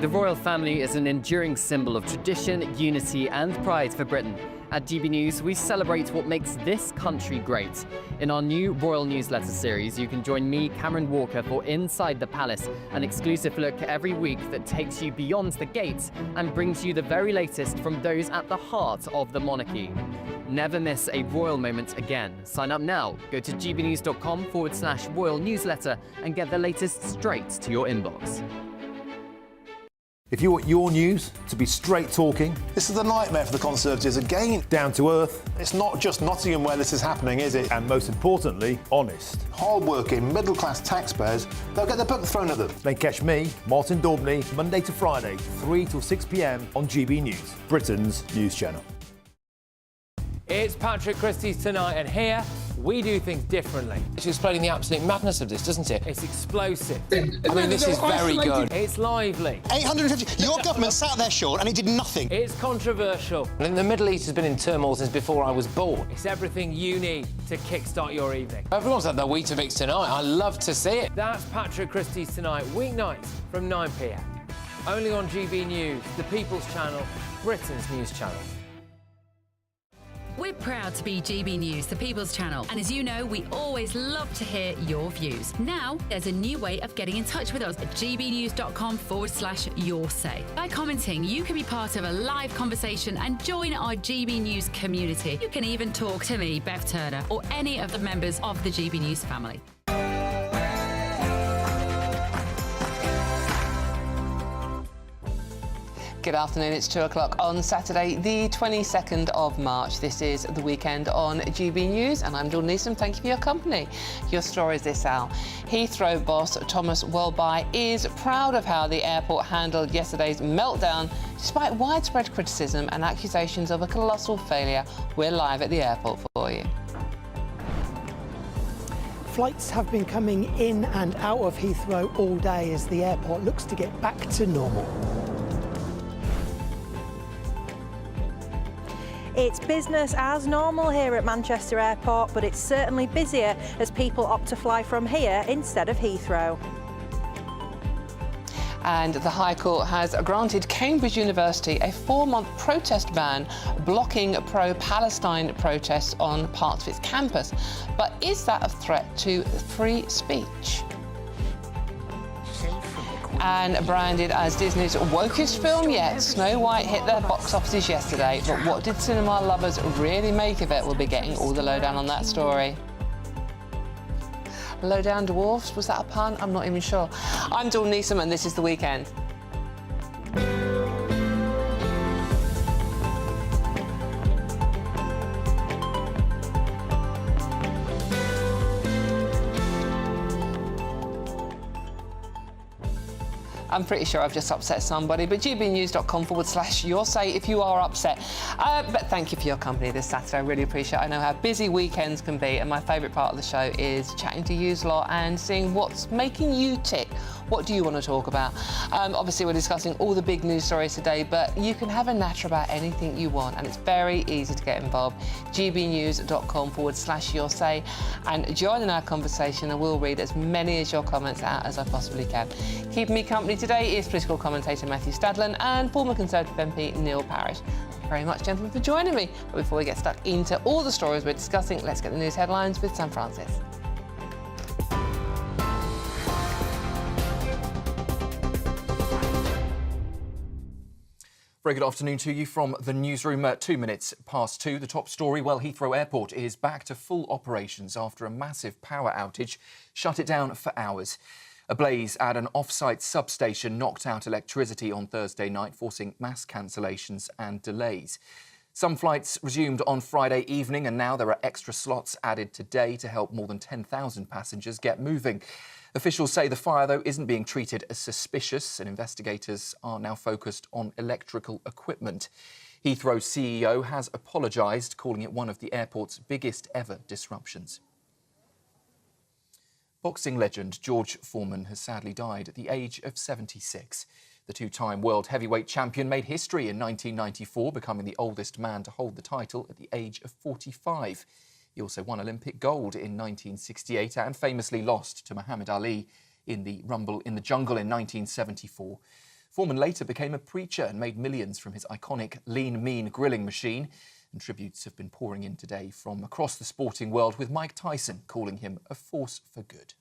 The royal family is an enduring symbol of tradition, unity and pride for Britain. At GB News, we celebrate what makes this country great. In our new royal newsletter series, you can join me, Cameron Walker, for Inside the Palace, an exclusive look every week that takes you beyond the gates and brings you the very latest from those at the heart of the monarchy. Never miss a royal moment again. Sign up now. Go to gbnews.com/royal newsletter and get the latest straight to your inbox. If you want your news to be straight talking, this is a nightmare for the Conservatives again. Down to earth. It's not just Nottingham where this is happening, is it? And most importantly, honest. Hard-working, middle-class taxpayers, they'll get their book thrown at them. Then catch me, Martin Daubney, Monday to Friday, 3 till 6 p.m. on GB News, Britain's news channel. It's Patrick Christie's Tonight, and here we do things differently. It's explaining the absolute madness of this, doesn't it? It's explosive. I mean, this is very good. It's lively. 850. Your government sat there, Sean, and it did nothing. It's controversial. And the Middle East has been in turmoil since before I was born. It's everything you need to kickstart your evening. Everyone's had their Weetabix tonight. I love to see it. That's Patrick Christie's Tonight, weeknights from 9 p.m. Only on GB News, the People's Channel, Britain's news channel. We're proud to be GB News, the People's Channel, and as you know, we always love to hear your views. Now, there's a new way of getting in touch with us at gbnews.com/yoursay. By commenting, you can be part of a live conversation and join our GB News community. You can even talk to me, Bev Turner, or any of the members of the GB News family. Good afternoon, it's 2 o'clock on Saturday, the 22nd of March. This is The Weekend on GB News, and I'm Dawn Neeson. Thank you for your company. Your stories this hour. Heathrow boss Thomas Welby is proud of how the airport handled yesterday's meltdown, despite widespread criticism and accusations of a colossal failure. We're live at the airport for you. Flights have been coming in and out of Heathrow all day as the airport looks to get back to normal. It's business as normal here at Manchester Airport, but it's certainly busier as people opt to fly from here instead of Heathrow. And the High Court has granted Cambridge University a 4-month protest ban blocking pro-Palestine protests on parts of its campus. But is that a threat to free speech? And branded as Disney's wokest film yet, Snow White hit their box offices yesterday. But what did cinema lovers really make of it? We'll be getting all the lowdown on that story. Lowdown dwarfs, was that a pun? I'm not even sure. I'm Dawn Neeson and this is The Weekend. I'm pretty sure I've just upset somebody, but gbnews.com/yoursay if you are upset. But thank you for your company this Saturday. I really appreciate it. I know how busy weekends can be, and my favourite part of the show is chatting to you lot and seeing what's making you tick. What do you want to talk about? Obviously, we're discussing all the big news stories today, but you can have a natter about anything you want, and it's very easy to get involved. gbnews.com/yoursay and join in our conversation, and we'll read as many of your comments out as I possibly can. Keeping me company today is political commentator Matthew Stadlen and former Conservative MP Neil Parish. Thank you very much, gentlemen, for joining me. But before we get stuck into all the stories we're discussing, let's get the news headlines with Sam Francis. Very good afternoon to you from the newsroom at 2 minutes past 2. The top story, well, Heathrow Airport is back to full operations after a massive power outage shut it down for hours. A blaze at an off-site substation knocked out electricity on Thursday night, forcing mass cancellations and delays. Some flights resumed on Friday evening, and now there are extra slots added today to help more than 10,000 passengers get moving. Officials say the fire, though, isn't being treated as suspicious, and investigators are now focused on electrical equipment. Heathrow's CEO has apologised, calling it one of the airport's biggest ever disruptions. Boxing legend George Foreman has sadly died at the age of 76. The two-time world heavyweight champion made history in 1994, becoming the oldest man to hold the title at the age of 45. He also won Olympic gold in 1968 and famously lost to Muhammad Ali in the Rumble in the Jungle in 1974. Foreman later became a preacher and made millions from his iconic lean, mean grilling machine. And tributes have been pouring in today from across the sporting world, with Mike Tyson calling him a force for good.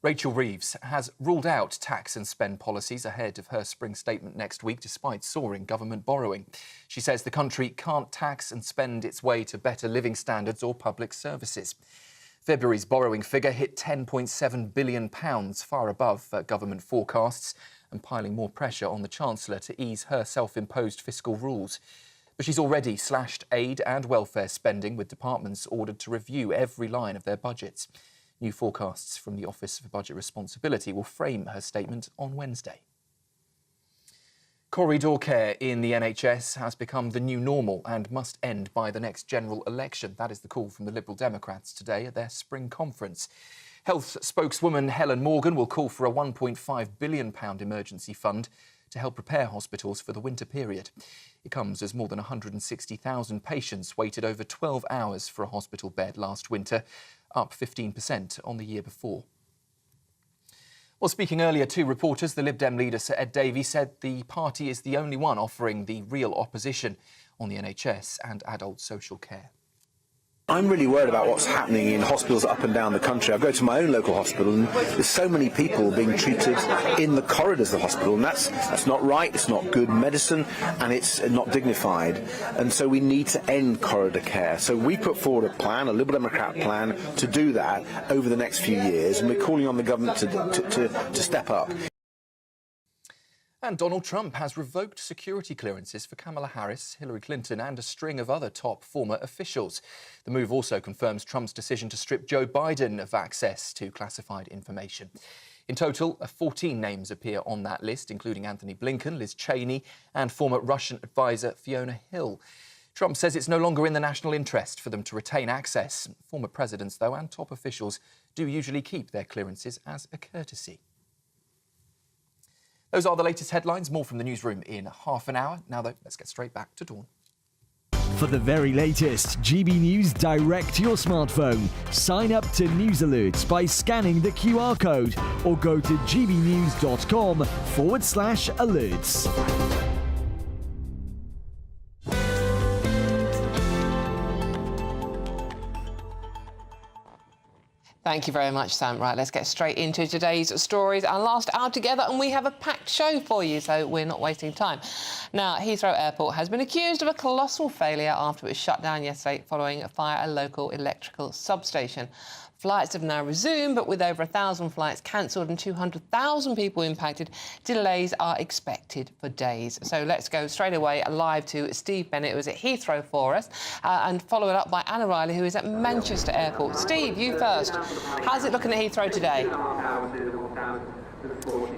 Rachel Reeves has ruled out tax and spend policies ahead of her spring statement next week, despite soaring government borrowing. She says the country can't tax and spend its way to better living standards or public services. February's borrowing figure hit £10.7 billion, far above government forecasts, and piling more pressure on the Chancellor to ease her self-imposed fiscal rules. But she's already slashed aid and welfare spending, with departments ordered to review every line of their budgets. New forecasts from the Office for Budget Responsibility will frame her statement on Wednesday. Corridor care in the NHS has become the new normal and must end by the next general election. That is the call from the Liberal Democrats today at their spring conference. Health spokeswoman Helen Morgan will call for a £1.5 billion emergency fund to help prepare hospitals for the winter period. It comes as more than 160,000 patients waited over 12 hours for a hospital bed last winter, up 15% on the year before. Well, speaking earlier to reporters, the Lib Dem leader, Sir Ed Davey, said the party is the only one offering the real opposition on the NHS and adult social care. I'm really worried about what's happening in hospitals up and down the country. I go to my own local hospital and there's so many people being treated in the corridors of the hospital, and that's not right, it's not good medicine, and it's not dignified. And so we need to end corridor care. So we put forward a plan, a Liberal Democrat plan, to do that over the next few years, and we're calling on the government to step up. And Donald Trump has revoked security clearances for Kamala Harris, Hillary Clinton and a string of other top former officials. The move also confirms Trump's decision to strip Joe Biden of access to classified information. In total, 14 names appear on that list, including Anthony Blinken, Liz Cheney and former Russian advisor Fiona Hill. Trump says it's no longer in the national interest for them to retain access. Former presidents, though, and top officials do usually keep their clearances as a courtesy. Those are the latest headlines. More from the newsroom in half an hour. Now, though, let's get straight back to Dawn. For the very latest GB News direct to your smartphone, sign up to News Alerts by scanning the QR code or go to gbnews.com/alerts. Thank you very much, Sam. Right, let's get straight into today's stories. Our last hour together, and we have a packed show for you, so we're not wasting time. Now, Heathrow Airport has been accused of a colossal failure after it was shut down yesterday following a fire at a local electrical substation. Flights have now resumed, but with over 1,000 flights cancelled and 200,000 people impacted, delays are expected for days. So let's go straight away live to Steve Bennett, who is at Heathrow for us, and follow it up by Anna Riley, who is at Manchester Airport. Steve, you first. How's it looking at Heathrow today?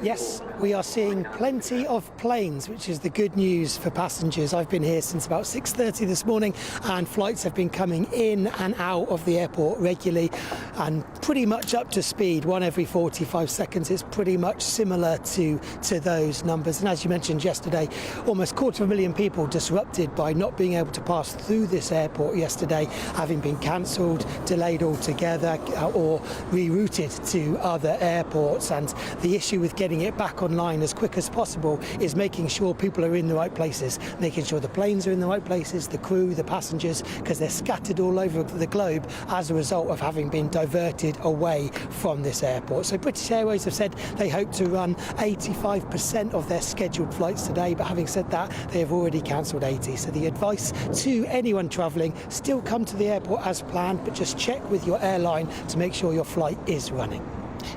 Yes, we are seeing plenty of planes, which is the good news for passengers. I've been here since about 6:30 this morning, and flights have been coming in and out of the airport regularly and pretty much up to speed, one every 45 seconds. It's pretty much similar to those numbers. And as you mentioned yesterday, almost 250,000 people disrupted by not being able to pass through this airport yesterday, having been cancelled, delayed altogether, or rerouted to other airports. And the issue with getting it back online as quick as possible is making sure people are in the right places, making sure the planes are in the right places, the crew, the passengers, because they're scattered all over the globe as a result of having been diverted away from this airport. So British Airways have said they hope to run 85% of their scheduled flights today, but having said that, they have already cancelled 80. So the advice to anyone travelling, still come to the airport as planned, but just check with your airline to make sure your flight is running.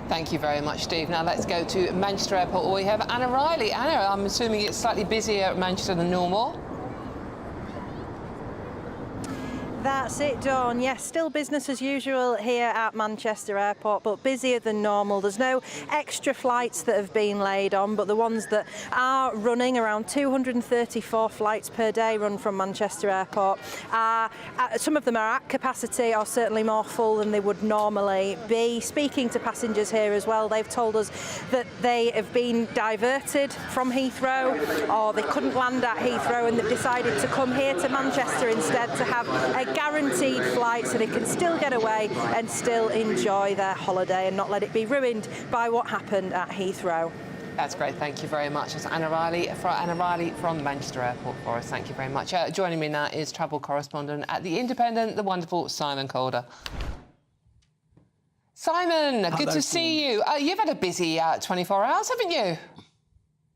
Thank you very much, Steve. Now let's go to Manchester Airport, where we have Anna Riley. Anna, I'm assuming it's slightly busier at Manchester than normal? That's it, Dawn. Yes, still business as usual here at Manchester Airport, but busier than normal. There's no extra flights that have been laid on, but the ones that are running, around 234 flights per day run from Manchester Airport. Some of them are at capacity, or certainly more full than they would normally be. Speaking to passengers here as well, they've told us that they have been diverted from Heathrow, or they couldn't land at Heathrow and they've decided to come here to Manchester instead to have a guaranteed flight so they can still get away and still enjoy their holiday and not let it be ruined by what happened at Heathrow. That's great. Thank you very much. It's Anna Riley from Manchester Airport for us. Thank you very much. Joining me now is travel correspondent at The Independent, the wonderful Simon Calder. Simon, good to see you. You've had a busy 24 hours, haven't you?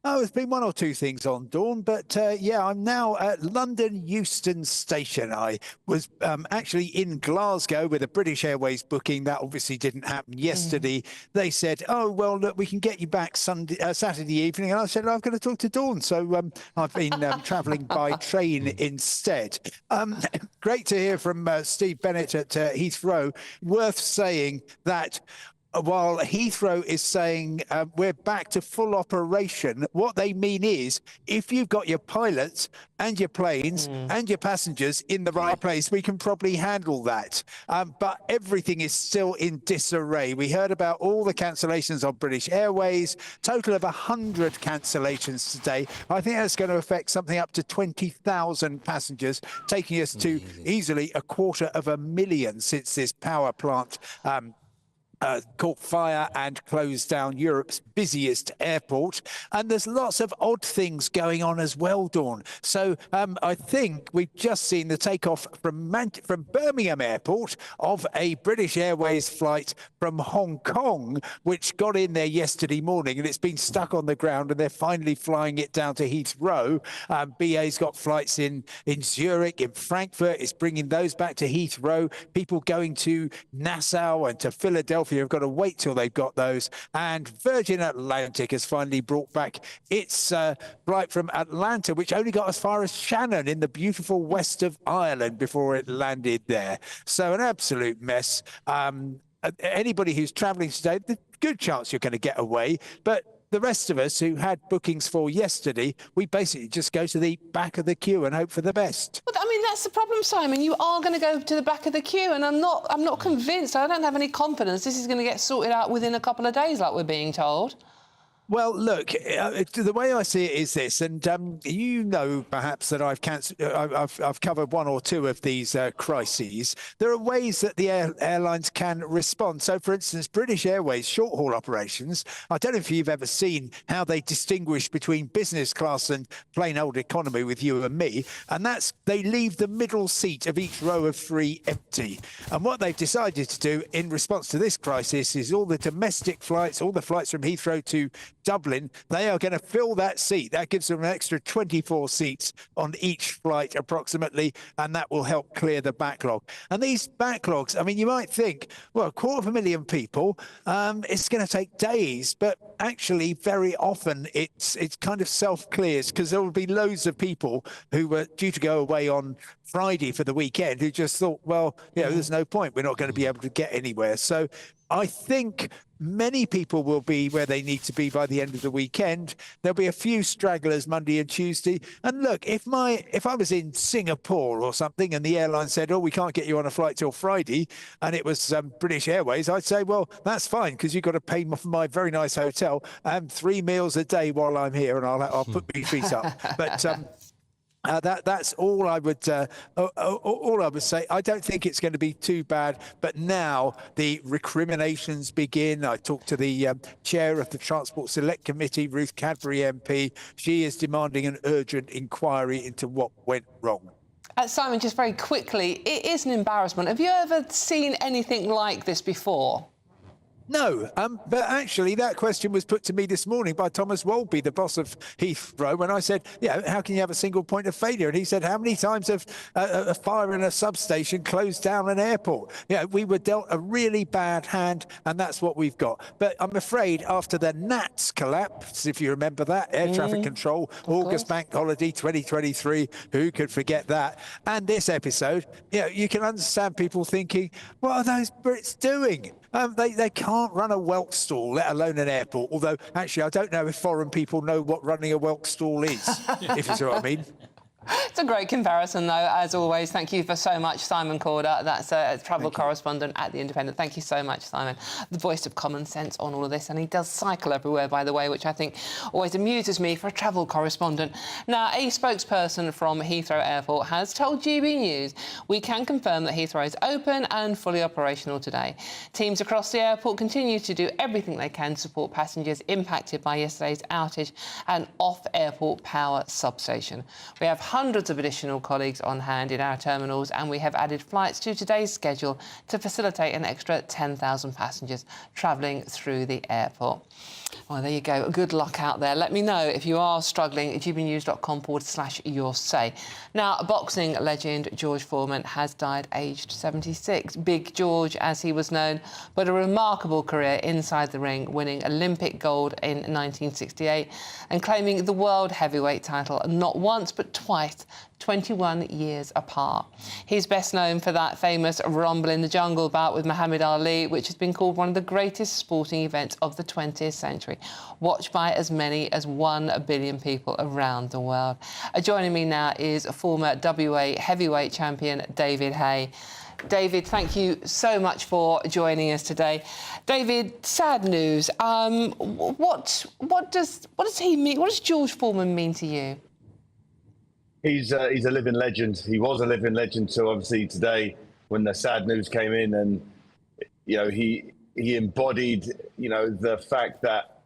Oh, there's been one or two things on, Dawn, but yeah, I'm now at London Euston Station. I was actually in Glasgow with a British Airways booking. That obviously didn't happen yesterday. They said, oh, well, look, we can get you back Saturday evening. And I said, I've got to talk to Dawn. So I've been travelling by train instead. Great to hear from Steve Bennett at Heathrow. Worth saying that while Heathrow is saying we're back to full operation, what they mean is if you've got your pilots and your planes and your passengers in the right place, we can probably handle that. But everything is still in disarray. We heard about all the cancellations on British Airways, total of 100 cancellations today. I think that's going to affect something up to 20,000 passengers, taking us to easily 250,000 since this power plant caught fire and closed down Europe's busiest airport. And there's lots of odd things going on as well, Dawn. So I think we've just seen the takeoff from Birmingham Airport of a British Airways flight from Hong Kong, which got in there yesterday morning, and it's been stuck on the ground, and they're finally flying it down to Heathrow. BA's got flights in Zurich, in Frankfurt. It's bringing those back to Heathrow. People going to Nassau and to Philadelphia have got to wait till they've got those. And Virgin Atlantic has finally brought back its flight from Atlanta, which only got as far as Shannon in the beautiful west of Ireland before it landed there. So an absolute mess. Anybody who's travelling today, there's a good chance you're going to get away. But the rest of us who had bookings for yesterday, we basically just go to the back of the queue and hope for the best. But I mean, that's the problem, Simon. You are going to go to the back of the queue, and I'm not convinced. I don't have any confidence this is going to get sorted out within a couple of days, like we're being told. Well, look, the way I see it is this, and you know perhaps that I've covered one or two of these crises. There are ways that the airlines can respond. So, for instance, British Airways short-haul operations, I don't know if you've ever seen how they distinguish between business class and plain old economy with you and me, and that's they leave the middle seat of each row of three empty. And what they've decided to do in response to this crisis is all the domestic flights, all the flights from Heathrow to Dublin, they are going to fill that seat. That gives them an extra 24 seats on each flight approximately, and that will help clear the backlog. And these backlogs, I mean, you might think, well, 250,000 people, it's going to take days, but actually very often it's kind of self-clears, because there will be loads of people who were due to go away on Friday for the weekend who just thought, well, you know, there's no point. We're not going to be able to get anywhere. So I think many people will be where they need to be by the end of the weekend. There'll be a few stragglers Monday and Tuesday. And look, if I was in Singapore or something and the airline said, oh, we can't get you on a flight till Friday, and it was British Airways, I'd say, well, that's fine, because you've got to pay for my very nice hotel and 3 meals a day while I'm here, and I'll put my feet up. But that's all I would say. I don't think it's going to be too bad. But now the recriminations begin. I talked to the chair of the Transport Select Committee, Ruth Cadbury MP. She is demanding an urgent inquiry into what went wrong. Simon, just very quickly, it is an embarrassment. Have you ever seen anything like this before? No, but actually that question was put to me this morning by Thomas Wolby, the boss of Heathrow, when I said, yeah, how can you have a single point of failure? And he said, how many times have a fire in a substation closed down an airport? Yeah, we were dealt a really bad hand, and that's what we've got. But I'm afraid after the NATS collapse, if you remember that, air traffic control, August bank holiday 2023, who could forget that? And this episode, you know, you can understand people thinking, what are those Brits doing? They can't run a whelk stall, let alone an airport. Although, actually, I don't know if foreign people know what running a whelk stall is, if you see what I mean. It's a great comparison, though, as always. Thank you for so much, Simon Corder. That's a travel correspondent at The Independent. Thank you so much, Simon. The voice of common sense on all of this. And he does cycle everywhere, by the way, which I think always amuses me for a travel correspondent. Now, a spokesperson from Heathrow Airport has told GB News we can confirm that Heathrow is open and fully operational today. Teams across the airport continue to do everything they can to support passengers impacted by yesterday's outage and off-airport power substation. We have hundreds of additional colleagues on hand in our terminals, and we have added flights to today's schedule to facilitate an extra 10,000 passengers travelling through the airport. Well, there you go. Good luck out there. Let me know if you are struggling at gbnews.com/your say. Now, boxing legend George Foreman has died aged 76. Big George, as he was known, but a remarkable career inside the ring, winning Olympic gold in 1968 and claiming the world heavyweight title not once but twice, 21 years apart. He's best known for that famous Rumble in the Jungle bout with Muhammad Ali, which has been called one of the greatest sporting events of the 20th century, watched by as many as 1 billion people around the world. Joining me now is former WA heavyweight champion David Haye. David, thank you so much for joining us today. David, sad news. What does he mean? What does George Foreman mean to you? He's a living legend. He was a living legend. So obviously today, when the sad news came in, and you know, he he embodied, the fact that,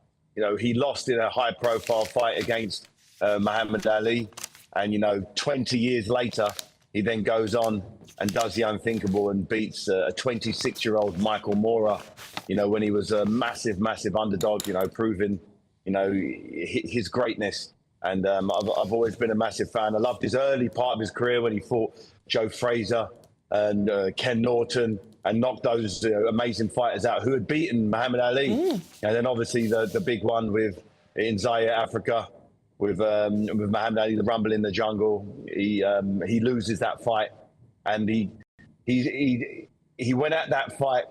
he lost in a high-profile fight against Muhammad Ali, and 20 years later, he then goes on and does the unthinkable and beats a 26-year-old Michael Moorer, when he was a massive, massive underdog, proving, his greatness. And I've always been a massive fan. I loved his early part of his career when he fought Joe Frazier and Ken Norton and knocked those amazing fighters out who had beaten Muhammad Ali. And then obviously the big one in Zaire, Africa, with Muhammad Ali, the Rumble in the Jungle. He loses that fight, and he went at that fight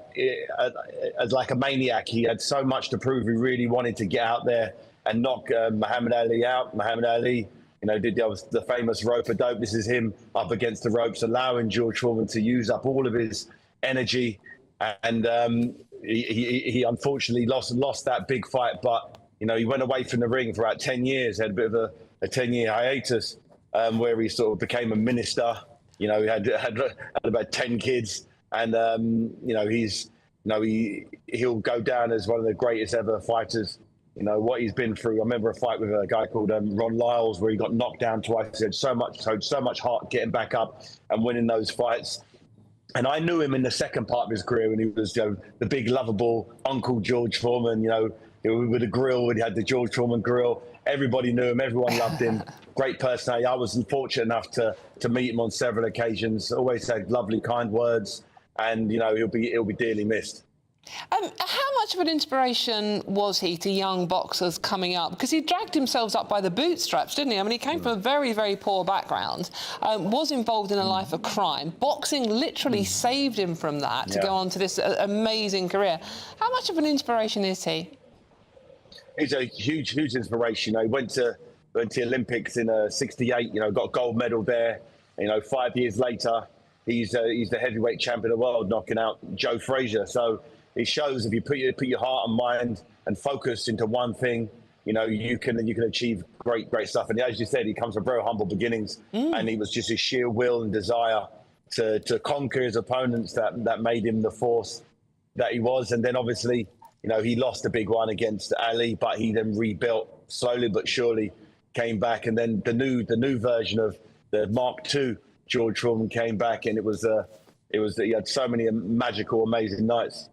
as like a maniac. He had so much to prove. He really wanted to get out there and knock Muhammad Ali out. Muhammad Ali, did the famous rope-a-dope. This is him up against the ropes, allowing George Foreman to use up all of his energy. And he unfortunately lost that big fight. But, he went away from the ring for about 10 years, had a bit of a 10-year hiatus where he sort of became a minister. He had about 10 kids. And, he'll go down as one of the greatest ever fighters. What he's been through. I remember a fight with a guy called Ron Lyles where he got knocked down twice. He had so much heart getting back up and winning those fights. And I knew him in the second part of his career when he was the big, lovable Uncle George Foreman, with a grill, when he had the George Foreman grill. Everybody knew him. Everyone loved him. Great personality. I was fortunate enough to meet him on several occasions. Always had lovely, kind words. And, he'll be dearly missed. How much of an inspiration was he to young boxers coming up? Because he dragged himself up by the bootstraps, didn't he? I mean, he came from a very, very poor background, was involved in a life of crime. Boxing literally saved him from that to go on to this amazing career. How much of an inspiration is he? He's a huge, huge inspiration. He went to the Olympics in '68. Got a gold medal there. 5 years later, he's the heavyweight champion of the world, knocking out Joe Frazier. So it shows if you put your heart and mind and focus into one thing, you can achieve great stuff. And as you said, he comes from very humble beginnings, and he was just his sheer will and desire to conquer his opponents that made him the force that he was. And then obviously, he lost a big one against Ali, but he then rebuilt slowly but surely, came back, and then the new version of the Mark II George Foreman came back, and he had so many magical, amazing nights.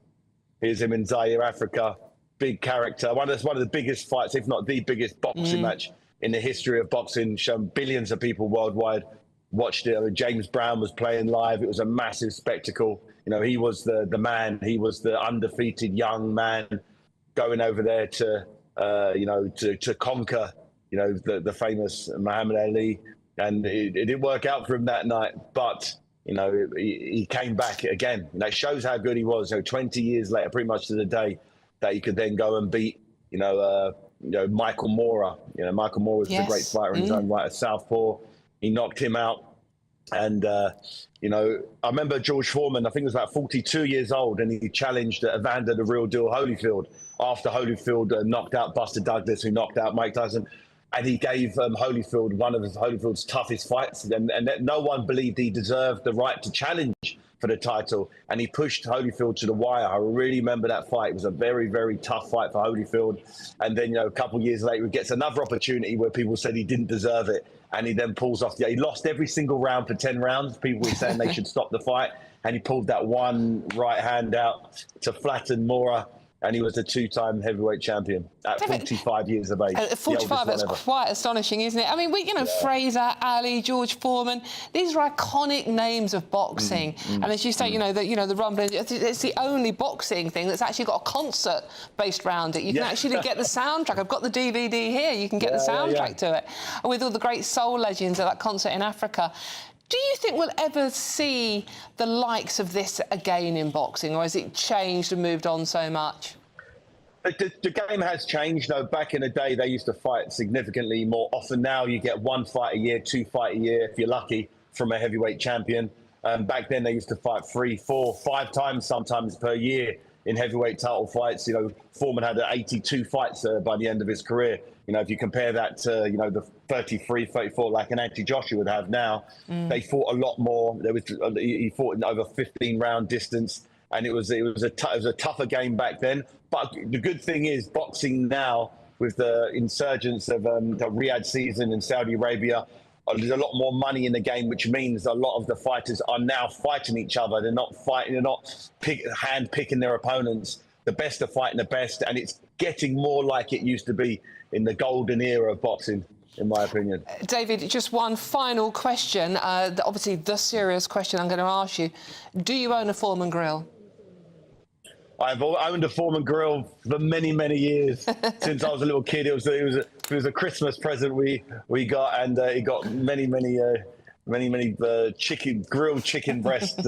Here's him in Zaire, Africa, big character. One of the biggest fights, if not the biggest boxing match in the history of boxing, shown billions of people worldwide watched it. I mean, James Brown was playing live. It was a massive spectacle. He was the man. He was the undefeated young man going over there to conquer, the famous Muhammad Ali. And it didn't work out for him that night, but he came back again. It shows how good he was. 20 years later, pretty much to the day, that he could then go and beat, Michael Moorer. Michael Moorer was a great fighter in his own right, a southpaw. He knocked him out. And, I remember George Foreman, I think he was about 42 years old, and he challenged Evander the Real Deal Holyfield after Holyfield knocked out Buster Douglas, who knocked out Mike Tyson. And he gave Holyfield one of Holyfield's toughest fights, and no one believed he deserved the right to challenge for the title. And he pushed Holyfield to the wire. I really remember that fight. It was a very, very tough fight for Holyfield. And then, a couple of years later, he gets another opportunity where people said he didn't deserve it. And he then pulls off. He lost every single round for 10 rounds. People were saying they should stop the fight. And he pulled that one right hand out to flatten Moorer. And he was a two-time heavyweight champion at 45 years of age. 45, that's quite astonishing, isn't it? I mean, Fraser, Ali, George Foreman, these are iconic names of boxing. And as you say, the Rumble, it's the only boxing thing that's actually got a concert based around it. You can actually get the soundtrack. I've got the DVD here. You can get the soundtrack to it. With all the great soul legends at that concert in Africa. Do you think we'll ever see the likes of this again in boxing, or has it changed and moved on so much? The game has changed. Back in the day, they used to fight significantly more often. Now you get one fight a year, 2 fights a year, if you're lucky, from a heavyweight champion. Back then, they used to fight 3, 4, 5 times sometimes per year in heavyweight title fights. Foreman had 82 fights by the end of his career. If you compare that to, the 33, 34 like an Anthony Joshua would have now, they fought a lot more. He fought in over 15-round distance. and it was a tougher game back then. But the good thing is, boxing now, with the insurgence of the Riyadh season in Saudi Arabia, there's a lot more money in the game, which means a lot of the fighters are now fighting each other. They're not fighting, they're not hand-picking their opponents. The best are fighting the best, and it's getting more like it used to be in the golden era of boxing, in my opinion. David, just one final question, obviously the serious question I'm going to ask you. Do you own a Foreman grill? I've owned a Foreman grill for many, many years. Since I was a little kid. It was a Christmas present we got, and it got many grilled chicken breasts.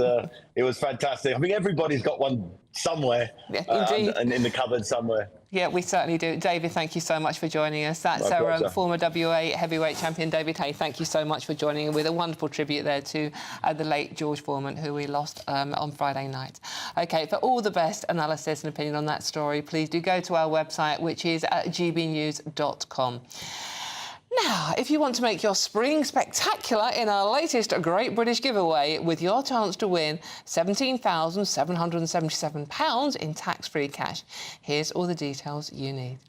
It was fantastic. I think everybody's got one somewhere, and in the cupboard somewhere. Yeah, we certainly do. David, thank you so much for joining us. That's former WA heavyweight champion David Hay. Thank you so much for joining us with a wonderful tribute there to the late George Foreman, who we lost on Friday night. OK, for all the best analysis and opinion on that story, please do go to our website, which is at gbnews.com. Now, if you want to make your spring spectacular in our latest Great British Giveaway with your chance to win £17,777 in tax-free cash, here's all the details you need.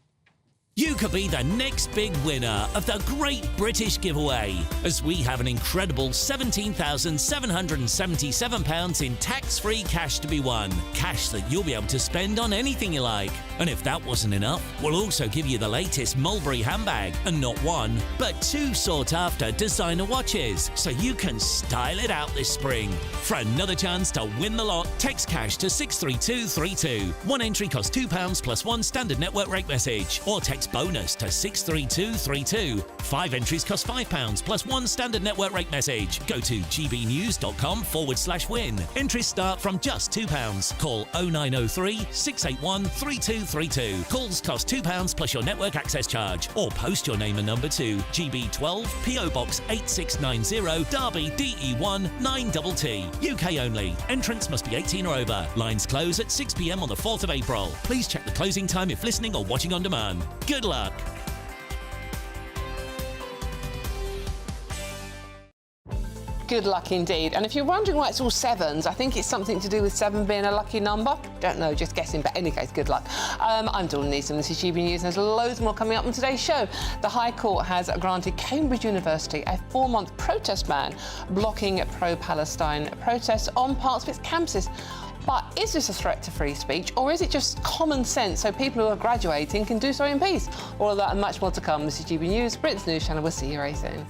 You could be the next big winner of the Great British Giveaway, as we have an incredible £17,777 in tax-free cash to be won. Cash that you'll be able to spend on anything you like. And if that wasn't enough, we'll also give you the latest Mulberry handbag, and not one, but two sought-after designer watches, so you can style it out this spring. For another chance to win the lot, text cash to 63232. One entry costs £2 plus one standard network rate message, or text bonus to 63232. 5 entries cost £5 plus one standard network rate message. Go to gbnews.com/win. Entries start from just £2. Call 0903 681 3232. Calls cost £2 plus your network access charge, or post your name and number to GB12 PO Box 8690 Derby DE1 9TT. UK only. Entrants must be 18 or over. Lines close at 6 p.m. on the 4th of April. Please check the closing time if listening or watching on demand. Good luck. Good luck indeed. And if you're wondering why it's all sevens, I think it's something to do with 7 being a lucky number. Don't know, just guessing, but in any case, good luck. I'm Dawn Neeson, this is GB News, and there's loads more coming up on today's show. The High Court has granted Cambridge University a 4-month protest ban, blocking pro-Palestine protests on parts of its campuses. But is this a threat to free speech, or is it just common sense so people who are graduating can do so in peace? All of that and much more to come. This is GB News, Britain's news channel. We'll see you very soon.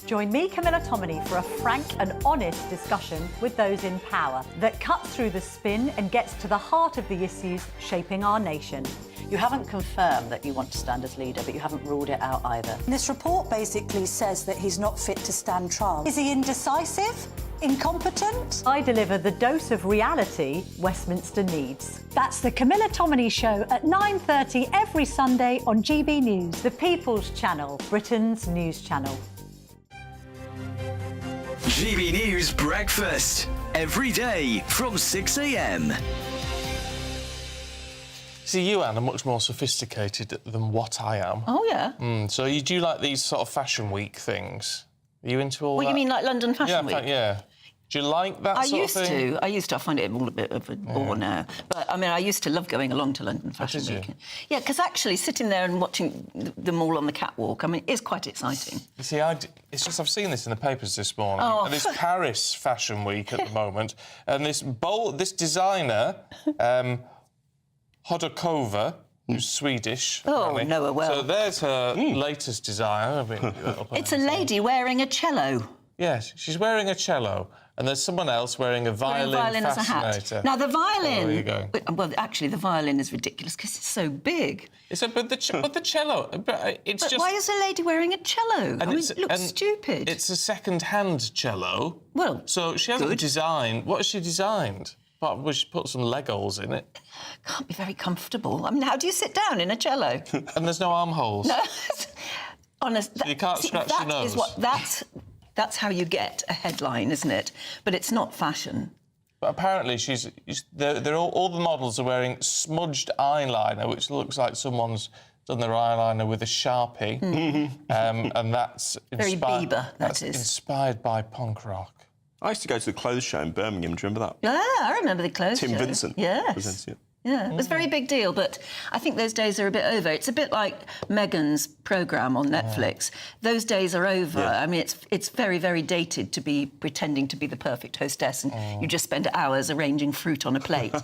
Join me, Camilla Tominey, for a frank and honest discussion with those in power that cuts through the spin and gets to the heart of the issues shaping our nation. You haven't confirmed that you want to stand as leader, but you haven't ruled it out either. This report basically says that he's not fit to stand trial. Is he indecisive? Incompetent? I deliver the dose of reality Westminster needs. That's the Camilla Tominey Show at 9:30 every Sunday on GB News, the People's Channel, Britain's news channel. GB News Breakfast, every day from 6 a.m. See, you, Anne, are much more sophisticated than what I am. Oh, yeah? So you do like these sort of Fashion Week things? Are you into all that? What, you mean like London Fashion Week? Yeah. Do you like that sort of thing? I used to. I find it all a bit of a bore now. But, I mean, I used to love going along to London Fashion Week. Yeah, because actually sitting there and watching them all on the catwalk, I mean, is quite exciting. You see, it's just I've seen this in the papers this morning. Oh. And this Paris Fashion Week at the moment, and this designer, Hodakova, who's Swedish. Oh, apparently. know her well. So there's her latest design. It's a lady wearing a cello. Yes, she's wearing a cello, and there's someone else wearing a violin as a hat. Now, the violin... Oh, there you go. Well, actually, the violin is ridiculous because it's so big. But the cello... But why is a lady wearing a cello? I mean, it looks stupid. It's a second-hand cello. Well, so she hasn't designed... What has she designed? Well, she put some Legos in it. Can't be very comfortable. I mean, how do you sit down in a cello? And there's no armholes. No. Honest, so you can't scratch your nose. That's how you get a headline, isn't it? But it's not fashion. But apparently they're all the models are wearing smudged eyeliner, which looks like someone's done their eyeliner with a Sharpie. And that's very Bieber, that is. Inspired by punk rock. I used to go to the clothes show in Birmingham. Do you remember that? Yeah, I remember the clothes show. Tim Vincent presented it. Yeah, it was a very big deal, but I think those days are a bit over. It's a bit like Meghan's programme on Netflix. Those days are over. Yeah. I mean, it's very, very dated to be pretending to be the perfect hostess and you just spend hours arranging fruit on a plate.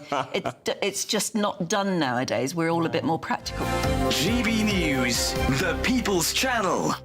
It's just not done nowadays. We're all a bit more practical. GB News, the People's Channel.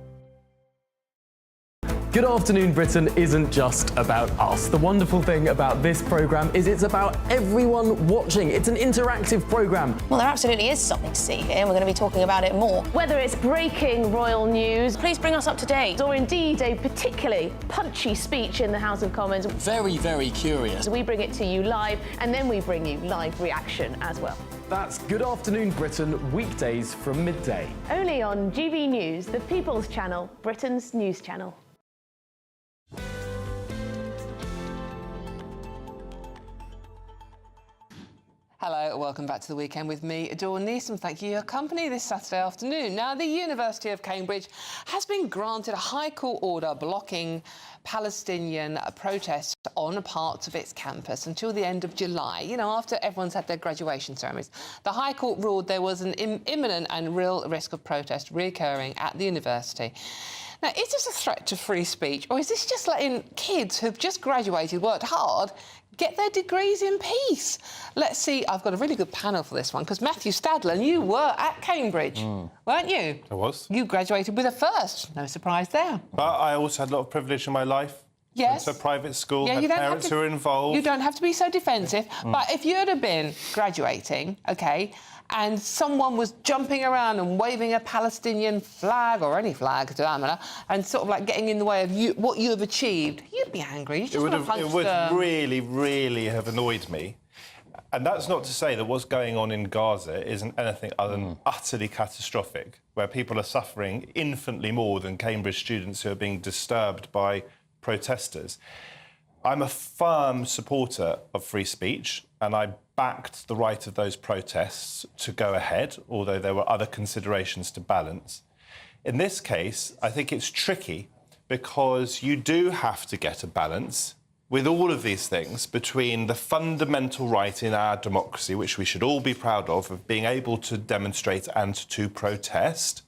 Good Afternoon Britain isn't just about us. The wonderful thing about this programme is it's about everyone watching. It's an interactive programme. Well, there absolutely is something to see here, and we're going to be talking about it more. Whether it's breaking royal news, Please bring us up to date. or indeed a particularly punchy speech in the House of Commons, Very, very curious. we bring it to you live, and then we bring you live reaction as well. That's Good Afternoon Britain, weekdays from midday. Only on GB News, the People's Channel, Britain's news channel. Hello, welcome back to the weekend with me, Dawn Neeson. Thank you for your company this Saturday afternoon. Now, the University of Cambridge has been granted a High Court order blocking Palestinian protests on parts of its campus until the end of July, you know, after everyone's had their graduation ceremonies. The High Court ruled there was an imminent and real risk of protest reoccurring at the university. Now, is this a threat to free speech, or is this just letting kids who've just graduated, worked hard, get their degrees in peace? Let's see. I've got a really good panel for this one, because Matthew Stadler, you were at Cambridge, weren't you? I was. You graduated with a first. No surprise there. But I also had a lot of privilege in my life. Yes. Went to a private school, Yeah, had you don't parents have to, who were involved. You don't have to be so defensive. But if you'd have been graduating, OK, and someone was jumping around and waving a Palestinian flag, or any flag, to that matter, and sort of like getting in the way of what you have achieved, you'd be angry. You just want to punch It would them. really, really have annoyed me. And that's not to say that what's going on in Gaza isn't anything other than utterly catastrophic, where people are suffering infinitely more than Cambridge students who are being disturbed by protesters. I'm a firm supporter of free speech, and I backed the right of those protests to go ahead, although there were other considerations to balance. In this case, I think it's tricky because you do have to get a balance with all of these things between the fundamental right in our democracy, which we should all be proud of being able to demonstrate and to protest,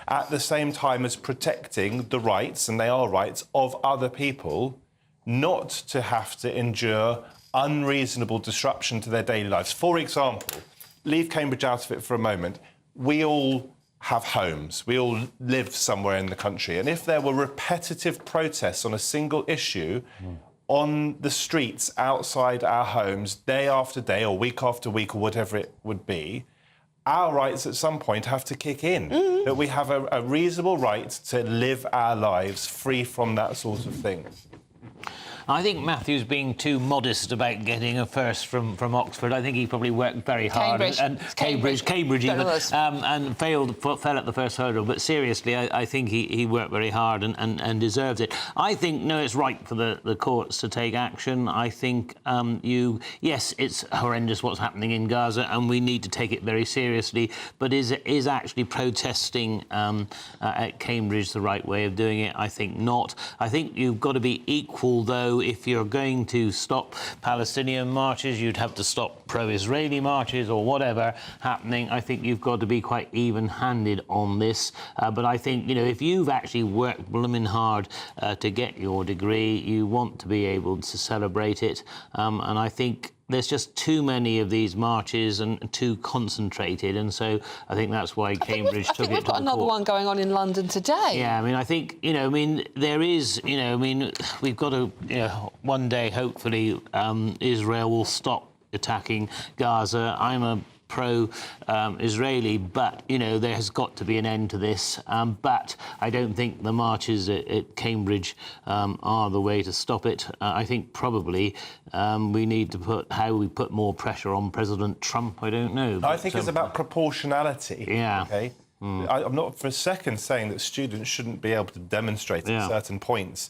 at the same time as protecting the rights, and they are rights, of other people not to have to endure unreasonable disruption to their daily lives. For example, leave Cambridge out of it for a moment. We all have homes. We all live somewhere in the country. And if there were repetitive protests on a single issue on the streets outside our homes, day after day or week after week or whatever it would be, our rights at some point have to kick in. That we have a reasonable right to live our lives free from that sort of thing. I think Matthew's being too modest about getting a first from Oxford. I think he probably worked very hard. Cambridge. Cambridge even, and fell at the first hurdle. But seriously, I think he worked very hard and deserves it. I think, no, it's right for the courts to take action. I think, yes, it's horrendous what's happening in Gaza, and we need to take it very seriously. But is actually protesting at Cambridge the right way of doing it? I think not. I think you've got to be equal, though. If you're going to stop Palestinian marches, you'd have to stop pro-Israeli marches or whatever happening. I think you've got to be quite even-handed on this. But I think, you know, if you've actually worked blooming hard to get your degree, you want to be able to celebrate it. And I think there's just too many of these marches and too concentrated, and so I think that's why Cambridge took it to the court. I think we've got another one going on in London today. Yeah, I mean, I think, you know, I mean, there is, you know, I mean, we've got to, you know, one day, hopefully, Israel will stop attacking Gaza. I'm a pro-Israeli, but, you know, there has got to be an end to this. But I don't think the marches at Cambridge are the way to stop it. I think probably we need to put more pressure on President Trump. I don't know. I think it's about proportionality. Yeah. Okay. I'm not for a second saying that students shouldn't be able to demonstrate at certain points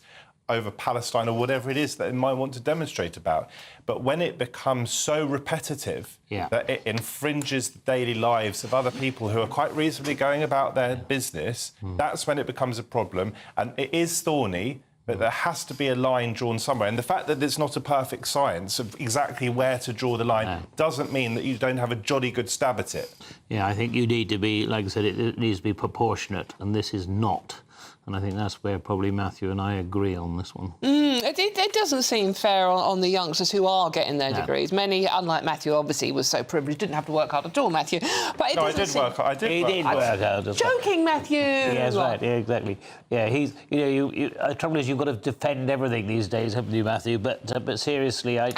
over Palestine or whatever it is that they might want to demonstrate about. But when it becomes so repetitive that it infringes the daily lives of other people who are quite reasonably going about their business, that's when it becomes a problem. And it is thorny But there has to be a line drawn somewhere. And the fact that it's not a perfect science of exactly where to draw the line doesn't mean that you don't have a jolly good stab at it. Yeah, I think you need to be, like I said, it needs to be proportionate, and this is not. And I think that's where probably Matthew and I agree on this one. It doesn't seem fair on the youngsters who are getting their degrees. Many, unlike Matthew, obviously was so privileged, didn't have to work hard at all, Matthew. But I did work hard. He did work hard. Joking, Matthew. Yeah, that's right. Yeah, exactly. Yeah, he's. The trouble is, you've got to defend everything these days, haven't you, Matthew? But seriously, I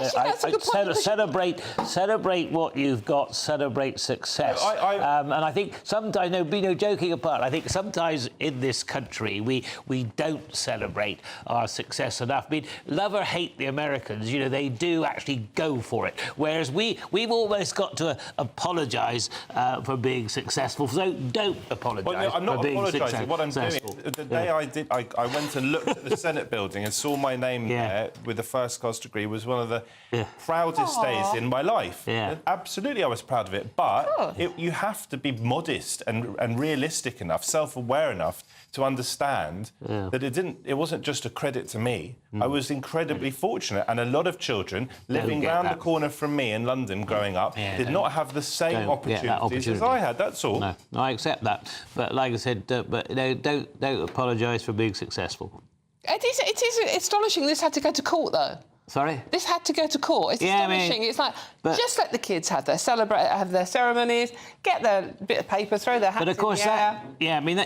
celebrate what you've got. Celebrate success. And I think sometimes, joking apart, I think sometimes in this country we don't celebrate our success enough. I mean, love or hate the Americans, they do actually go for it. Whereas we've almost got to apologise for being successful. So don't apologise for being successful. What I'm doing, the day I went and looked at the Senate building and saw my name there with a first-class degree was one of the proudest days in my life. Yeah. Absolutely, I was proud of it. But you have to be modest and realistic enough, self-aware enough to understand that it wasn't just a credit to me. I was incredibly fortunate, and a lot of children living round the corner from me in London growing up did not have the same opportunities as I had. That's all. No, I accept that. But like I said, don't apologise for being successful. It is astonishing this had to go to court, though. Sorry? This had to go to court. It's astonishing. It's like, just let the kids have their ceremonies, get their bit of paper, throw their hats in the air. But of course,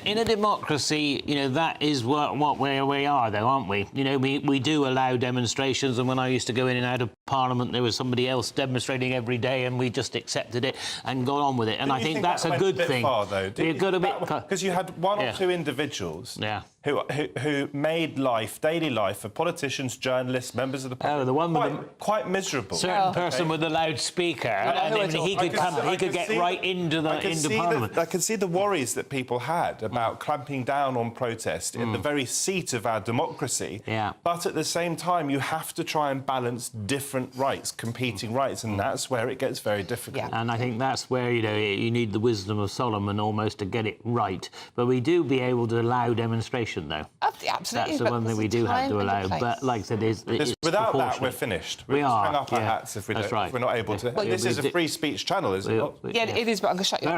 in a democracy, that is where we are, though, aren't we? We do allow demonstrations, and when I used to go in and out of Parliament, there was somebody else demonstrating every day, and we just accepted it and got on with it. And I think that's a good thing. Because you had one or two individuals who made daily life for politicians, journalists, members of the public, the one with quite miserable. Certain person with a loudspeaker, and he could get right into Parliament. I can see the worries that people had about clamping down on protest in the very seat of our democracy. Yeah. But at the same time, you have to try and balance different rights, competing rights, and that's where it gets very difficult. Yeah. And I think that's where you need the wisdom of Solomon almost to get it right. But we do be able to allow demonstration, though. Absolutely. That's the one thing we do have to allow. But like I said, it's without that, we're finished. We just hang up our hats if we're not able to. This is a free speech channel, is it not? Yeah, it is, but I'm going to shut you up.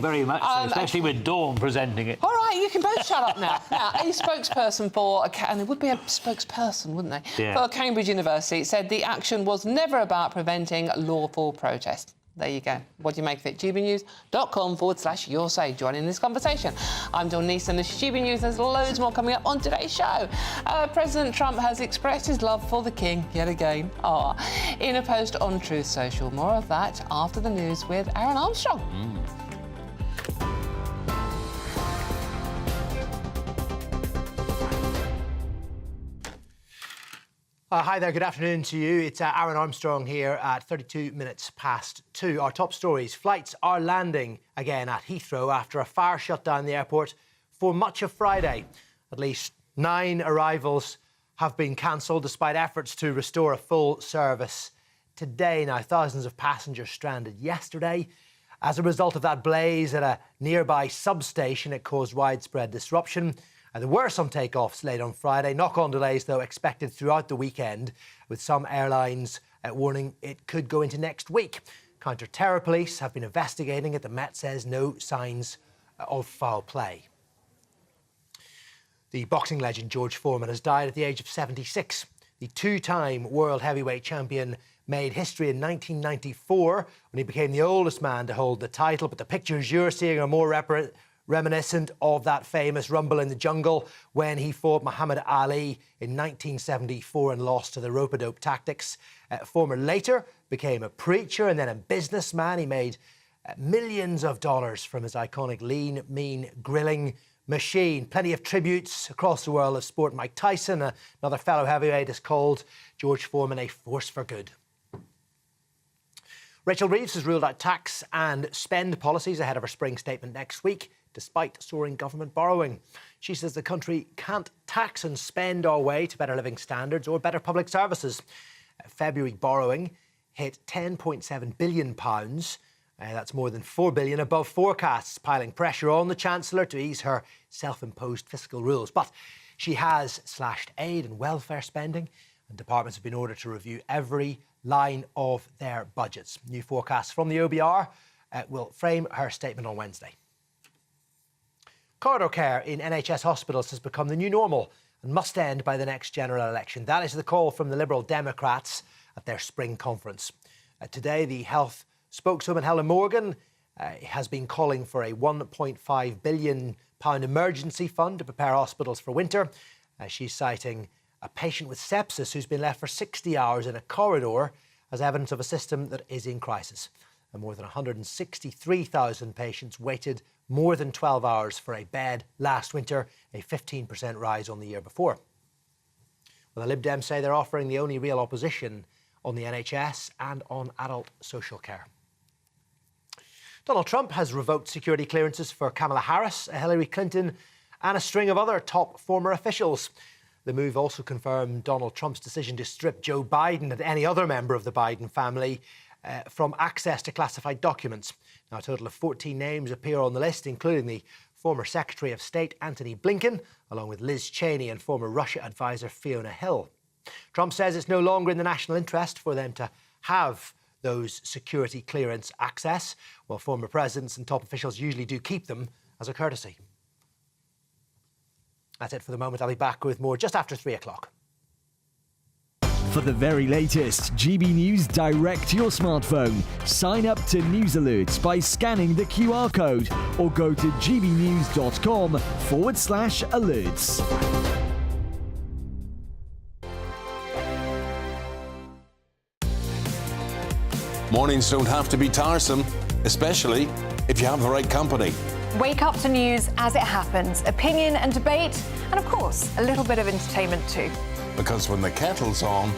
Very much so, especially with Dawn presenting it. All right, you can both shut up now. Now, a spokesperson and there would be a spokesperson, wouldn't they, for Cambridge University said the action was never about preventing lawful protest. There you go. What do you make of it? gbnews.com/your say. Join in this conversation. I'm Dawn Neeson. This is GB News. There's loads more coming up on today's show. President Trump has expressed his love for the King yet again. In a post on Truth Social. More of that after the news with Aaron Armstrong. Hi there, good afternoon to you. It's Aaron Armstrong here at 32 minutes past 2. Our top stories. Flights are landing again at Heathrow after a fire shut down the airport for much of Friday. At least 9 arrivals have been cancelled despite efforts to restore a full service today. Now, thousands of passengers stranded yesterday. As a result of that blaze at a nearby substation, it caused widespread disruption. There were some takeoffs late on Friday. Knock-on delays, though, expected throughout the weekend, with some airlines warning it could go into next week. Counter-terror police have been investigating it. The Met says no signs of foul play. The boxing legend George Foreman has died at the age of 76. The two-time world heavyweight champion made history in 1994 when he became the oldest man to hold the title. But the pictures you're seeing are more reminiscent of that famous Rumble in the Jungle when he fought Muhammad Ali in 1974 and lost to the rope-a-dope tactics. Foreman later became a preacher and then a businessman. He made millions of dollars from his iconic lean, mean grilling machine. Plenty of tributes across the world of sport. Mike Tyson, another fellow heavyweight, has called George Foreman a force for good. Rachel Reeves has ruled out tax and spend policies ahead of her spring statement next week, despite soaring government borrowing. She says the country can't tax and spend our way to better living standards or better public services. February borrowing hit £10.7 billion, That's more than $4 billion above forecasts, piling pressure on the Chancellor to ease her self-imposed fiscal rules. But she has slashed aid and welfare spending, and departments have been ordered to review every line of their budgets. New forecasts from the OBR will frame her statement on Wednesday. Corridor care in NHS hospitals has become the new normal and must end by the next general election. That is the call from the Liberal Democrats at their spring conference. Today, the health spokeswoman Helen Morgan has been calling for a £1.5 billion emergency fund to prepare hospitals for winter. She's citing a patient with sepsis who's been left for 60 hours in a corridor as evidence of a system that is in crisis. And more than 163,000 patients waited more than 12 hours for a bed last winter, a 15% rise on the year before. Well, the Lib Dems say they're offering the only real opposition on the NHS and on adult social care. Donald Trump has revoked security clearances for Kamala Harris, Hillary Clinton and a string of other top former officials. The move also confirmed Donald Trump's decision to strip Joe Biden and any other member of the Biden family from access to classified documents. Now, a total of 14 names appear on the list, including the former Secretary of State Antony Blinken, along with Liz Cheney and former Russia advisor Fiona Hill. Trump says it's no longer in the national interest for them to have those security clearance access, while former presidents and top officials usually do keep them as a courtesy. That's it for the moment. I'll be back with more just after 3 o'clock. For the very latest GB News direct to your smartphone, sign up to News Alerts by scanning the QR code or go to gbnews.com/alerts. Mornings don't have to be tiresome, especially if you have the right company. Wake up to news as it happens, opinion and debate, and of course, a little bit of entertainment too. Because when the kettle's on,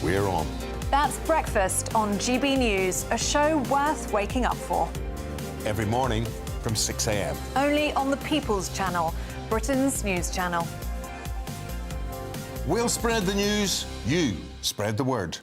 we're on. That's Breakfast on GB News, a show worth waking up for. Every morning from 6 a.m. Only on the People's Channel, Britain's news channel. We'll spread the news, you spread the word.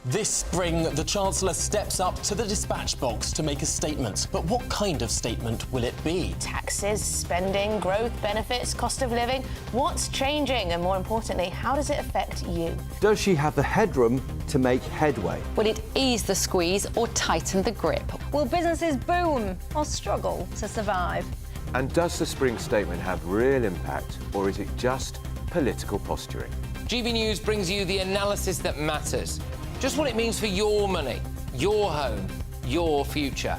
This spring, the Chancellor steps up to the dispatch box to make a statement. But what kind of statement will it be? Taxes, spending, growth, benefits, cost of living. What's changing? And more importantly, how does it affect you? Does she have the headroom to make headway? Will it ease the squeeze or tighten the grip? Will businesses boom or struggle to survive? And does the spring statement have real impact, or is it just political posturing? GB News brings you the analysis that matters. Just what it means for your money, your home, your future.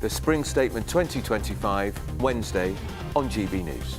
The Spring Statement 2025, Wednesday on GB News.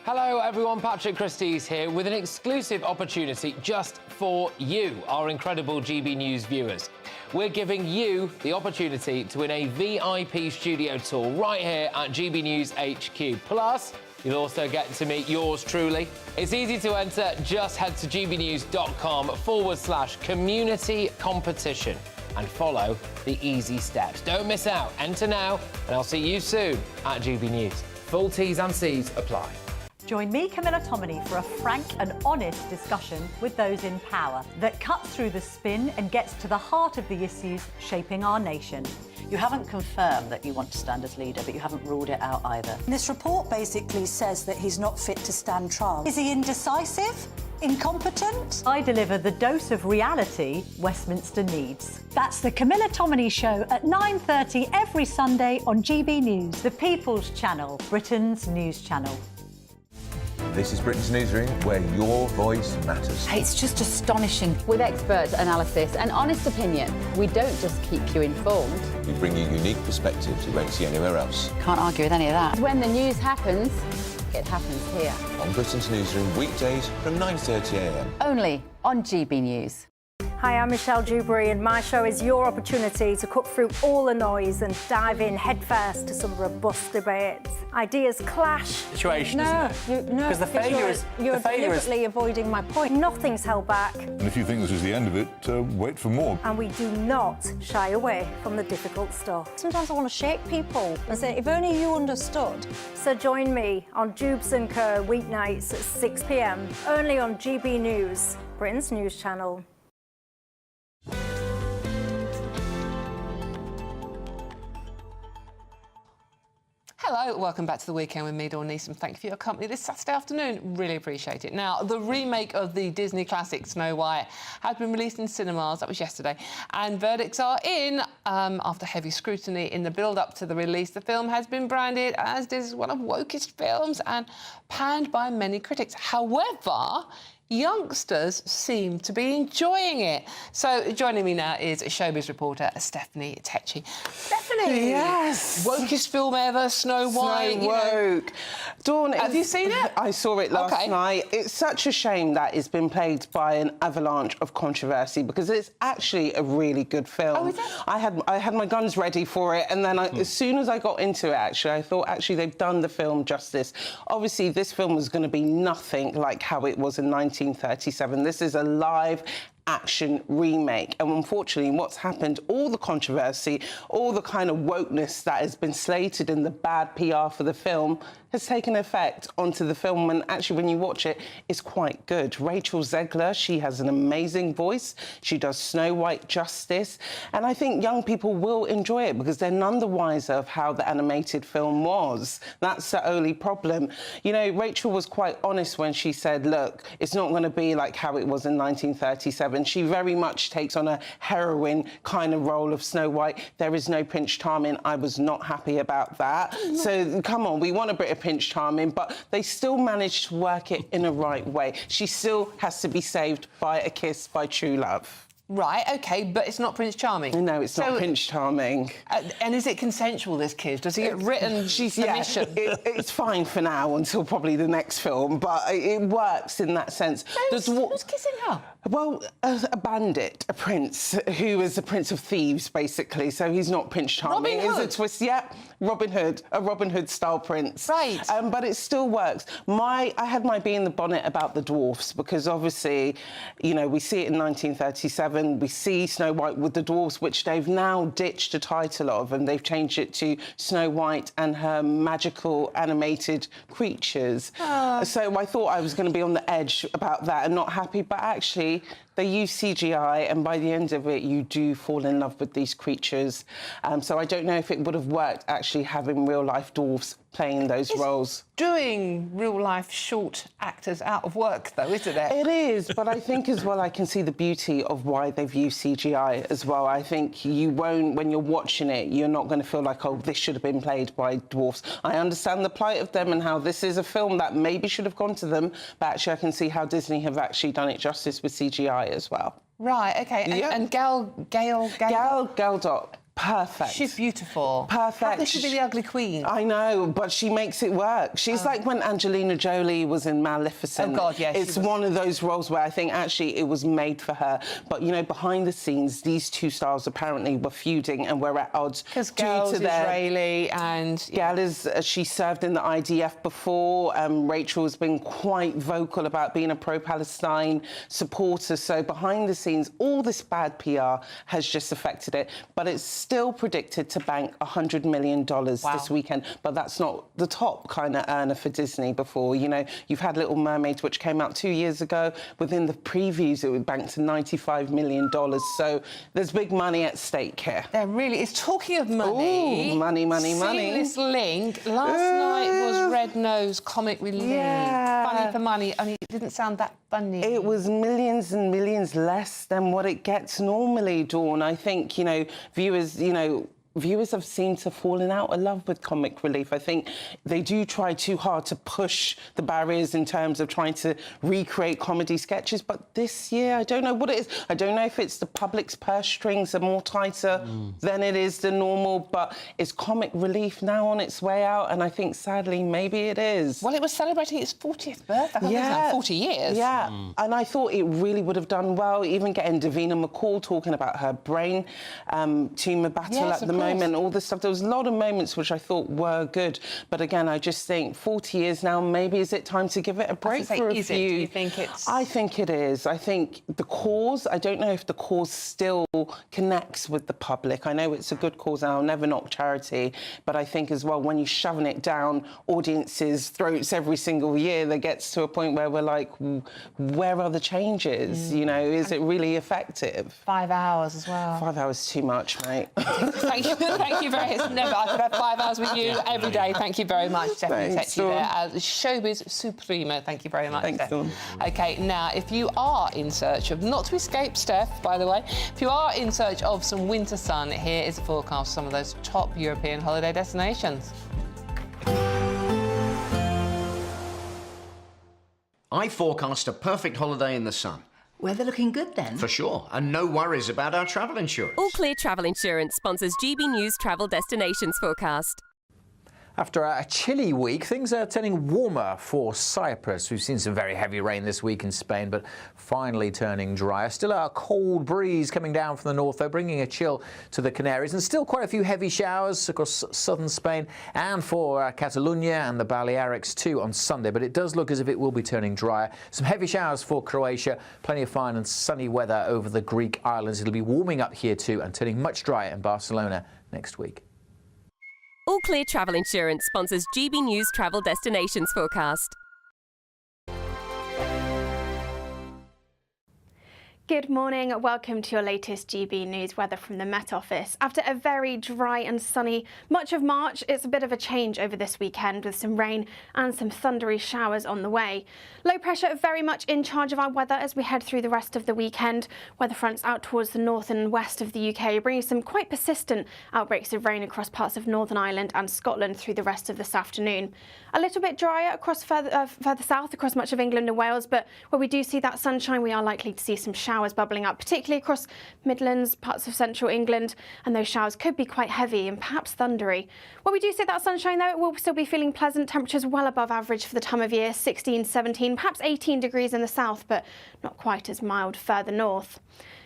Hello everyone, Patrick Christie's here with an exclusive opportunity just for you, our incredible GB News viewers. We're giving you the opportunity to win a VIP studio tour right here at GB News HQ. Plus, you'll also get to meet yours truly. It's easy to enter. Just head to gbnews.com/community competition and follow the easy steps. Don't miss out. Enter now, and I'll see you soon at GB News. Full T's and C's apply. Join me, Camilla Tominey, for a frank and honest discussion with those in power that cuts through the spin and gets to the heart of the issues shaping our nation. You haven't confirmed that you want to stand as leader, but you haven't ruled it out either. This report basically says that he's not fit to stand trial. Is he indecisive? Incompetent? I deliver the dose of reality Westminster needs. That's the Camilla Tominey Show at 9:30 every Sunday on GB News, the People's Channel, Britain's news channel. This is Britain's Newsroom, where your voice matters. It's just astonishing. With expert analysis and honest opinion, we don't just keep you informed. We bring you unique perspectives you won't see anywhere else. Can't argue with any of that. When the news happens, it happens here. On Britain's Newsroom, weekdays from 9:30 a.m. Only on GB News. Hi, I'm Michelle Dewberry, and my show is your opportunity to cut through all the noise and dive in headfirst to some robust debates. Ideas clash. Situation, isn't it? No, Because the failure is... You're the failure deliberately avoiding my point. Nothing's held back. And if you think this is the end of it, wait for more. And we do not shy away from the difficult stuff. Sometimes I want to shake people and say, if only you understood. So join me on Jubes & Co weeknights at 6 p.m, only on GB News, Britain's news channel. Hello, welcome back to The Weekend with me, Dawn Neeson. Thank you for your company this Saturday afternoon. Really appreciate it. Now, the remake of the Disney classic Snow White has been released in cinemas. That was yesterday. And verdicts are in. After heavy scrutiny in the build-up to the release, the film has been branded as Disney's one of wokest films and panned by many critics. However, youngsters seem to be enjoying it. So joining me now is showbiz reporter Stephanie Tecci. Stephanie! Yes! Wokest film ever, Snow White. Snow Woke. Dawn, have you seen it? I saw it last night. It's such a shame that it's been plagued by an avalanche of controversy because it's actually a really good film. Oh, is it? I had my guns ready for it, and then as soon as I got into it, I thought they've done the film justice. Obviously, this film was going to be nothing like how it was in 1937. This is a live action remake, and unfortunately what's happened, all the controversy, all the kind of wokeness that has been slated in the bad PR for the film has taken effect onto the film, and actually when you watch it, it's quite good. Rachel Zegler, she has an amazing voice, she does Snow White justice, and I think young people will enjoy it because they're none the wiser of how the animated film was. That's the only problem. You know, Rachel was quite honest when she said, look, it's not going to be like how it was in 1937. She very much takes on a heroine kind of role of Snow White. There is no Prince Charming. I was not happy about that. So, come on, we want a bit of Prince Charming, but they still managed to work it in a right way. She still has to be saved by a kiss by true love. Right, OK, but it's not Prince Charming. No, it's not Prince Charming. And is it consensual, this kiss? Does he get written permission? Yeah, it's fine for now until probably the next film, but it works in that sense. Who's kissing her? Well, a bandit, a prince, who is the Prince of Thieves, basically. So he's not Prince Charming. Robin Hood? It's a twist, yeah. Robin Hood, a Robin Hood-style prince. Right. But it still works. I had my bee in the bonnet about the dwarfs because obviously, you know, we see it in 1937. We see Snow White with the dwarfs, which they've now ditched the title of, and they've changed it to Snow White and her magical animated creatures. So I thought I was going to be on the edge about that and not happy, but actually they use CGI, and by the end of it, you do fall in love with these creatures. So I don't know if it would have worked actually having real-life dwarfs playing those roles. Doing real-life short actors out of work, though, isn't it? It is, but I think as well I can see the beauty of why they've used CGI as well. I think you won't, when you're watching it, you're not going to feel like, oh, this should have been played by dwarfs. I understand the plight of them and how this is a film that maybe should have gone to them, but actually I can see how Disney have actually done it justice with CGI as well. Right, OK. Yep. And Gal Gadot. Perfect. She's beautiful. Perfect. This should be the ugly queen. I know, but she makes it work. She's like when Angelina Jolie was in Maleficent. Oh, God, yes. It's one of those roles where I think actually it was made for her. But, you know, behind the scenes, these two stars apparently were feuding and were at odds. Because Gal's Israeli and... Gal is, she served in the IDF before. Rachel has been quite vocal about being a pro-Palestine supporter. So behind the scenes, all this bad PR has just affected it. But it's still predicted to bank $100 million this weekend, but that's not the top kind of earner for Disney before. You know, you've had Little Mermaid, which came out 2 years ago. Within the previews, it would bank to $95 million. So there's big money at stake here. There really is. Talking of money... Ooh, money. Seamless link. Last night was Red Nose Comic Relief. Yeah. Funny for money, and it didn't sound that funny. It was millions and millions less than what it gets normally, Dawn. I think, you know, viewers have seemed to have fallen out of love with Comic Relief. I think they do try too hard to push the barriers in terms of trying to recreate comedy sketches, but this year, I don't know what it is. I don't know if it's the public's purse strings are more tighter than it is the normal, but is Comic Relief now on its way out? And I think, sadly, maybe it is. Well, it was celebrating its 40th birthday. Yeah. 40 years. Yeah, and I thought it really would have done well, even getting Davina McCall talking about her brain tumour battle at the moment. All this stuff. There was a lot of moments which I thought were good, but again, I just think 40 years now, maybe is it time to give it a break for a few? Do you think it's... I think it is. I think the cause, I don't know if the cause still connects with the public. I know it's a good cause and I'll never knock charity, but I think as well, when you're shoving it down audiences' throats every single year, there gets to a point where we're like, where are the changes? You know, is it really effective? 5 hours as well. 5 hours too much, mate. Thank you Thank you very much. Never. I could have 5 hours with you every day. Thank you very much. Definitely text you there as Showbiz Supremo. Thank you very much. Thanks, Dawn. OK, now, if you are in search of, not to escape Steph, by the way, if you are in search of some winter sun, here is a forecast of some of those top European holiday destinations. I forecast a perfect holiday in the sun. Weather looking good then? For sure, and no worries about our travel insurance. All Clear Travel Insurance sponsors GB News Travel Destinations Forecast. After a chilly week, things are turning warmer for Cyprus. We've seen some very heavy rain this week in Spain, but finally turning drier. Still a cold breeze coming down from the north, though, bringing a chill to the Canaries, and still quite a few heavy showers across southern Spain and for Catalonia and the Balearics too on Sunday. But it does look as if it will be turning drier. Some heavy showers for Croatia, plenty of fine and sunny weather over the Greek islands. It'll be warming up here too and turning much drier in Barcelona next week. All Clear Travel Insurance sponsors GB News Travel Destinations Forecast. Good morning. Welcome to your latest GB News weather from the Met Office. After a very dry and sunny much of March, it's a bit of a change over this weekend with some rain and some thundery showers on the way. Low pressure very much in charge of our weather as we head through the rest of the weekend. Weather fronts out towards the north and west of the UK are bringing some quite persistent outbreaks of rain across parts of Northern Ireland and Scotland through the rest of this afternoon. A little bit drier across further south across much of England and Wales, but where we do see that sunshine, we are likely to see some showers bubbling up, particularly across Midlands, parts of central England, and those showers could be quite heavy and perhaps thundery. Where we do see that sunshine, though, it will still be feeling pleasant. Temperatures well above average for the time of year, 16, 17, perhaps 18 degrees in the south, but not quite as mild further north.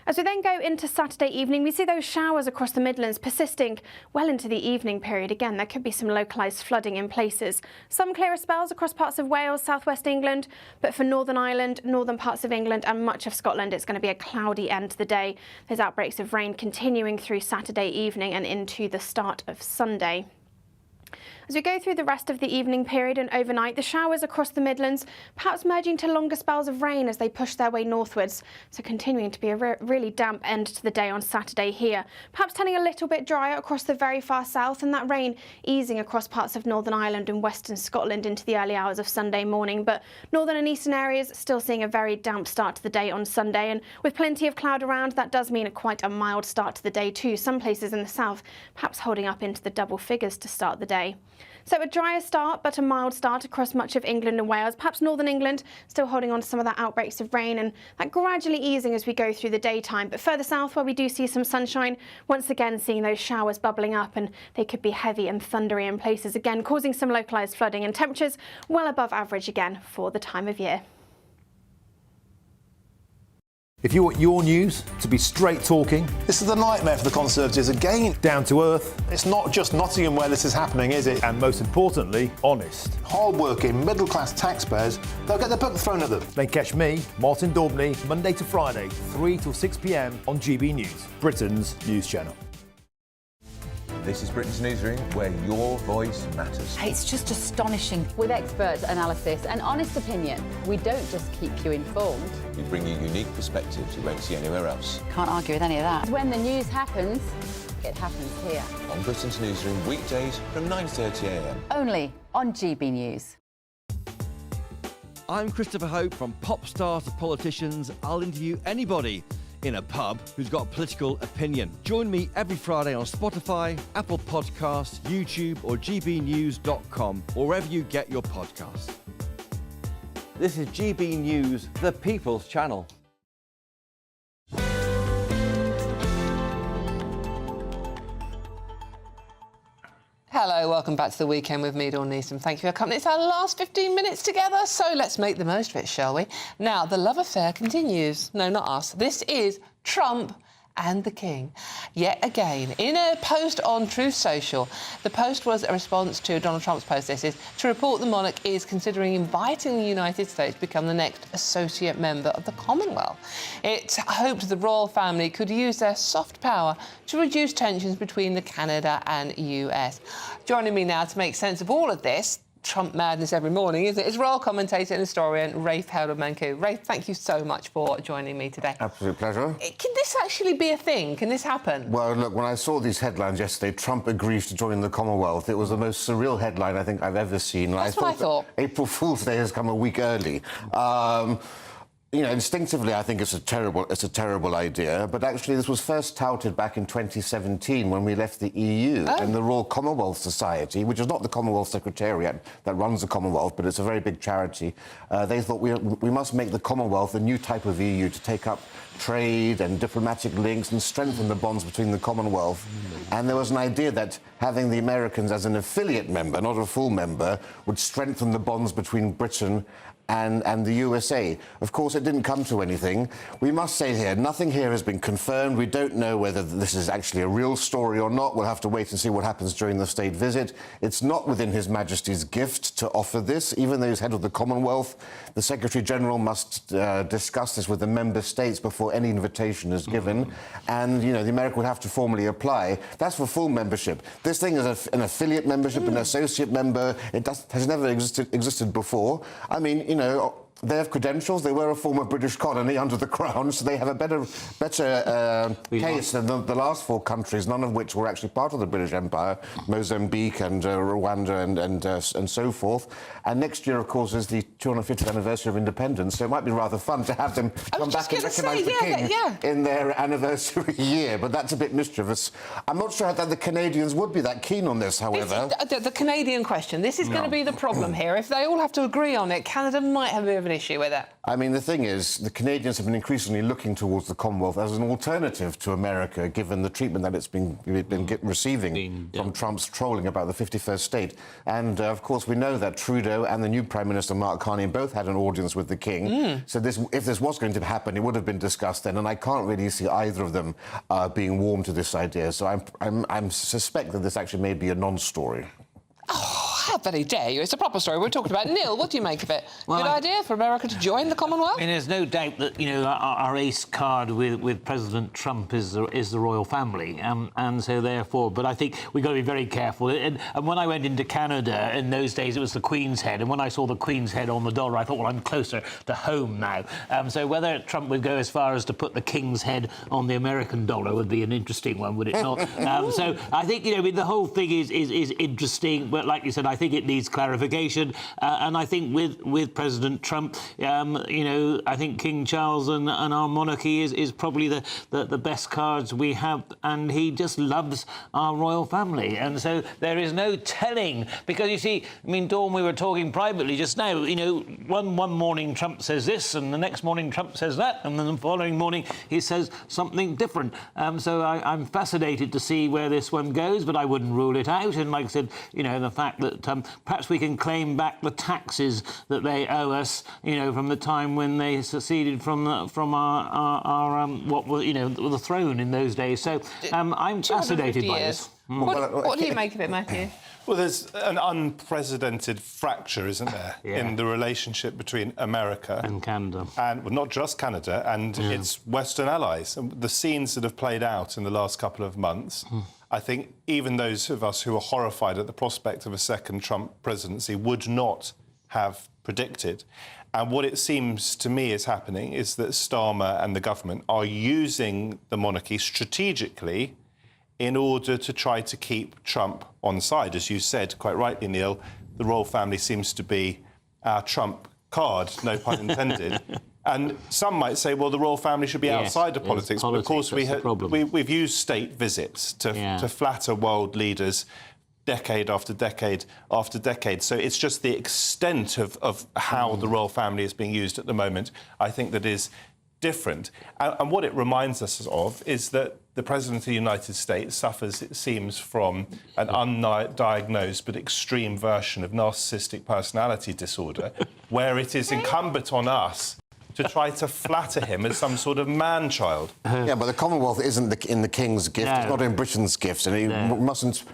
As we then go into Saturday evening, we see those showers across the Midlands persisting well into the evening period. Again, there could be some localised flooding in places. Some clearer spells across parts of Wales, southwest England, but for Northern Ireland, northern parts of England and much of Scotland, it's going to be a cloudy end to the day. There's outbreaks of rain continuing through Saturday evening and into the start of Sunday. As we go through the rest of the evening period and overnight, the showers across the Midlands perhaps merging to longer spells of rain as they push their way northwards, so continuing to be a really damp end to the day on Saturday here. Perhaps turning a little bit drier across the very far south, and that rain easing across parts of Northern Ireland and western Scotland into the early hours of Sunday morning, but northern and eastern areas still seeing a very damp start to the day on Sunday, and with plenty of cloud around, that does mean quite a mild start to the day too. Some places in the south perhaps holding up into the double figures to start the day. So a drier start, but a mild start across much of England and Wales. Perhaps northern England still holding on to some of that outbreaks of rain, and that gradually easing as we go through the daytime. But further south, where we do see some sunshine, once again seeing those showers bubbling up, and they could be heavy and thundery in places, again causing some localised flooding, and temperatures well above average again for the time of year. If you want your news to be straight talking, this is a nightmare for the Conservatives again. Down to earth. It's not just Nottingham where this is happening, is it? And most importantly, honest. Hard-working, middle-class taxpayers, they'll get their book thrown at them. Then catch me, Martin Daubney, Monday to Friday, 3 till 6 p.m. on GB News, Britain's news channel. This is Britain's Newsroom, where your voice matters. It's just astonishing. With expert analysis and honest opinion, we don't just keep you informed. We bring you unique perspectives you won't see anywhere else. Can't argue with any of that. When the news happens, it happens here. On Britain's Newsroom, weekdays from 9:30 a.m. Only on GB News. I'm Christopher Hope. From pop stars to politicians, I'll interview anybody in a pub who's got a political opinion. Join me every Friday on Spotify, Apple Podcasts, YouTube or gbnews.com, or wherever you get your podcasts. This is GB News, the People's Channel. Hello, welcome back to the weekend with me, Dawn Neeson. Thank you for your company. It's our last 15 minutes together, so let's make the most of it, shall we? Now, the love affair continues. No, not us. This is Trump and the King. Yet again, in a post on Truth Social, the post was a response to Donald Trump's post, this is, to report the monarch is considering inviting the United States to become the next associate member of the Commonwealth. It hoped the royal family could use their soft power to reduce tensions between Canada and US. Joining me now to make sense of all of this, Trump madness every morning, isn't it? It's royal commentator and historian Rafe Howard-Manku. Rafe, thank you so much for joining me today. Absolute pleasure. Can this actually be a thing? Can this happen? Well, look, when I saw these headlines yesterday, Trump agrees to join the Commonwealth, it was the most surreal headline I think I've ever seen. That's what I thought. April Fool's Day has come a week early. You know, instinctively, I think it's a terrible idea. But actually, this was first touted back in 2017 when we left the EU and the Royal Commonwealth Society, which is not the Commonwealth Secretariat that runs the Commonwealth, but it's a very big charity. They thought we must make the Commonwealth a new type of EU to take up trade and diplomatic links and strengthen the bonds between the Commonwealth. And there was an idea that having the Americans as an affiliate member, not a full member, would strengthen the bonds between Britain and the USA. Of course, it didn't come to anything. We must say here, nothing here has been confirmed. We don't know whether this is actually a real story or not. We'll have to wait and see what happens during the state visit. It's not within His Majesty's gift to offer this. Even though he's head of the Commonwealth, the Secretary-General must discuss this with the member states before any invitation is given. And, you know, the America would have to formally apply. That's for full membership. This thing is an affiliate membership, an associate member. It has never existed before. I mean, you know, they have credentials. They were a former British colony under the Crown, so they have a better case than the last four countries, none of which were actually part of the British Empire, Mozambique and Rwanda and so forth. And next year, of course, is the 250th anniversary of independence, so it might be rather fun to have them come back and recognise the King in their anniversary year, but that's a bit mischievous. I'm not sure that the Canadians would be that keen on this, however. The Canadian question, this is going to be the problem here. If they all have to agree on it, Canada might have a bit of an issue with it. I mean, the thing is, the Canadians have been increasingly looking towards the Commonwealth as an alternative to America, given the treatment that it's been receiving from Trump's trolling about the 51st state. And, of course, we know that Trudeau and the new Prime Minister, Mark Carney, both had an audience with the King. So if this was going to happen, it would have been discussed then, and I can't really see either of them being warm to this idea. So I suspect that this actually may be a non-story. How very dare you? It's a proper story we're talking about. Neil, what do you make of it? Well, good idea for America to join the Commonwealth? I mean, there's no doubt that, you know, our ace card with President Trump is the royal family, and so therefore. But I think we've got to be very careful. And when I went into Canada in those days, it was the Queen's head, and when I saw the Queen's head on the dollar, I thought, well, I'm closer to home now. So whether Trump would go as far as to put the King's head on the American dollar would be an interesting one, would it not? So I think, you know, the whole thing is interesting, but like you said, I think it needs clarification, and I think with President Trump, you know, I think King Charles and our monarchy is probably the best cards we have, and he just loves our royal family, and so there is no telling, because you see, I mean, Dawn, we were talking privately just now, you know, one morning Trump says this, and the next morning Trump says that, and then the following morning he says something different. So I'm fascinated to see where this one goes, but I wouldn't rule it out, and like I said, you know, the fact that perhaps we can claim back the taxes that they owe us, you know, from the time when they seceded from our what was, you know, the throne in those days. So I'm fascinated by this. What do you make of it, Matthew? Well, there's an unprecedented fracture, isn't there, in the relationship between America and Canada, and well, not just Canada and its Western allies. And the scenes that have played out in the last couple of months. I think even those of us who are horrified at the prospect of a second Trump presidency would not have predicted. And what it seems to me is happening is that Starmer and the government are using the monarchy strategically in order to try to keep Trump on side. As you said, quite rightly, Neil, the royal family seems to be our Trump card, no pun intended. And some might say, well, the royal family should be outside of politics. But of course, we've used state visits to flatter world leaders decade after decade after decade. So it's just the extent of how the royal family is being used at the moment, I think, that is different. And what it reminds us of is that the President of the United States suffers, it seems, from an undiagnosed but extreme version of narcissistic personality disorder, where it is incumbent on us to try to flatter him as some sort of man-child. Yeah, but the Commonwealth isn't in the King's gift. No. It's not in Britain's gift, and you mustn't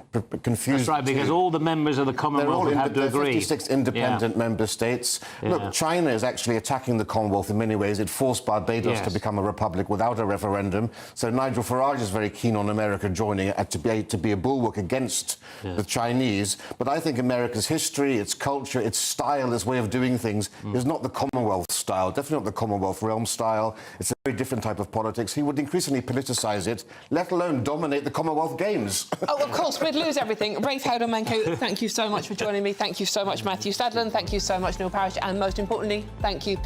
confuse. That's right, because all the members of the Commonwealth would have to agree. 56 independent member states. Look, China is actually attacking the Commonwealth in many ways. It forced Barbados to become a republic without a referendum. So Nigel Farage is very keen on America joining it to be a bulwark against the Chinese. But I think America's history, its culture, its style, its way of doing things is not the Commonwealth style, definitely not the Commonwealth realm style. It's a very different type of politics. He would increasingly politicise it, let alone dominate the Commonwealth Games. Oh, of course, we'd lose everything. Rafe Howden-Manco, thank you so much for joining me. Thank you so much, Matthew Stadland. Thank you so much, Neil Parish. And most importantly, thank you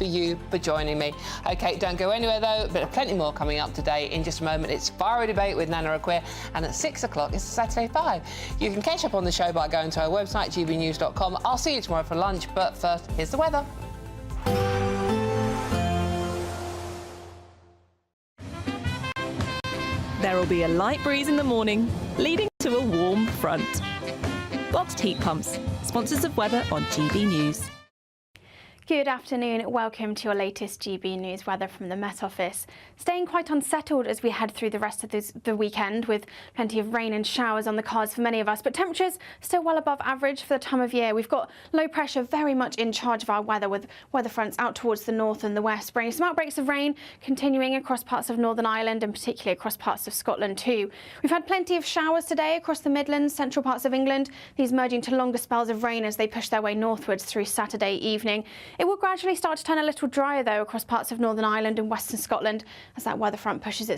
for joining me. OK, don't go anywhere, though. But plenty more coming up today. In just a moment, it's Fiery Debate with Nana Akua. And at 6 o'clock, it's Saturday 5. You can catch up on the show by going to our website, gbnews.com. I'll see you tomorrow for lunch. But first, here's the weather. There will be a light breeze in the morning, leading to a warm front. Boxed heat pumps, sponsors of weather on GB News. Good afternoon. Welcome to your latest GB News weather from the Met Office. Staying quite unsettled as we head through the rest of the weekend, with plenty of rain and showers on the cards for many of us, but temperatures still well above average for the time of year. We've got low pressure very much in charge of our weather, with weather fronts out towards the north and the west, bringing some outbreaks of rain continuing across parts of Northern Ireland and particularly across parts of Scotland too. We've had plenty of showers today across the Midlands, central parts of England, these merging to longer spells of rain as they push their way northwards through Saturday evening. It will gradually start to turn a little drier, though, across parts of Northern Ireland and western Scotland as that weather front pushes its way